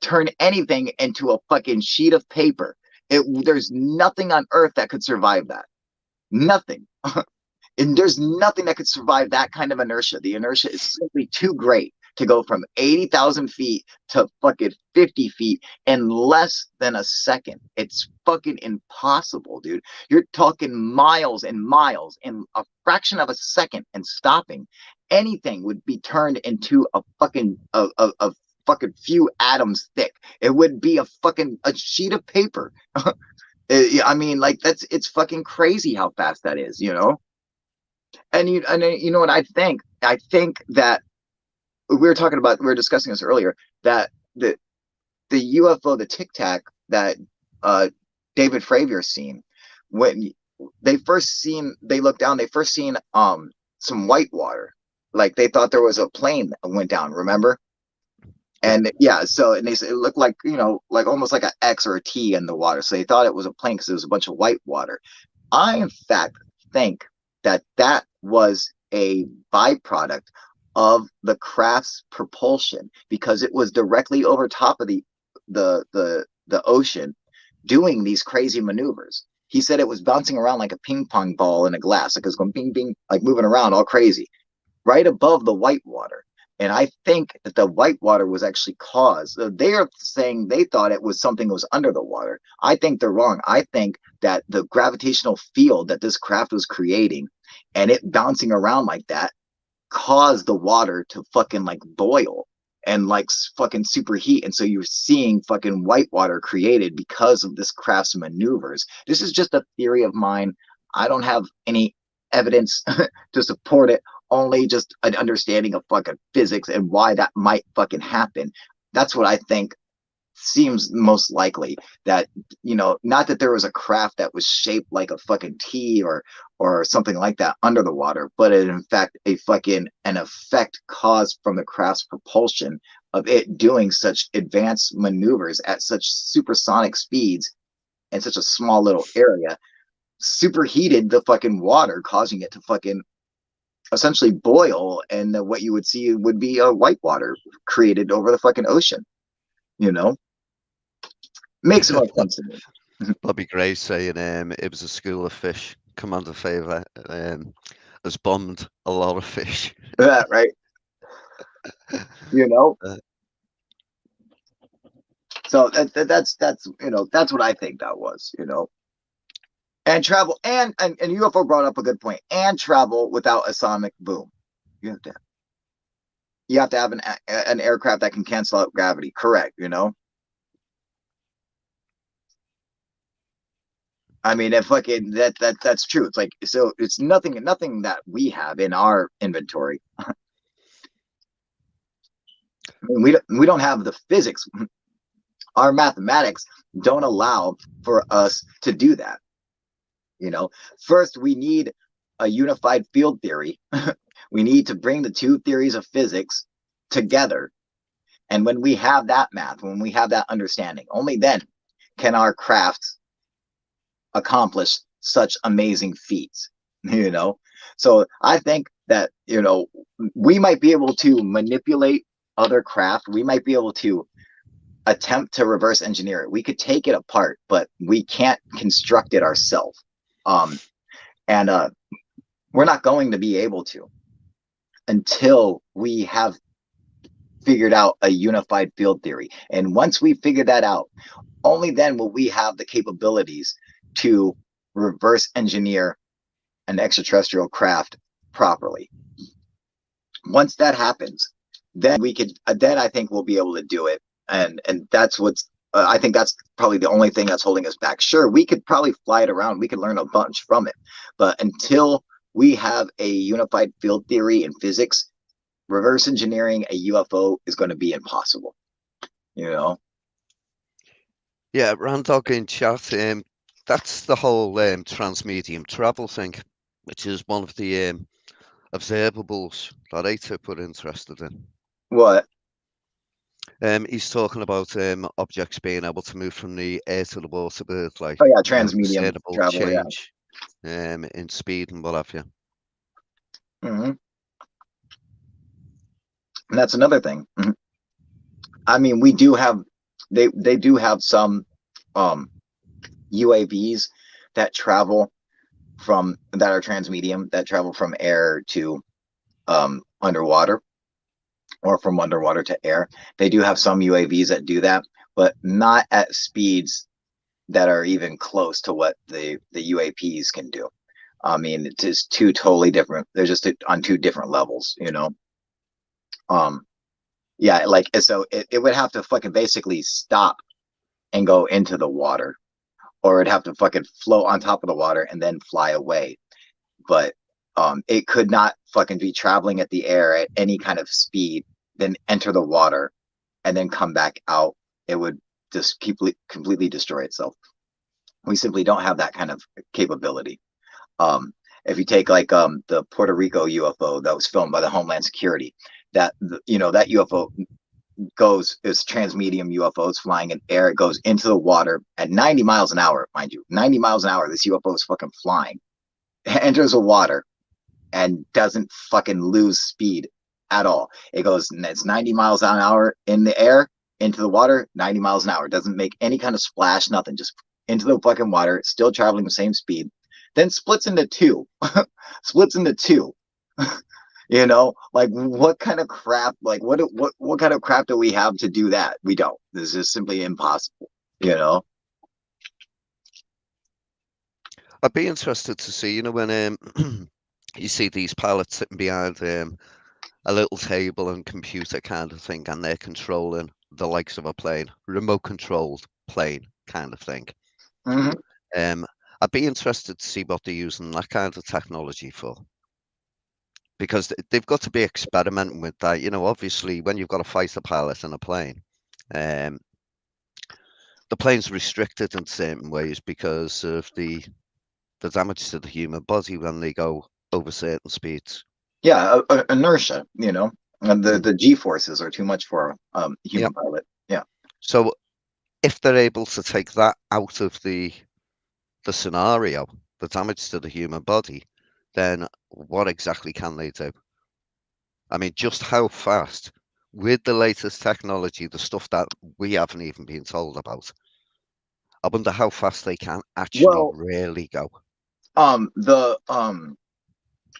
turn anything into a fucking sheet of paper. There's nothing on Earth that could survive that. Nothing. And there's nothing that could survive that kind of inertia. The inertia is simply too great to go from 80,000 feet to fucking 50 feet in less than a second. It's fucking impossible, dude. You're talking miles and miles in a fraction of a second, and stopping anything would be turned into a fucking few atoms thick. It would be a sheet of paper. I mean, like, it's fucking crazy how fast that is, And you know what I think? I think that we were discussing this earlier, that the UFO, the Tic Tac that David Fravier's seen, when they looked down, they first seen some white water. Like, they thought there was a plane that went down, remember? And and they said it looked like, like almost like an X or a T in the water. So they thought it was a plane because it was a bunch of white water. I, in fact, think that was a byproduct of the craft's propulsion, because it was directly over top of the ocean doing these crazy maneuvers. He said it was bouncing around like a ping pong ball in a glass, like it was going bing bing, like moving around all crazy right above the white water. And I think that the white water was actually caused. They are saying they thought it was something that was under the water. I think they're wrong. I think that the gravitational field that this craft was creating, and it bouncing around like that, cause the water to fucking like boil and like fucking superheat. And so you're seeing fucking white water created because of this craft's maneuvers. This is just a theory of mine. I don't have any evidence to support it, only just an understanding of fucking physics and why that might fucking happen. That's what I think seems most likely, that, you know, not that there was a craft that was shaped like a fucking T or something like that under the water, but it, in fact, an effect caused from the craft's propulsion of it doing such advanced maneuvers at such supersonic speeds in such a small little area, superheated the fucking water, causing it to fucking essentially boil, and what you would see would be a white water created over the fucking ocean. You know, makes more sense to me.
That'd be great saying it was a school of fish. Commander Favor has bombed a lot of fish.
Right. You know. So that's you know, that's what I think that was, you know. And travel, and UFO brought up a good point. And travel without a sonic boom. You have to have an aircraft that can cancel out gravity. Correct. You know. I mean, if fucking that's true. It's like, so it's nothing that we have in our inventory. I mean, we don't have the physics. Our mathematics don't allow for us to do that. You know, first we need a unified field theory. We need to bring the two theories of physics together. And when we have that math, when we have that understanding, only then can our crafts accomplish such amazing feats, you know. So I think that, you know, we might be able to manipulate other craft. We might be able to attempt to reverse engineer it. We could take it apart, but we can't construct it ourselves. And we're not going to be able to until we have figured out a unified field theory. And once we figure that out, only then will we have the capabilities to reverse engineer an extraterrestrial craft properly. Once that happens, then we could, then I think we'll be able to do it. And that's what's, I think that's probably the only thing that's holding us back. Sure, we could probably fly it around. We could learn a bunch from it. But until we have a unified field theory in physics, reverse engineering a UFO is going to be impossible. You know?
Yeah, Randog in chat, that's the whole transmedium travel thing, which is one of the observables that ATIP were interested in.
What?
He's talking about objects being able to move from the air to the water with like
transmedium travel,
change in speed and what have you.
Mm-hmm. And that's another thing. Mm-hmm. I mean, we do have, they do have some UAVs that travel that are transmedium, that travel from air to underwater, or from underwater to air. They do have some UAVs that do that, but not at speeds that are even close to what the UAPs can do. I mean, it's just two totally different. They're just on two different levels, you know. Yeah, like, so it would have to fucking basically stop and go into the water, or it'd have to fucking float on top of the water and then fly away. But it could not fucking be traveling at the air at any kind of speed, then enter the water and then come back out. It would just completely destroy itself. We simply don't have that kind of capability. If you take like the Puerto Rico UFO that was filmed by the Homeland Security, that, you know, that UFO is transmedium UFO. It's flying in air. It goes into the water at 90 miles an hour, mind you. 90 miles an hour, this UFO is fucking flying. It enters the water and doesn't fucking lose speed at all. It goes, it's 90 miles an hour in the air, into the water, 90 miles an hour. It doesn't make any kind of splash, nothing, just into the fucking water, still traveling the same speed, then splits into two. You know, like, what kind of crap, like, what kind of crap do we have to do that? We don't. This is simply impossible, you know.
I'd be interested to see, you know, when you see these pilots sitting behind a little table and computer kind of thing, and they're controlling the likes of a plane, remote controlled plane kind of thing.
Hmm.
I'd be interested to see what they're using that kind of technology for, because they've got to be experimenting with that. You know, obviously, when you've got a fighter pilot in a plane, um, the plane's restricted in certain ways because of the damage to the human body when they go over certain speeds.
Yeah, inertia, you know, and
Mm.
the G forces are too much for a human
Yep.
pilot. Yeah.
So if they're able to take that out of the scenario, the damage to the human body, then what exactly can they do? I mean, just how fast, with the latest technology, the stuff that we haven't even been told about, I wonder how fast they can actually
Well,
really go.
the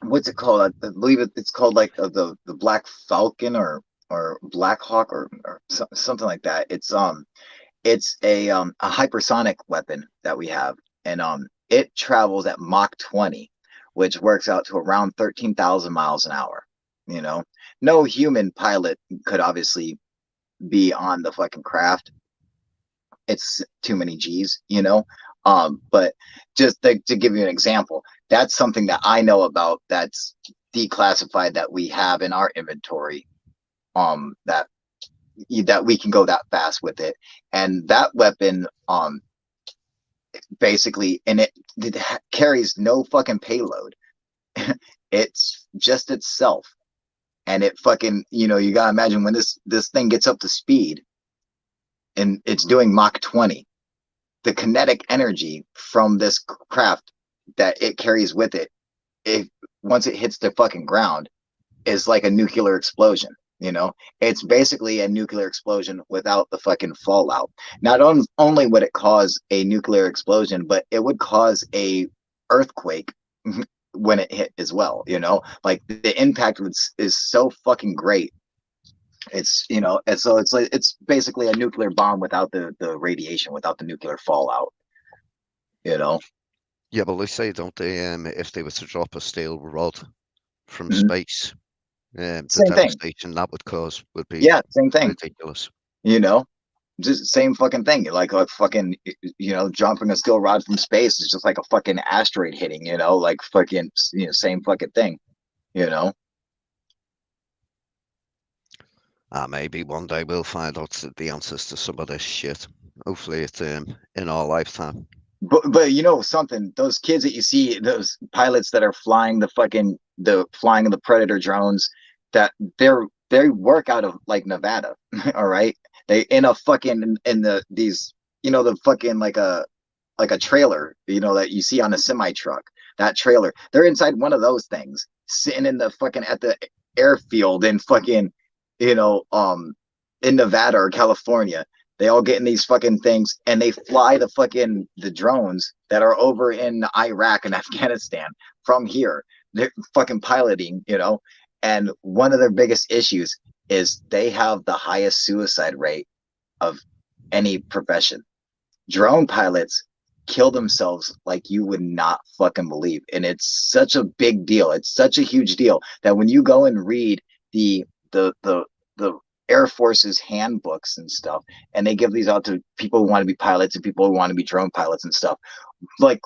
what's it called? I believe it's called like the Black Falcon or Black Hawk or something like that. It's a hypersonic weapon that we have, and it travels at Mach 20, which works out to around 13,000 miles an hour. You know, no human pilot could obviously be on the fucking craft. It's too many G's, you know. But just to give you an example, that's something that I know about that's declassified that we have in our inventory. That we can go that fast with it, and that weapon, basically, and it carries no fucking payload. It's just itself, and it fucking, you know, you gotta imagine when this thing gets up to speed, and it's doing Mach 20. The kinetic energy from this craft that it carries with it, if once it hits the fucking ground, is like a nuclear explosion. You know, it's basically a nuclear explosion without the fucking fallout. Not only would it cause a nuclear explosion, but it would cause a earthquake when it hit as well. You know, like the impact is so fucking great. It's, you know, and so it's like it's basically a nuclear bomb without the radiation, without the nuclear fallout. You know.
Yeah, but they say, don't they, if they were to drop a steel rod from
Mhm.
space, the
Same thing.
devastation that would cause would be
Yeah, same thing.
ridiculous.
You know, just same fucking thing. Like fucking, you know, jumping a steel rod from space is just like a fucking asteroid hitting. You know, like fucking, you know, same fucking thing. You know.
Maybe one day we'll find out the answers to some of this shit. Hopefully it's in our lifetime.
But you know something, those kids that you see, those pilots that are flying the Predator drones, that they work out of like Nevada. All right, they in a fucking in the these, you know, the fucking like a trailer, you know, that you see on a semi truck. That trailer, they're inside one of those things, sitting in the fucking at the airfield in fucking, you know, in Nevada or California. They all get in these fucking things and they fly the drones that are over in Iraq and Afghanistan from here. They're fucking piloting, you know. And one of their biggest issues is they have the highest suicide rate of any profession. Drone pilots kill themselves like you would not fucking believe. And it's such a big deal. It's such a huge deal that when you go and read the Air Force's handbooks and stuff, and they give these out to people who want to be pilots and people who want to be drone pilots and stuff, like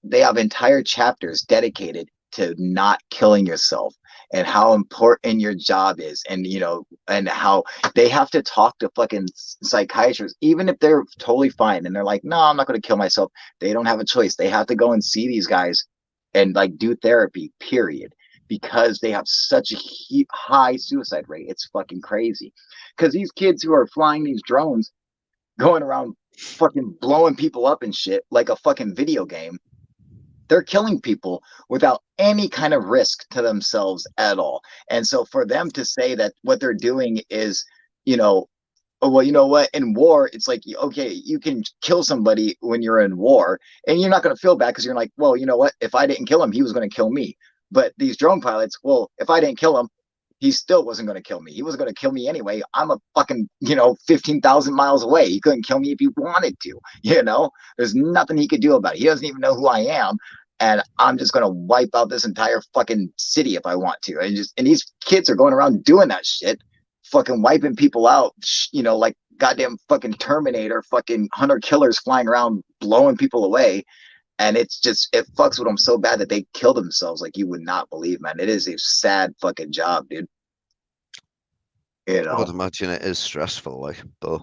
they have entire chapters dedicated to not killing yourself and how important your job is, and you know, and how they have to talk to fucking psychiatrists even if they're totally fine and they're like, no, I'm not going to kill myself. They don't have a choice. They have to go and see these guys and like do therapy, period, because they have such a high suicide rate. It's fucking crazy, because these kids who are flying these drones, going around fucking blowing people up and shit like a fucking video game, they're killing people without any kind of risk to themselves at all. And so for them to say that what they're doing is, you know, oh, well, you know what, in war, it's like, okay, you can kill somebody when you're in war and you're not going to feel bad because you're like, well, you know what, if I didn't kill him, he was going to kill me. But these drone pilots, well, if I didn't kill him, he still wasn't going to kill me. He was going to kill me anyway. I'm a fucking, you know, 15,000 miles away. He couldn't kill me if he wanted to, you know. There's nothing he could do about it. He doesn't even know who I am. and I'm just gonna wipe out this entire fucking city if I want to. And these kids are going around doing that shit, fucking wiping people out, you know, like goddamn fucking Terminator, fucking hunter killers flying around blowing people away. And it's just, it fucks with them so bad that they kill themselves like you would not believe, man. It is a sad fucking job, dude. You
I would
know?
imagine it is stressful, like, but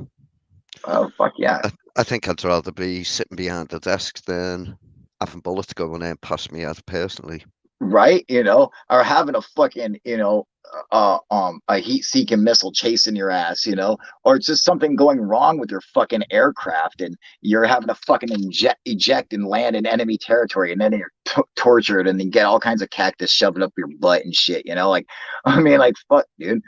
Oh fuck yeah.
I think I'd rather be sitting behind the desk than having bullets going in past me head personally.
Right, you know, or having a fucking, you know, a heat-seeking missile chasing your ass, you know, or it's just something going wrong with your fucking aircraft, and you're having to fucking eject and land in enemy territory, and then you're tortured, and then get all kinds of cactus shoved up your butt and shit, you know, like, I mean, like, fuck, dude.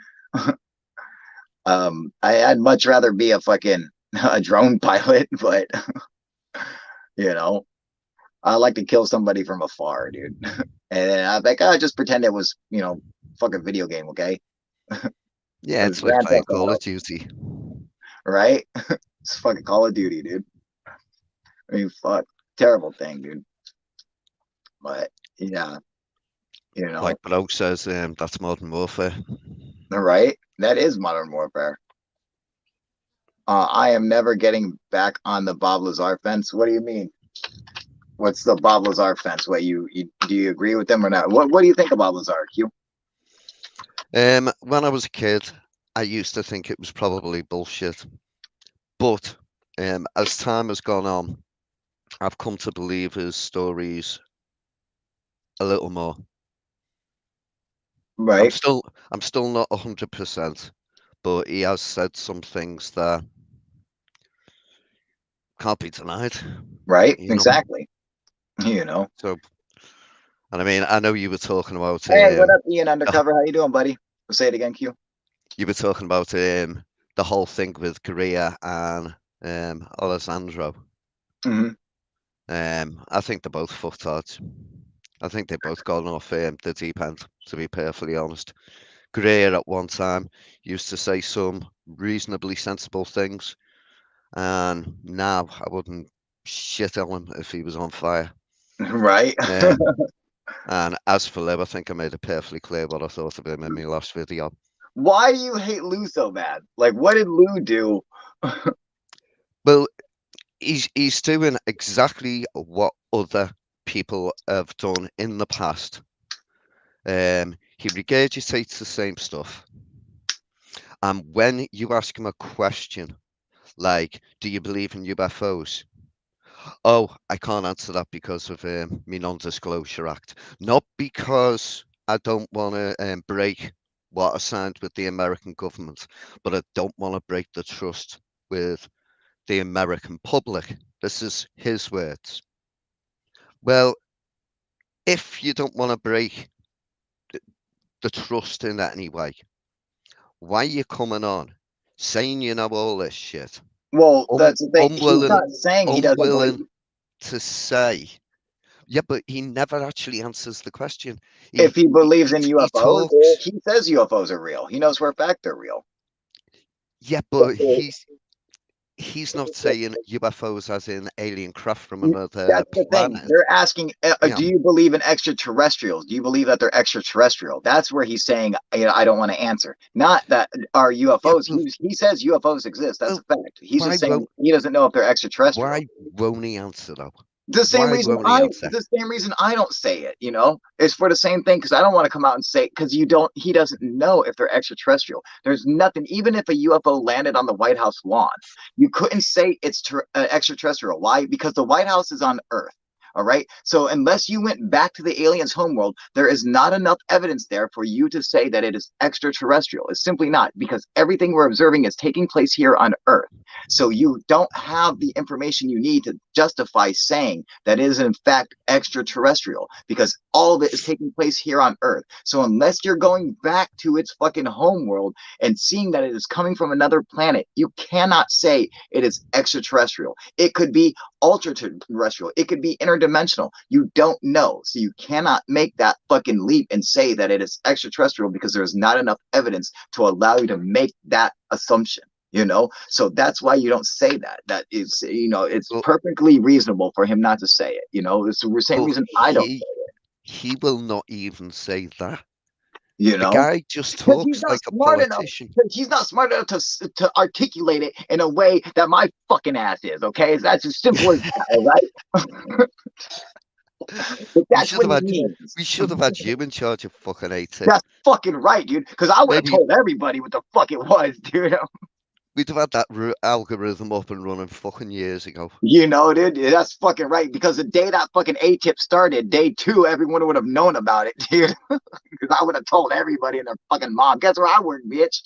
I'd much rather be a fucking a drone pilot, but you know, I like to kill somebody from afar, dude. And I'm like, oh, just pretend it was, you know, fucking video game, okay?
Yeah,
It's
it's like
Grand
playing
Theft
Call
Auto,
of Duty.
right? It's fucking Call of Duty, dude. I mean, fuck, terrible thing, dude. But yeah, you know,
Like Bro says, that's modern warfare.
right? That is modern warfare. I am never getting back on the Bob Lazar fence. What do you mean? What's the Bob Lazar fence? What you do you agree with them or not? What do you think of Bob Lazar, Q?
When I was a kid, I used to think it was probably bullshit. But as time has gone on, I've come to believe his stories a little more.
Right,
I'm still not 100%, but he has said some things that can't be denied,
right,
you know.
exactly. You know.
So, and I mean, I know you were talking about
Hey, what up, Ian
the,
Undercover? How you doing, buddy? Say it again, Q.
you were talking about the whole thing with Korea and Alessandro.
Hmm.
I think they're both fucktards. I think they both gone off the deep end, to be perfectly honest. Greer at one time used to say some reasonably sensible things, and now I wouldn't shit on him if he was on fire.
Right.
Um, and as for Liv, I think I made it perfectly clear what I thought of him in my last video.
Why do you hate Lou so bad? Like, what did Lou do?
Well, he's doing exactly what other people have done in the past. He regurgitates the same stuff. And when you ask him a question like, do you believe in UFOs? Oh, I can't answer that because of my non-disclosure act. Not because I don't want to break what I signed with the American government, but I don't want to break the trust with the American public. This is his words. Well, if you don't want to break the trust in any way, why are you coming on saying you know all this shit?
Well, that's the thing. He's
Unwilling,
not saying he doesn't believe.
unwilling to say. Yeah, but he never actually answers the question.
If he believes in
He
UFOs,
talks.
he says UFOs are real. He knows for a fact they're real.
Yeah, but he's not saying UFOs as in alien craft from another
That's the thing.
planet.
They're asking,
Yeah.
do you believe in extraterrestrials? Do you believe that they're extraterrestrial? That's where he's saying, you know, I don't want to answer. Not that are UFOs.
Yeah,
He says UFOs exist. That's
well,
a fact. He's
why
just saying
won't
he doesn't know if they're extraterrestrial.
why won't he answer though?
The same
Why
reason
won't he answer?
the same reason I don't say it, you know, it's for the same thing because I don't want to come out and say because he doesn't know if they're extraterrestrial. There's nothing, even if a UFO landed on the White House lawn, you couldn't say it's extraterrestrial. Why? Because the White House is on Earth. All right. So unless you went back to the aliens' homeworld, there is not enough evidence there for you to say that it is extraterrestrial. It's simply not, because everything we're observing is taking place here on Earth. So you don't have the information you need to justify saying that it is in fact extraterrestrial, because all of it is taking place here on Earth. So unless you're going back to its fucking homeworld and seeing that it is coming from another planet, you cannot say it is extraterrestrial. It could be ultra terrestrial, it could be interdimensional. You don't know, so you cannot make that fucking leap and say that it is extraterrestrial because there's not enough evidence to allow you to make that assumption. You know, so that's why you don't say that. That is, you know, it's
But,
perfectly reasonable for him not to say it. You know, it's the same
but
reason I don't
he
say it.
he will not even say that.
You
The
know,
guy just
because he's
talks
not
like a
smart enough.
politician.
Because he's not smart enough to articulate it in a way that my fucking ass is. Okay, that's as simple as that. All right. But
We
that's
should
what
have
he
had
means.
we should have had you in charge of fucking AT.
That's fucking right, dude. Because I would have
Maybe
told everybody what the fuck it was, dude.
we'd have had that algorithm up and running fucking years ago.
You know, dude, that's fucking right. Because the day that fucking A-tip started, day two, everyone would have known about it, dude. Because I would have told everybody and their fucking mom, guess where I work, bitch.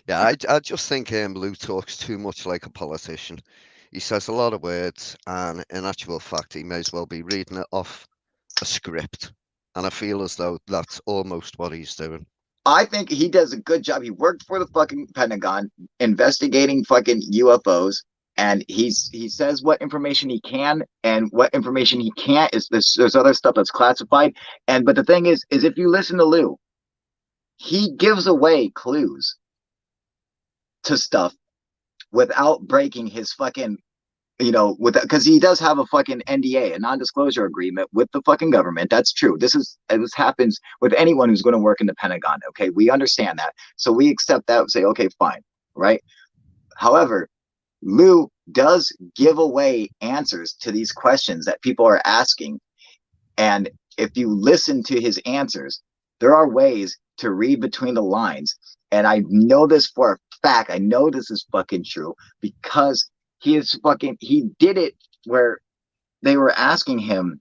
Yeah, I just think Lou talks too much like a politician. He says a lot of words, and in actual fact, he may as well be reading it off a script. And I feel as though that's almost what he's doing.
I think he does a good job. He worked for the fucking Pentagon investigating fucking UFOs, and he says what information he can and what information he can't. Is there's other stuff that's classified, and but the thing is if you listen to Lou, he gives away clues to stuff without breaking his fucking, you know, with because he does have a fucking NDA, a non-disclosure agreement with the fucking government. That's true. This happens with anyone who's going to work in the Pentagon. Okay, we understand that, so we accept that and say, okay, fine, right? However, Lou does give away answers to these questions that people are asking, and if you listen to his answers, there are ways to read between the lines. And I know this for a fact. I know this is fucking true because he did it where they were asking him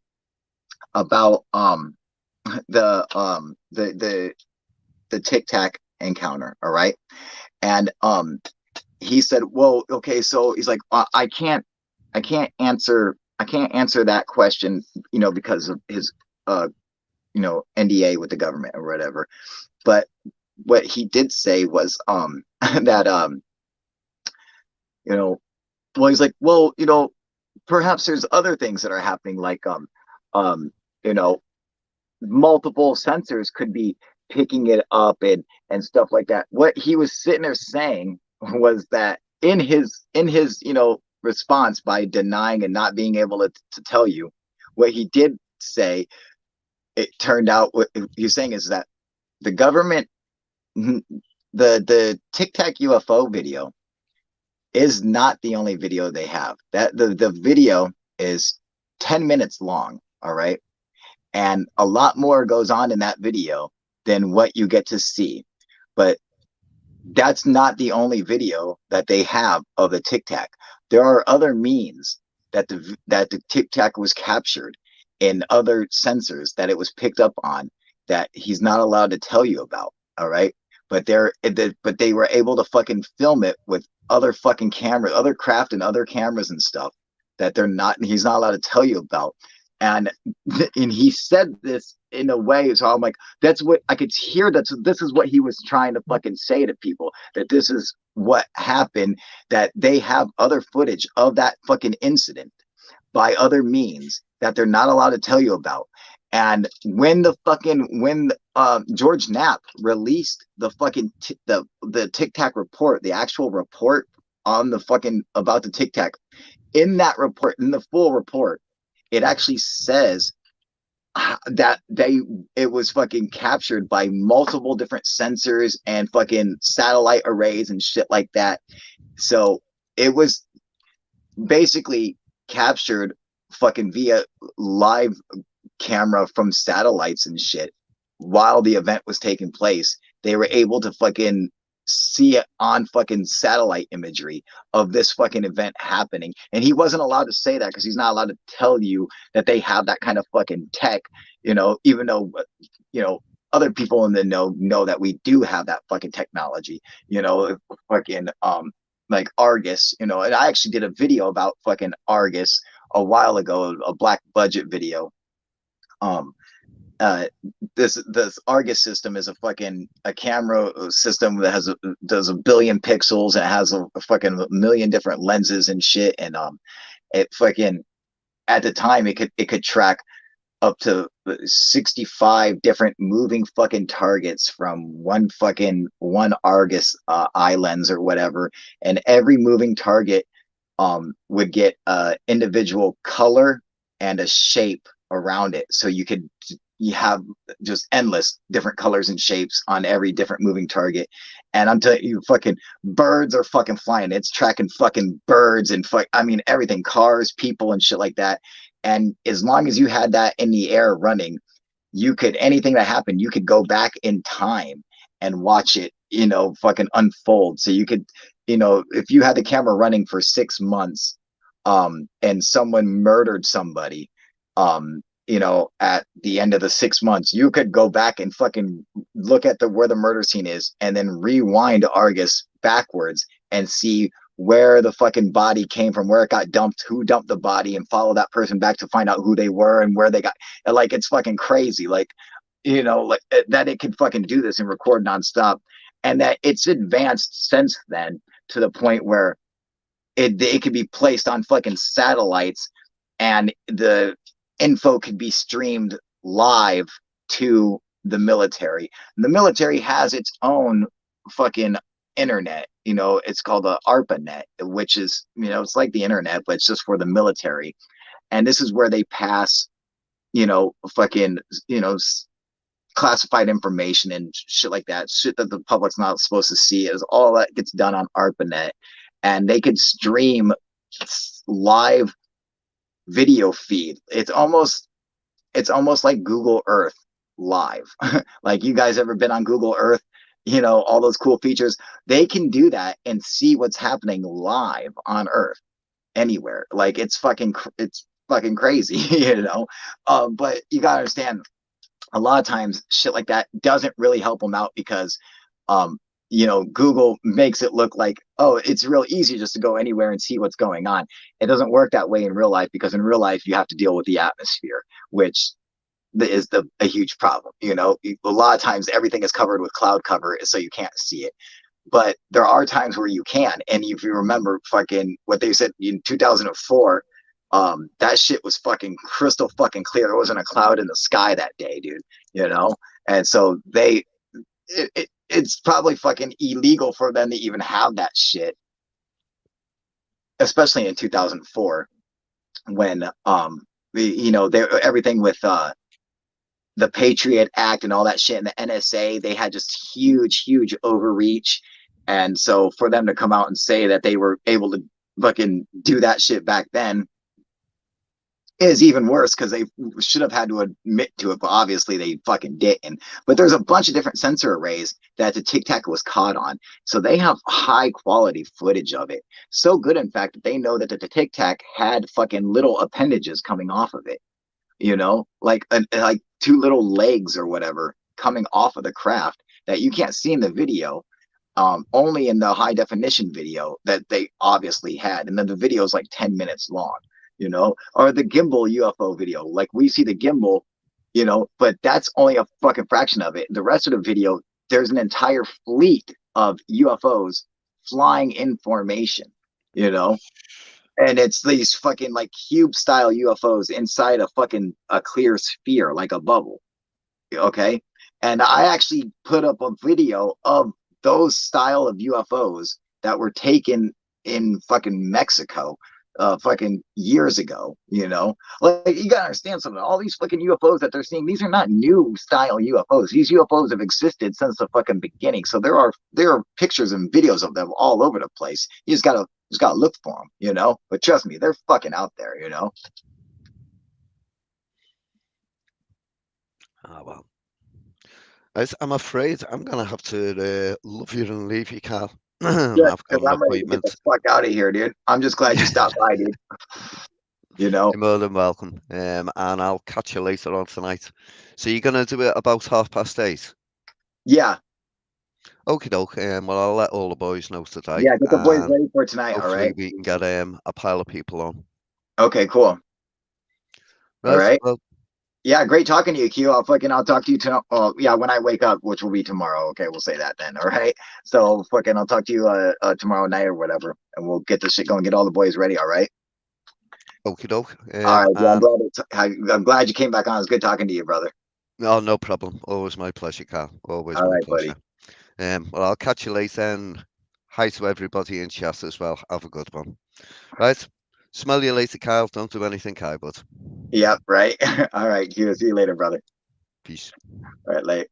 about the Tic Tac encounter, all right? And he said, well, okay, so he's like, I can't answer that question, you know, because of his you know, NDA with the government or whatever. But what he did say was that you know, well, he's like, well, you know, perhaps there's other things that are happening, like you know, multiple sensors could be picking it up and stuff like that. What he was sitting there saying was that in his you know response by denying and not being able to tell you, what he did say, it turned out what he's saying is that the government, the Tic Tac UFO video is not the only video they have. That the video is 10 minutes long, all right? And a lot more goes on in that video than what you get to see. But that's not the only video that they have of the Tic Tac. There are other means that the Tic Tac was captured in other sensors that it was picked up on that he's not allowed to tell you about. All right, but they were able to fucking film it with other fucking cameras, other craft and other cameras and stuff that he's not allowed to tell you about. And he said this in a way, so I'm like, that's what I could hear. This is what he was trying to fucking say to people, that this is what happened, that they have other footage of that fucking incident by other means that they're not allowed to tell you about. And when George Knapp released the fucking the Tic Tac report, the actual report on the fucking about the Tic Tac, in that report, in the full report, it actually says that it was fucking captured by multiple different sensors and fucking satellite arrays and shit like that. So it was basically captured fucking via live camera from satellites and shit while the event was taking place. They were able to fucking see it on fucking satellite imagery of this fucking event happening. And he wasn't allowed to say that because he's not allowed to tell you that they have that kind of fucking tech, you know, even though, you know, other people in the know that we do have that fucking technology, you know, fucking like Argus, you know. And I actually did a video about fucking Argus a while ago, a black budget video. This Argus system is a camera system that does a billion pixels, and it has a fucking million different lenses and shit. And it fucking, at the time, it could track up to 65 different moving fucking targets from one Argus eye lens or whatever, and every moving target would get individual color and a shape around it, so you have just endless different colors and shapes on every different moving target. And I'm telling you, fucking birds are fucking flying. It's tracking fucking birds and I mean everything, cars, people, and shit like that. And as long as you had that in the air running, you could, anything that happened, you could go back in time and watch it, fucking unfold. So you could, if you had the camera running for 6 months, and someone murdered somebody, at the end of the 6 months, you could go back and fucking look at where the murder scene is, and then rewind Argus backwards and see where the fucking body came from, where it got dumped, who dumped the body, and follow that person back to find out who they were and where they got. Like, it's fucking crazy. Like, like that it can fucking do this and record nonstop, and that it's advanced since then to the point where it could be placed on fucking satellites, and the info could be streamed live to the military. The military has its own fucking internet. It's called the ARPANET, which is, it's like the internet, but it's just for the military. And this is where they pass, fucking, classified information and shit like that, shit that the public's not supposed to see. Is all that gets done on ARPANET, and they could stream live video feed. It's almost like Google Earth live. Like, you guys ever been on Google Earth? All those cool features. They can do that and see what's happening live on Earth anywhere. Like, it's fucking crazy, but you gotta understand, a lot of times shit like that doesn't really help them out, because Google makes it look like, oh, it's real easy just to go anywhere and see what's going on. It doesn't work that way in real life, because in real life you have to deal with the atmosphere, which is a huge problem. A lot of times everything is covered with cloud cover, so you can't see it. But there are times where you can. And if you remember fucking what they said in 2004, that shit was fucking crystal fucking clear. There wasn't a cloud in the sky that day, dude. And so it's probably fucking illegal for them to even have that shit, especially in 2004, when everything with the Patriot Act and all that shit, and the NSA, they had just huge overreach. And so for them to come out and say that they were able to fucking do that shit back then is even worse, because they should have had to admit to it, but obviously they fucking didn't. But there's a bunch of different sensor arrays that the Tic Tac was caught on, so they have high quality footage of it. So good, in fact, that they know that the Tic Tac had fucking little appendages coming off of it, like two little legs or whatever coming off of the craft that you can't see in the video, only in the high definition video that they obviously had. And then the video is like 10 minutes long. Or the gimbal UFO video. Like, we see the gimbal, but that's only a fucking fraction of it. The rest of the video, there's an entire fleet of UFOs flying in formation, and it's these fucking like cube style UFOs inside a clear sphere, like a bubble. Okay. And I actually put up a video of those style of UFOs that were taken in fucking Mexico fucking years ago. Like, you gotta understand something. All these fucking UFOs that they're seeing, these are not new style UFOs. These UFOs have existed since the fucking beginning. So there are pictures and videos of them all over the place. You just gotta look for them, but trust me, they're fucking out there.
Well, I'm afraid I'm gonna have to love you and leave you, Carl.
Yeah,
I've got an
I'm ready to get
appointment.
the fuck out of here, dude. I'm just glad you stopped by, dude.
You're more than welcome. And I'll catch you later on tonight. So you're gonna do it about 8:30?
Yeah.
Okie doke. Well, I'll let all the boys know today.
Yeah, get the boys ready for tonight, all
Hopefully
right?
we can get a pile of people on.
Okay, cool.
Right,
All right.
well,
Yeah, great talking to you, Q. I'll talk to you tomorrow. Yeah, when I wake up, which will be tomorrow. Okay, we'll say that then. All right. So I'll talk to you tomorrow night or whatever, and we'll get this shit going, get all the boys ready. All right.
Okie doke.
All right, well,
And
I'm glad you came back on. It's good talking to you, brother.
no, no problem. Always my pleasure, Carl. Always
All
my
right, buddy.
pleasure. Well, I'll catch you later. And hi to everybody in chat as well. Have a good one. Right. Smell you later, Kyle. Don't do anything, Kyle, bud.
Yep, right. All right, see you later, brother.
Peace.
All right, late.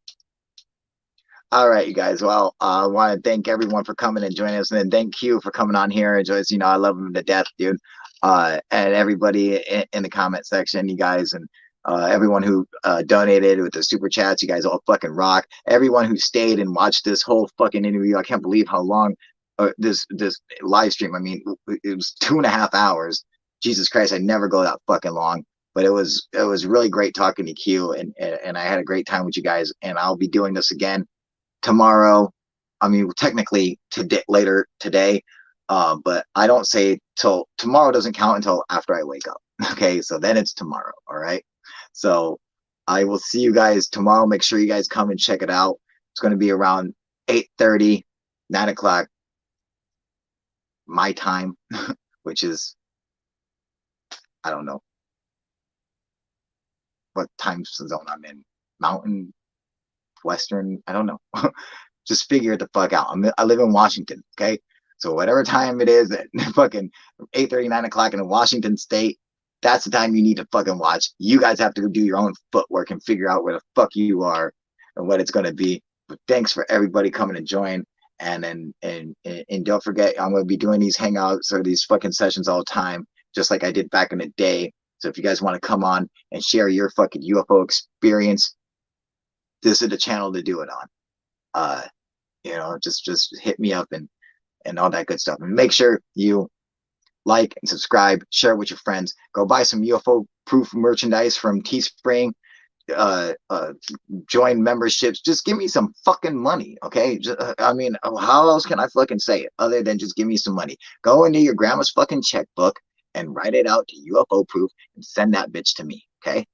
All right, you guys. Well, I want to thank everyone for coming and joining us, and then thank you for coming on here and joining us. You know, I love him to death, dude. And everybody in the comment section, you guys, and everyone who donated with the super chats, you guys all fucking rock. Everyone who stayed and watched this whole fucking interview, I can't believe how long this live stream. I mean, it was 2.5 hours. Jesus Christ, I never go that fucking long. But it was really great talking to Q, and I had a great time with you guys. And I'll be doing this again tomorrow. I mean, technically later today, but I don't say till tomorrow doesn't count until after I wake up. Okay, so then it's tomorrow. All right, so I will see you guys tomorrow. Make sure you guys come and check it out. It's going to be around 8:30, 9 o'clock my time, which is, I don't know what time zone I'm in. Mountain, Western, I don't know. Just figure it the fuck out. I live in Washington, okay? So whatever time it is at fucking 8:30, 9 o'clock in Washington State, that's the time you need to fucking watch. You guys have to do your own footwork and figure out where the fuck you are and what it's gonna be. But thanks for everybody coming to join. And don't forget, I'm gonna be doing these hangouts or these fucking sessions all the time, just like I did back in the day. So if you guys want to come on and share your fucking UFO experience, this is the channel to do it on. You know, just hit me up and all that good stuff. And make sure you like and subscribe, share it with your friends. Go buy some UFO proof merchandise from Teespring. Join memberships. Just give me some fucking money, okay? I mean, how else can I fucking say it other than just give me some money? Go into your grandma's fucking checkbook and write it out to UFO proof and send that bitch to me, okay?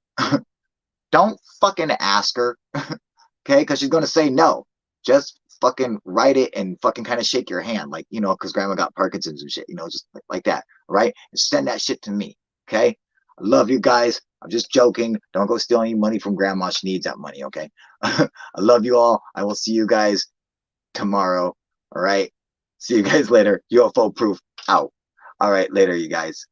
Don't fucking ask her, okay? Because she's gonna say no. Just fucking write it and fucking kind of shake your hand, like, you know, because grandma got Parkinson's and shit, you know, just like that, right? And send that shit to me, okay? I love you guys. I'm just joking. Don't go steal any money from grandma. She needs that money, okay? I love you all. I will see you guys tomorrow, all right? See you guys later. UFO proof out. All right, later, you guys.